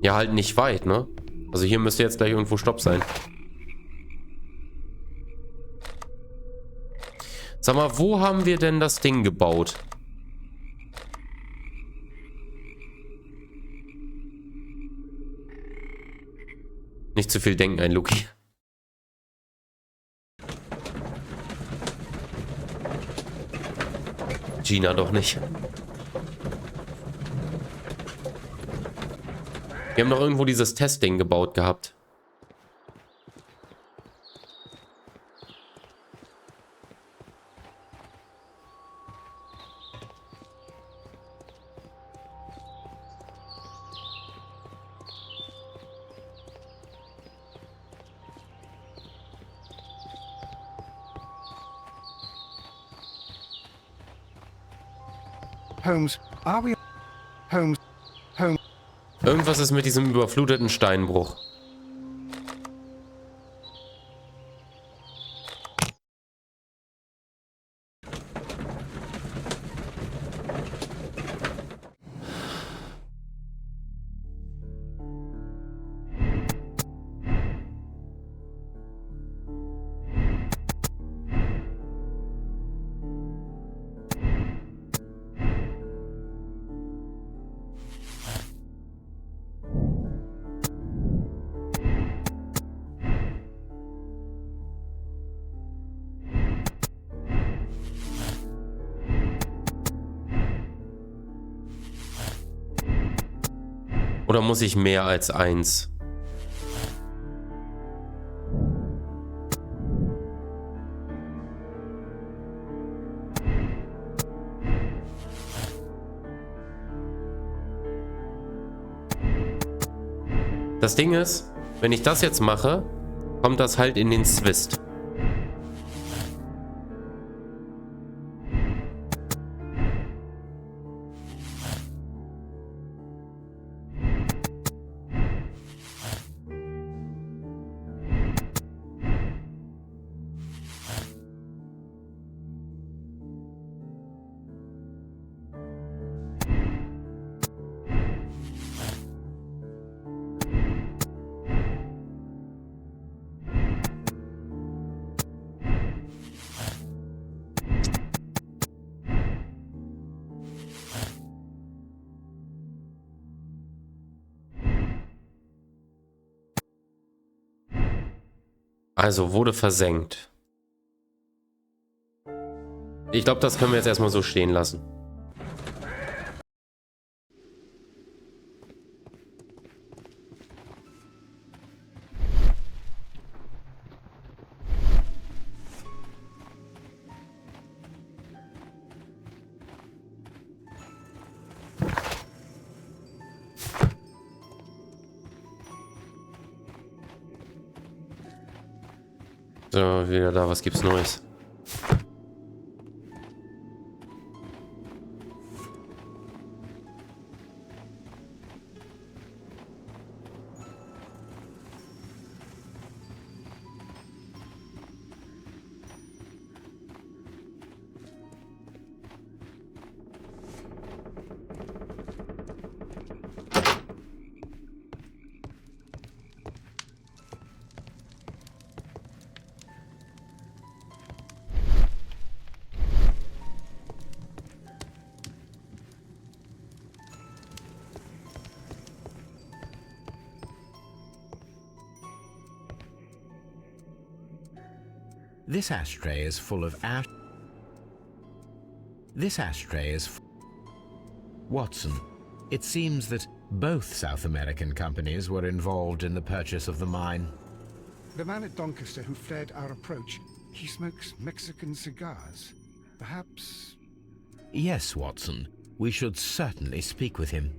Ja, halt nicht weit, ne? Also hier müsste jetzt gleich irgendwo Stopp sein. Sag mal, wo haben wir denn das Ding gebaut? Nicht zu viel denken, ein Luki. Gina doch nicht. Wir haben doch irgendwo dieses Testding gebaut gehabt. Holmes, are we... Holmes, Holmes... Irgendwas ist mit diesem überfluteten Steinbruch. Oder muss ich mehr als eins? Das Ding ist, wenn ich das jetzt mache, kommt das halt in den Zwist. Also wurde versenkt. Ich glaube, das können wir jetzt erstmal so stehen lassen. So, wieder da, was gibt's Neues? This ashtray is full of ash. This ashtray is... Watson, it seems that both South American companies were involved in the purchase of the mine. The man at Doncaster who fled our approach, he smokes Mexican cigars. Perhaps... Yes, Watson. We should certainly speak with him.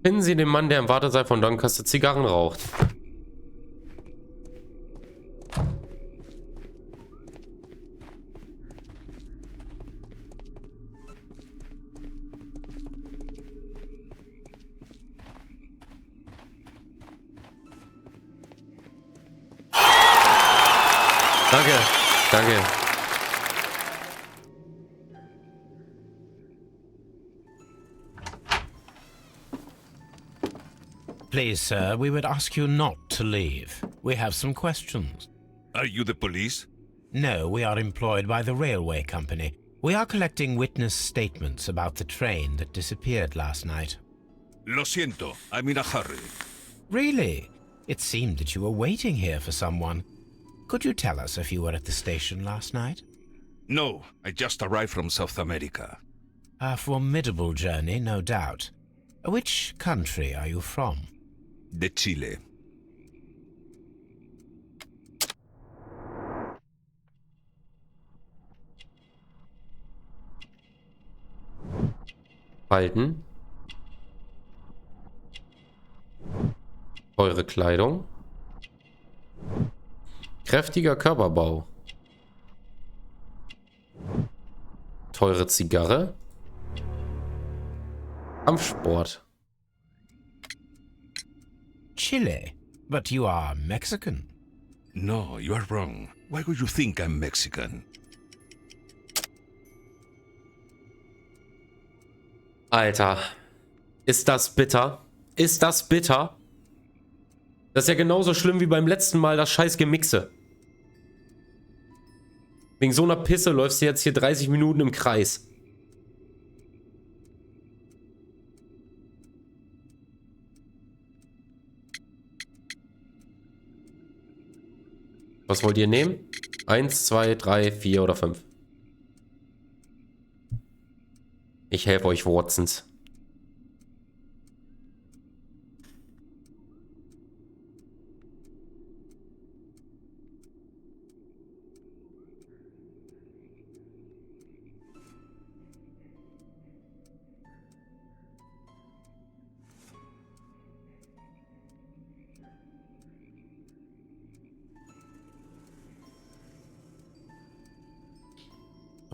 Finden Sie den Mann, der im Wartesaal von Doncaster Zigarren raucht. Danke, danke. Please, sir, we would ask you not to leave. We have some questions. Are you the police? No, we are employed by the railway company. We are collecting witness statements about the train that disappeared last night. Lo siento, I'm in a hurry. Really? It seemed that you were waiting here for someone. Could you tell us if you were at the station last night? No, I just arrived from South America. A formidable journey, no doubt. Which country are you from? De Chile. Halten. Eure Kleidung. Kräftiger Körperbau. Teure Zigarre. Kampfsport. Chile? But you are Mexican. No, you are wrong. Why would you think I'm Mexican? Alter. Ist das bitter? Ist das bitter? Das ist ja genauso schlimm wie beim letzten Mal das scheiß Gemixe. Wegen so einer Pisse läufst du jetzt hier 30 Minuten im Kreis. Was wollt ihr nehmen? 1, 2, 3, 4 oder 5? Ich helfe euch, Watsons.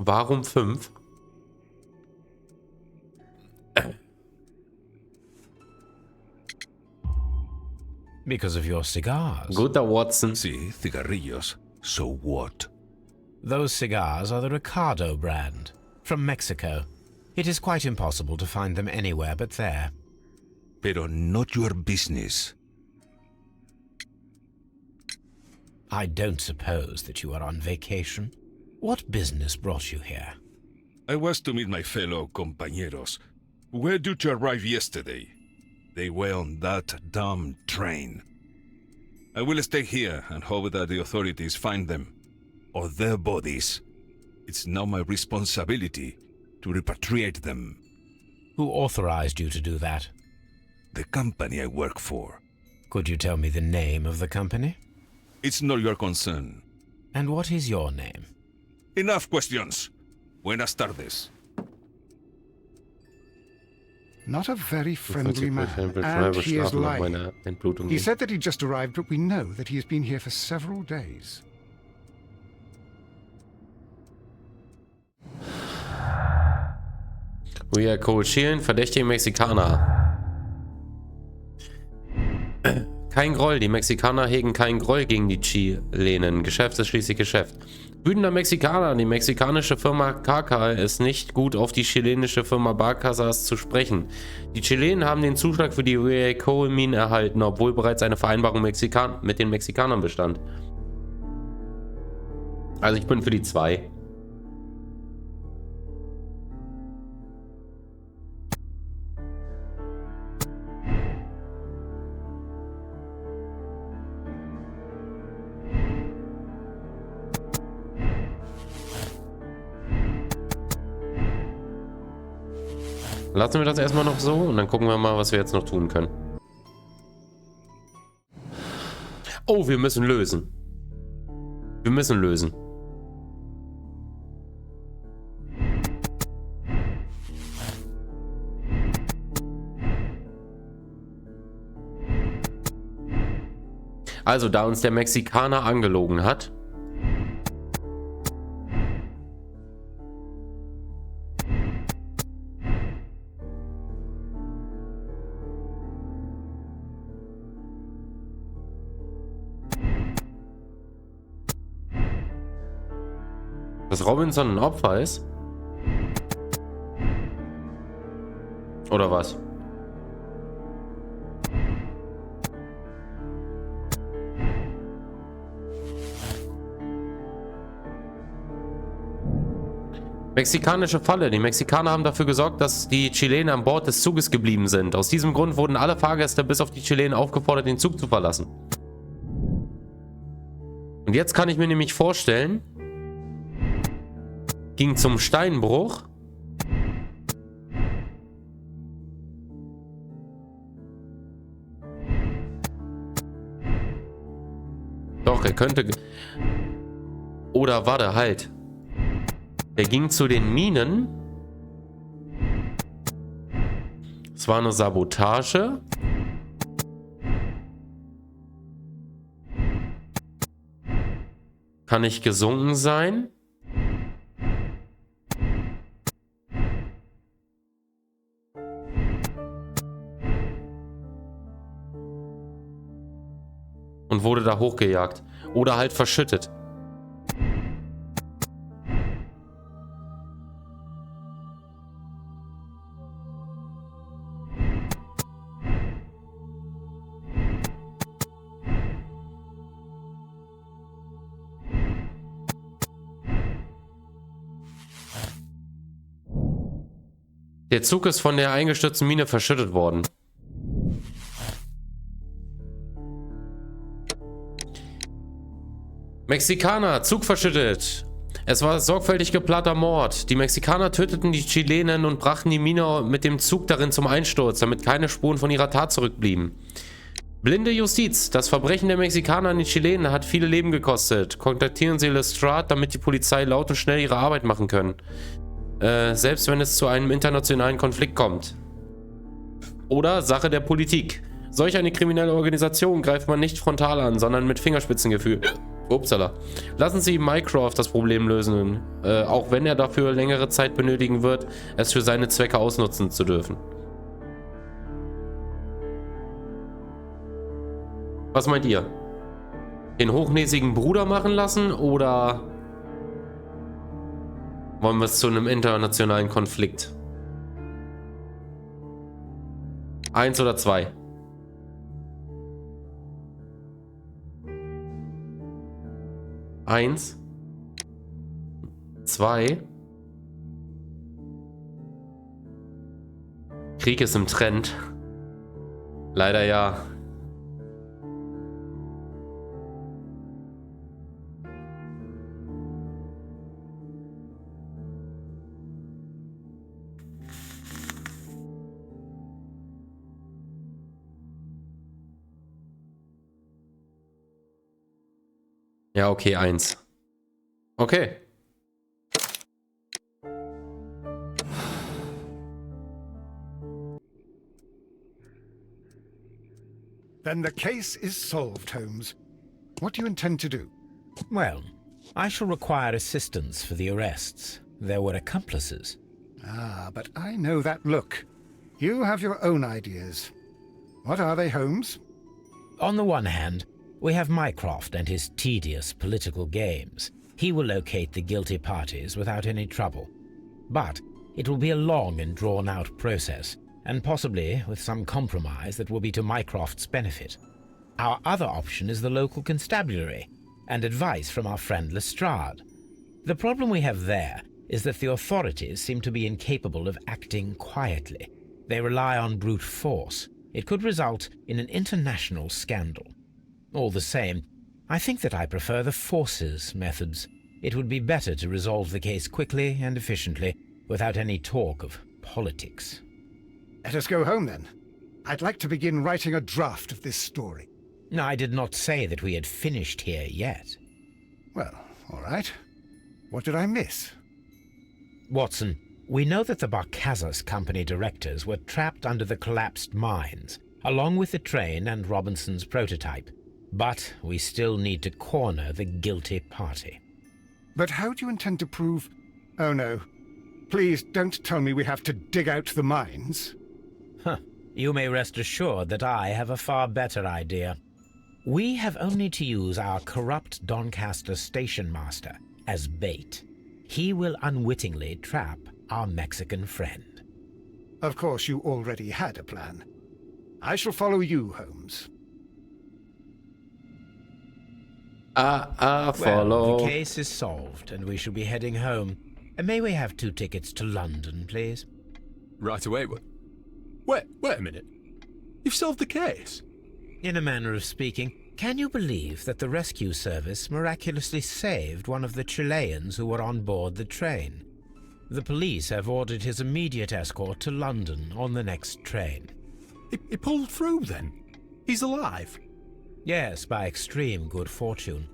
Warum 5? Because of your cigars. Guter Watson. Sí, cigarrillos. So what? Those cigars are the Ricardo brand, from Mexico. It is quite impossible to find them anywhere but there. Pero not your business. I don't suppose that you are on vacation. What business brought you here? I was to meet my fellow compañeros. Where did you arrive yesterday? They were on that damn train. I will stay here and hope that the authorities find them, or their bodies. It's now my responsibility to repatriate them. Who authorized you to do that? The company I work for. Could you tell me the name of the company? It's not your concern. And what is your name? Enough questions. Buenas tardes. Not a very friendly man, and he is lying. He said that he just arrived, but we know that he has been here for several days. We are cold schälen, verdächtige Mexikaner. Kein Groll, die Mexikaner hegen keinen Groll gegen die Chilenen. Geschäft ist schließlich Geschäft. Wütender Mexikaner, die mexikanische Firma KK ist nicht gut auf die chilenische Firma Barcasas zu sprechen. Die Chilenen haben den Zuschlag für die Coal-Minen erhalten, obwohl bereits eine Vereinbarung mit den Mexikanern bestand. Also ich bin für die 2. Lassen wir das erstmal noch so und dann gucken wir mal, was wir jetzt noch tun können. Oh, wir müssen lösen. Wir müssen lösen. Also, da uns der Mexikaner angelogen hat, Dass Robinson ein Opfer ist? Oder was? Mexikanische Falle. Die Mexikaner haben dafür gesorgt, dass die Chilenen an Bord des Zuges geblieben sind. Aus diesem Grund wurden alle Fahrgäste bis auf die Chilenen aufgefordert, den Zug zu verlassen. Und jetzt kann ich mir nämlich vorstellen, ging zum Steinbruch. Doch, er könnte... Oder warte, halt. Er ging zu den Minen. Es war eine Sabotage. Kann nicht gesunken sein. Und wurde da hochgejagt. Oder halt verschüttet. Der Zug ist von der eingestürzten Mine verschüttet worden. Mexikaner, Zug verschüttet. Es war sorgfältig geplanter Mord. Die Mexikaner töteten die Chilenen und brachten die Mine mit dem Zug darin zum Einsturz, damit keine Spuren von ihrer Tat zurückblieben. Blinde Justiz. Das Verbrechen der Mexikaner an den Chilenen hat viele Leben gekostet. Kontaktieren Sie Lestrade, damit die Polizei laut und schnell ihre Arbeit machen können. Selbst wenn es zu einem internationalen Konflikt kommt. Oder Sache der Politik. Solch eine kriminelle Organisation greift man nicht frontal an, sondern mit Fingerspitzengefühl. Upsala. Lassen Sie Mycroft das Problem lösen, auch wenn er dafür längere Zeit benötigen wird, es für seine Zwecke ausnutzen zu dürfen. Was meint ihr? Den hochnäsigen Bruder machen lassen oder wollen wir es zu einem internationalen Konflikt? 1 oder 2? Eins, 2. Krieg ist im Trend. Leider ja. Ja, okay, 1. Okay. Then the case is solved, Holmes. What do you intend to do? Well, I shall require assistance for the arrests. There were accomplices. Ah, but I know that look. You have your own ideas. What are they, Holmes? On the one hand, we have Mycroft and his tedious political games. He will locate the guilty parties without any trouble. But it will be a long and drawn-out process, and possibly with some compromise that will be to Mycroft's benefit. Our other option is the local constabulary, and advice from our friend Lestrade. The problem we have there is that the authorities seem to be incapable of acting quietly. They rely on brute force. It could result in an international scandal. All the same, I think that I prefer the forces methods. It would be better to resolve the case quickly and efficiently, without any talk of politics. Let us go home, then. I'd like to begin writing a draft of this story. I did not say that we had finished here yet. Well, all right. What did I miss? Watson, we know that the Barcazas Company directors were trapped under the collapsed mines, along with the train and Robinson's prototype. But we still need to corner the guilty party. But how do you intend to prove... Oh, no. Please don't tell me we have to dig out the mines. You may rest assured that I have a far better idea. We have only to use our corrupt Doncaster station master as bait. he will unwittingly trap our Mexican friend. Of course, you already had a plan. I shall follow you, Holmes. Well, Follow. the case is solved, and we shall be heading home. May we have 2 tickets to London, please? Right away, wait a minute. You've solved the case? In a manner of speaking, can you believe that the rescue service miraculously saved one of the Chileans who were on board the train? The police have ordered his immediate escort to London on the next train. He pulled through then? He's alive? Yes, by extreme good fortune.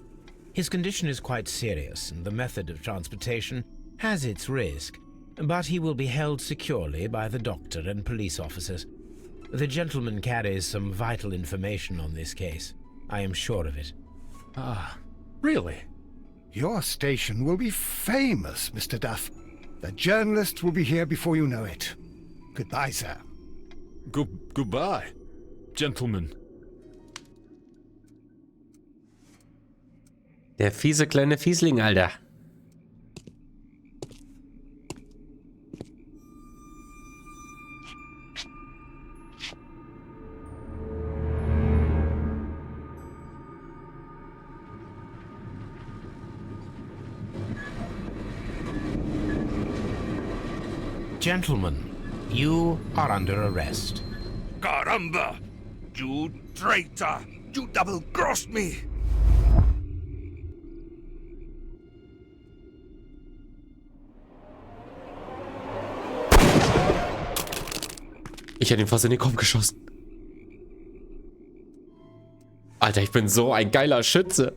His condition is quite serious, and the method of transportation has its risk, but he will be held securely by the doctor and police officers. The gentleman carries some vital information on this case. I am sure of it. Ah, really? Your station will be famous, Mr. Duff. The journalists will be here before you know it. Goodbye, sir. Goodbye, gentlemen. Der fiese kleine Fiesling, Alter. Gentlemen, you are under arrest. Caramba! You traitor! You double-crossed me! Ich hätte ihn fast in den Kopf geschossen. Alter, ich bin so ein geiler Schütze.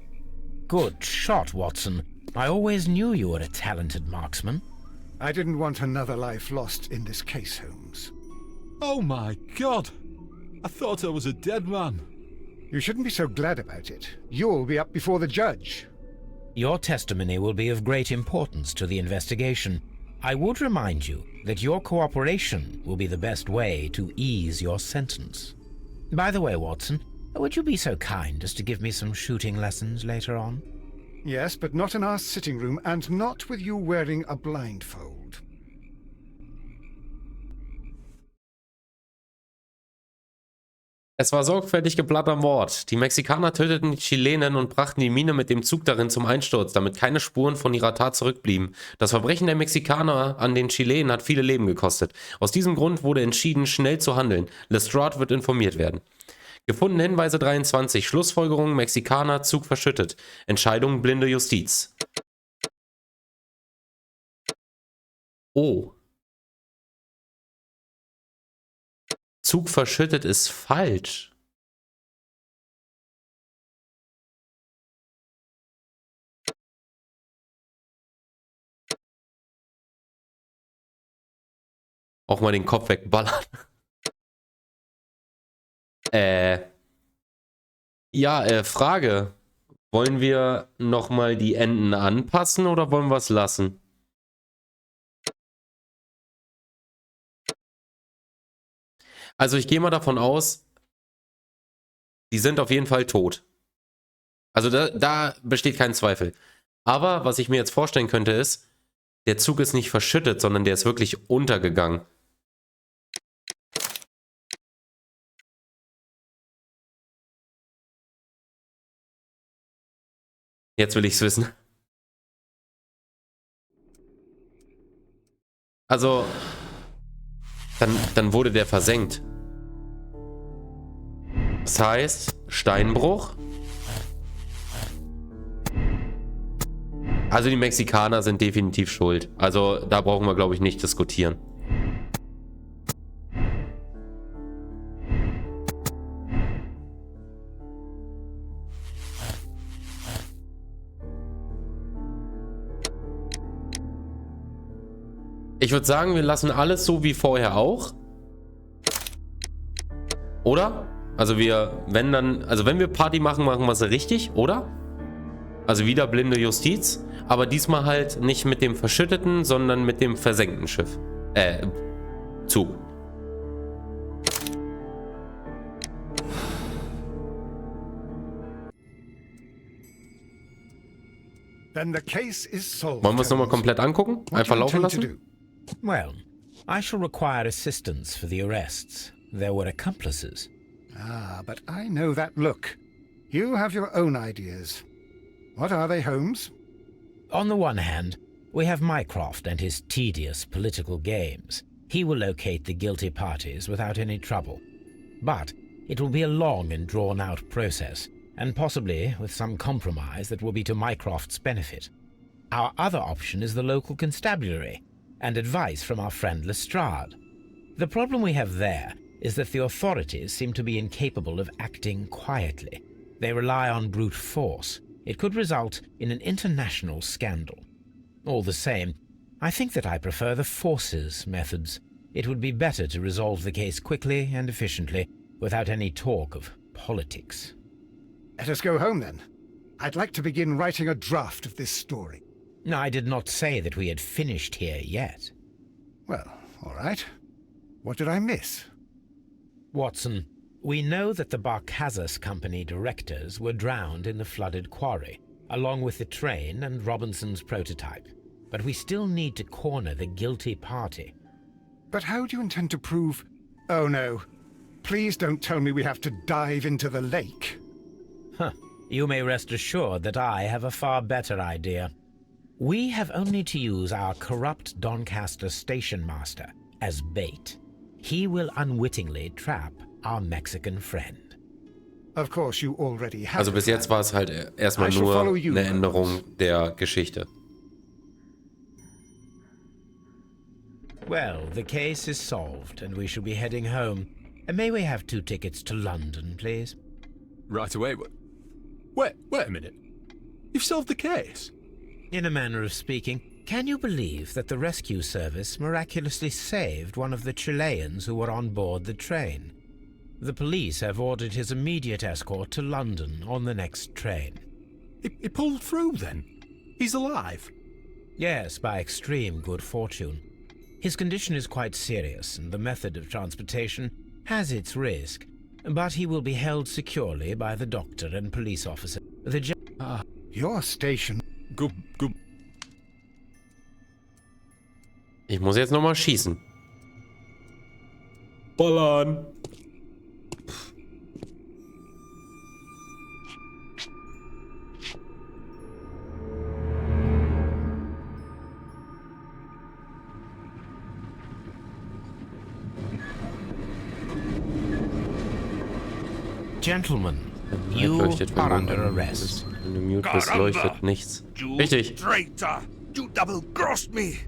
Good shot, Watson. I always knew you were a talented marksman. I didn't want another life lost in this case, Holmes. Oh my God! I thought I was a dead man. You shouldn't be so glad about it. You'll be up before the judge. Your testimony will be of great importance to the investigation. I would remind you that your cooperation will be the best way to ease your sentence. By the way, Watson, would you be so kind as to give me some shooting lessons later on? Yes, but not in our sitting room, and not with you wearing a blindfold. Es war sorgfältig geplanter Mord. Die Mexikaner töteten die Chilenen und brachten die Mine mit dem Zug darin zum Einsturz, damit keine Spuren von ihrer Tat zurückblieben. Das Verbrechen der Mexikaner an den Chilenen hat viele Leben gekostet. Aus diesem Grund wurde entschieden, schnell zu handeln. Lestrade wird informiert werden. Gefundene Hinweise 23. Schlussfolgerung: Mexikaner, Zug verschüttet. Entscheidung: blinde Justiz. Oh. Zug verschüttet ist falsch. Auch mal den Kopf wegballern. Ja, Frage. Wollen wir nochmal die Enden anpassen oder wollen wir es lassen? Also ich gehe mal davon aus, die sind auf jeden Fall tot. Also da besteht kein Zweifel. Aber was ich mir jetzt vorstellen könnte ist, der Zug ist nicht verschüttet, sondern der ist wirklich untergegangen. Jetzt will ich es wissen. Also, dann wurde der versenkt. Das heißt, Steinbruch. Also die Mexikaner sind definitiv schuld. Also da brauchen wir, glaube ich, nicht diskutieren. Ich würde sagen, wir lassen alles so wie vorher auch. Oder? Also wenn wir Party machen, machen wir sie richtig, oder? Also wieder blinde Justiz, aber diesmal halt nicht mit dem verschütteten, sondern mit dem versenkten Schiff. Zug. Then the case is solved. Wollen wir es nochmal Holmes. komplett angucken? What Einfach do you laufen intend to lassen? do? Well, I shall require assistance for the arrests. There were accomplices. Ah, but I know that look. You have your own ideas. What are they, Holmes? On the one hand, we have Mycroft and his tedious political games. He will locate the guilty parties without any trouble. But it will be a long and drawn-out process, and possibly with some compromise that will be to Mycroft's benefit. Our other option is the local constabulary, and advice from our friend Lestrade. The problem we have there is that the authorities seem to be incapable of acting quietly. They rely on brute force. It could result in an international scandal. All the same, I think that I prefer the forces methods. It would be better to resolve the case quickly and efficiently, without any talk of politics. Let us go home, then. I'd like to begin writing a draft of this story. I did not say that we had finished here yet. Well, all right. What did I miss? Watson, we know that the Barkazas Company directors were drowned in the flooded quarry, along with the train and Robinson's prototype. But we still need to corner the guilty party. But how do you intend to prove... Oh, no. Please don't tell me we have to dive into the lake. Huh. You may rest assured that I have a far better idea. We have only to use our corrupt Doncaster station master as bait. He will unwittingly trap our Mexican friend. Of course, you already have. Also bis jetzt war es halt erstmal nur eine Änderung der Geschichte. Well, the case is solved and we shall be heading home. May we have 2 tickets to London, please? Right away. Wait a minute. You've solved the case? In a manner of speaking, can you believe that the rescue service miraculously saved one of the Chileans who were on board the train? The police have ordered his immediate escort to London on the next train. He pulled through then? He's alive? Yes, by extreme good fortune. His condition is quite serious and the method of transportation has its risk, but he will be held securely by the doctor and police officer. Your station. Good. Ich muss jetzt nochmal schießen. Ballern. Gentlemen, you are under arrest. Wenn du mute bist, leuchtet nichts. Richtig. Traitor! You double-crossed me!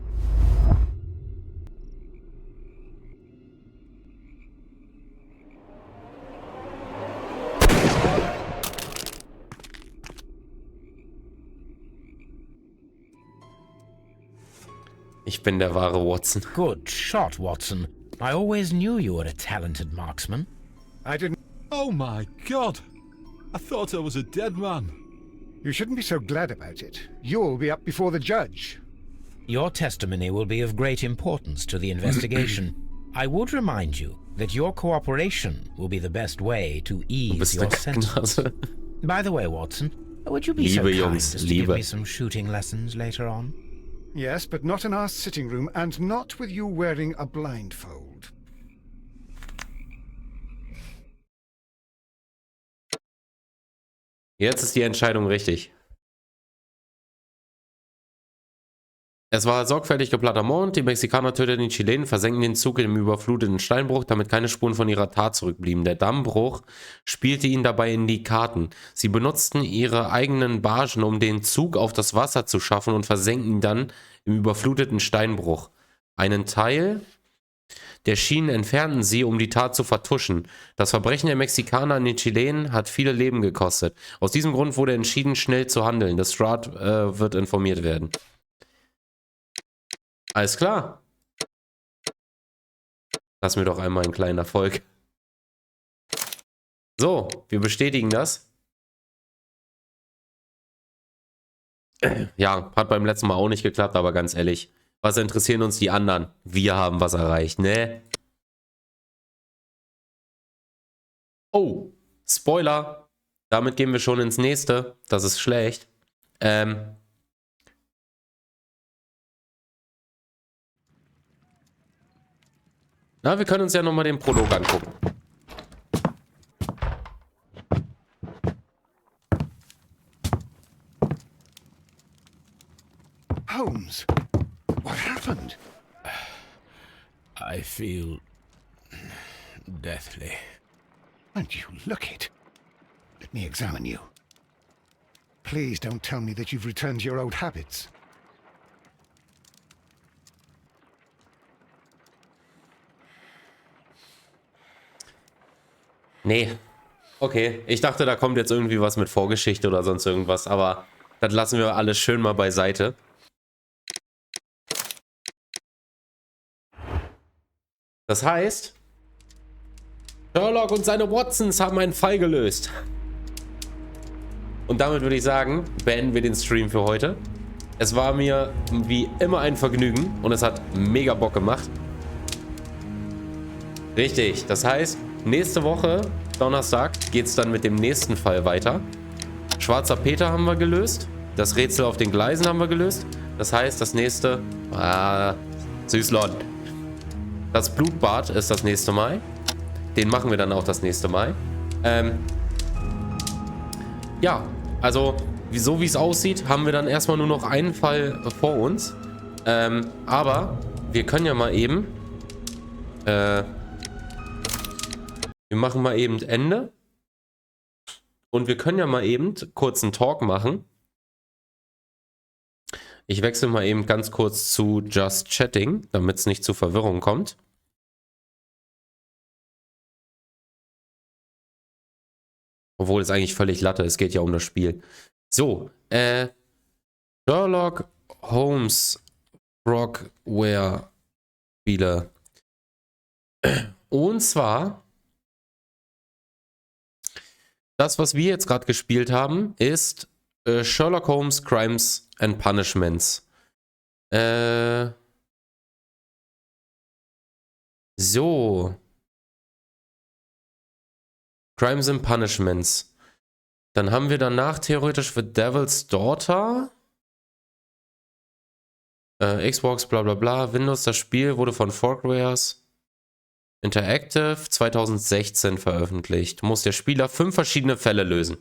Ich bin der wahre Watson. Good shot, Watson. I always knew you were a talented marksman. I didn't... Oh my God! I thought I was a dead man. You shouldn't be so glad about it. You'll be up before the judge. Your testimony will be of great importance to the investigation. I would remind you that your cooperation will be the best way to ease your sentence. By the way, Watson, would you be so kind as to give me some shooting lessons later on? Yes, but not in our sitting room and not with you wearing a blindfold. Jetzt ist die Entscheidung richtig. Es war sorgfältig geplanter Mord. Die Mexikaner töteten die Chilenen, versenkten den Zug im überfluteten Steinbruch, damit keine Spuren von ihrer Tat zurückblieben. Der Dammbruch spielte ihnen dabei in die Karten. Sie benutzten ihre eigenen Bargen, um den Zug auf das Wasser zu schaffen und versenkten ihn dann im überfluteten Steinbruch. Einen Teil der Schienen entfernten sie, um die Tat zu vertuschen. Das Verbrechen der Mexikaner an den Chilenen hat viele Leben gekostet. Aus diesem Grund wurde entschieden, schnell zu handeln. Lestrade wird informiert werden. Alles klar. Lass mir doch einmal einen kleinen Erfolg. So, wir bestätigen das. Ja, hat beim letzten Mal auch nicht geklappt, aber ganz ehrlich, was interessieren uns die anderen? Wir haben was erreicht, ne? Oh, Spoiler. Damit gehen wir schon ins nächste. Das ist schlecht. Na, wir können uns ja nochmal den Prolog angucken. Holmes, what happened? I feel deathly. And you look it. Let me examine you. Please don't tell me that you've returned to your old habits. Nee. Okay, ich dachte, da kommt jetzt irgendwie was mit Vorgeschichte oder sonst irgendwas, aber das lassen wir alles schön mal beiseite. Das heißt, Sherlock und seine Watsons haben einen Fall gelöst. Und damit würde ich sagen, beenden wir den Stream für heute. Es war mir wie immer ein Vergnügen und es hat mega Bock gemacht. Richtig, das heißt, nächste Woche, Donnerstag, geht es dann mit dem nächsten Fall weiter. Schwarzer Peter haben wir gelöst. Das Rätsel auf den Gleisen haben wir gelöst. Das heißt, das nächste... Süßlon. Das Blutbad ist das nächste Mal. Den machen wir dann auch das nächste Mal. Ja, also so wie es aussieht, haben wir dann erstmal nur noch einen Fall vor uns. Aber wir können ja mal eben... wir machen mal eben Ende. Und wir können ja mal eben kurz einen Talk machen. Ich wechsle mal eben ganz kurz zu Just Chatting, damit es nicht zu Verwirrung kommt. Obwohl es eigentlich völlig Latte ist, es geht ja um das Spiel. So, Sherlock Homes Frogware Spiele. Und zwar, das, was wir jetzt gerade gespielt haben, ist Sherlock Holmes Crimes and Punishments. So. Crimes and Punishments. Dann haben wir danach theoretisch für Devil's Daughter. Xbox, bla bla bla. Windows, das Spiel wurde von Frogwares Interactive 2016 veröffentlicht. Muss der Spieler 5 verschiedene Fälle lösen.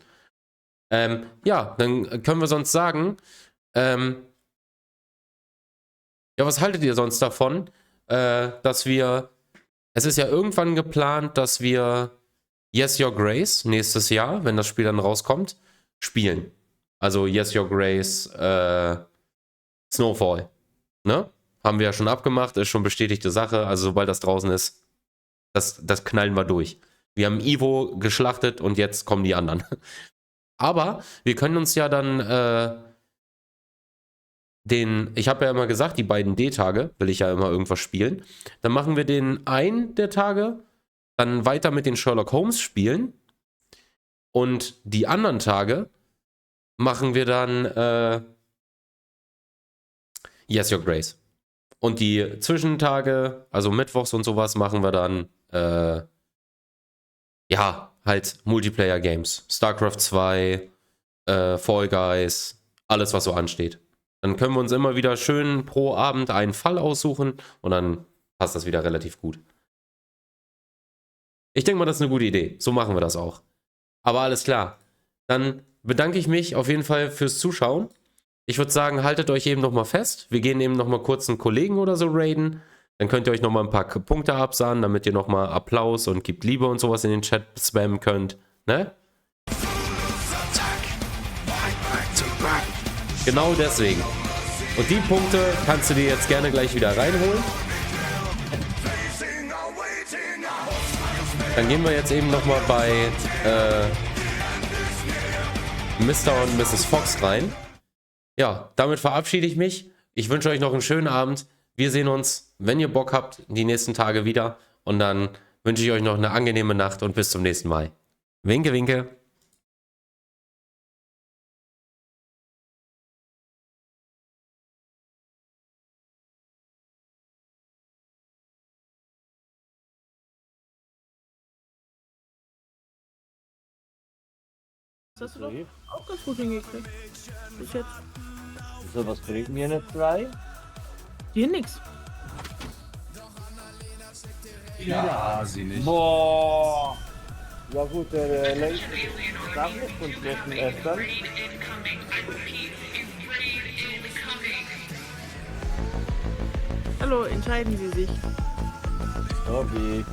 Ja, dann können wir sonst sagen, ja, was haltet ihr sonst davon, dass wir, es ist ja irgendwann geplant, dass wir Yes, Your Grace nächstes Jahr, wenn das Spiel dann rauskommt, spielen. Also Yes, Your Grace, Snowfall, ne? Haben wir ja schon abgemacht, ist schon bestätigte Sache, also sobald das draußen ist, das knallen wir durch. Wir haben Ivo geschlachtet und jetzt kommen die anderen. Aber wir können uns ja dann ich habe ja immer gesagt, die beiden D-Tage will ich ja immer irgendwas spielen. Dann machen wir den einen der Tage, dann weiter mit den Sherlock Homes spielen und die anderen Tage machen wir dann Yes, Your Grace. Und die Zwischentage, also Mittwochs und sowas, machen wir dann ja, halt Multiplayer-Games. StarCraft 2, Fall Guys, alles, was so ansteht. Dann können wir uns immer wieder schön pro Abend einen Fall aussuchen und dann passt das wieder relativ gut. Ich denke mal, das ist eine gute Idee. So machen wir das auch. Aber alles klar. Dann bedanke ich mich auf jeden Fall fürs Zuschauen. Ich würde sagen, haltet euch eben nochmal fest. Wir gehen eben nochmal kurz einen Kollegen oder so raiden. Dann könnt ihr euch nochmal ein paar Punkte absahen, damit ihr nochmal Applaus und gibt Liebe und sowas in den Chat spammen könnt. Ne? Genau deswegen. Und die Punkte kannst du dir jetzt gerne gleich wieder reinholen. Dann gehen wir jetzt eben nochmal bei Mr. und Mrs. Fox rein. Ja, damit verabschiede ich mich. Ich wünsche euch noch einen schönen Abend. Wir sehen uns, wenn ihr Bock habt, die nächsten Tage wieder. Und dann wünsche ich euch noch eine angenehme Nacht und bis zum nächsten Mal. Winke, winke. Das hast du doch auch ganz gut hingekriegt. Bis jetzt. So, was bringt mir eine 3? Dir nix. Ja, sie nicht. Boah. Ja gut, der längst darf nicht von treffen erst dann. Hallo, entscheiden Sie sich. Okay.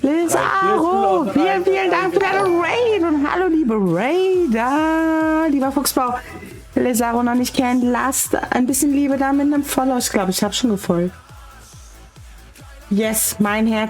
Lesaro, vielen Dank für deine Raid und hallo liebe Raider, lieber Fuchsbau. Wer Lesaro noch nicht kennt, lasst ein bisschen Liebe da mit einem Follow. Ich glaube, ich habe schon gefolgt. Yes, mein Herz.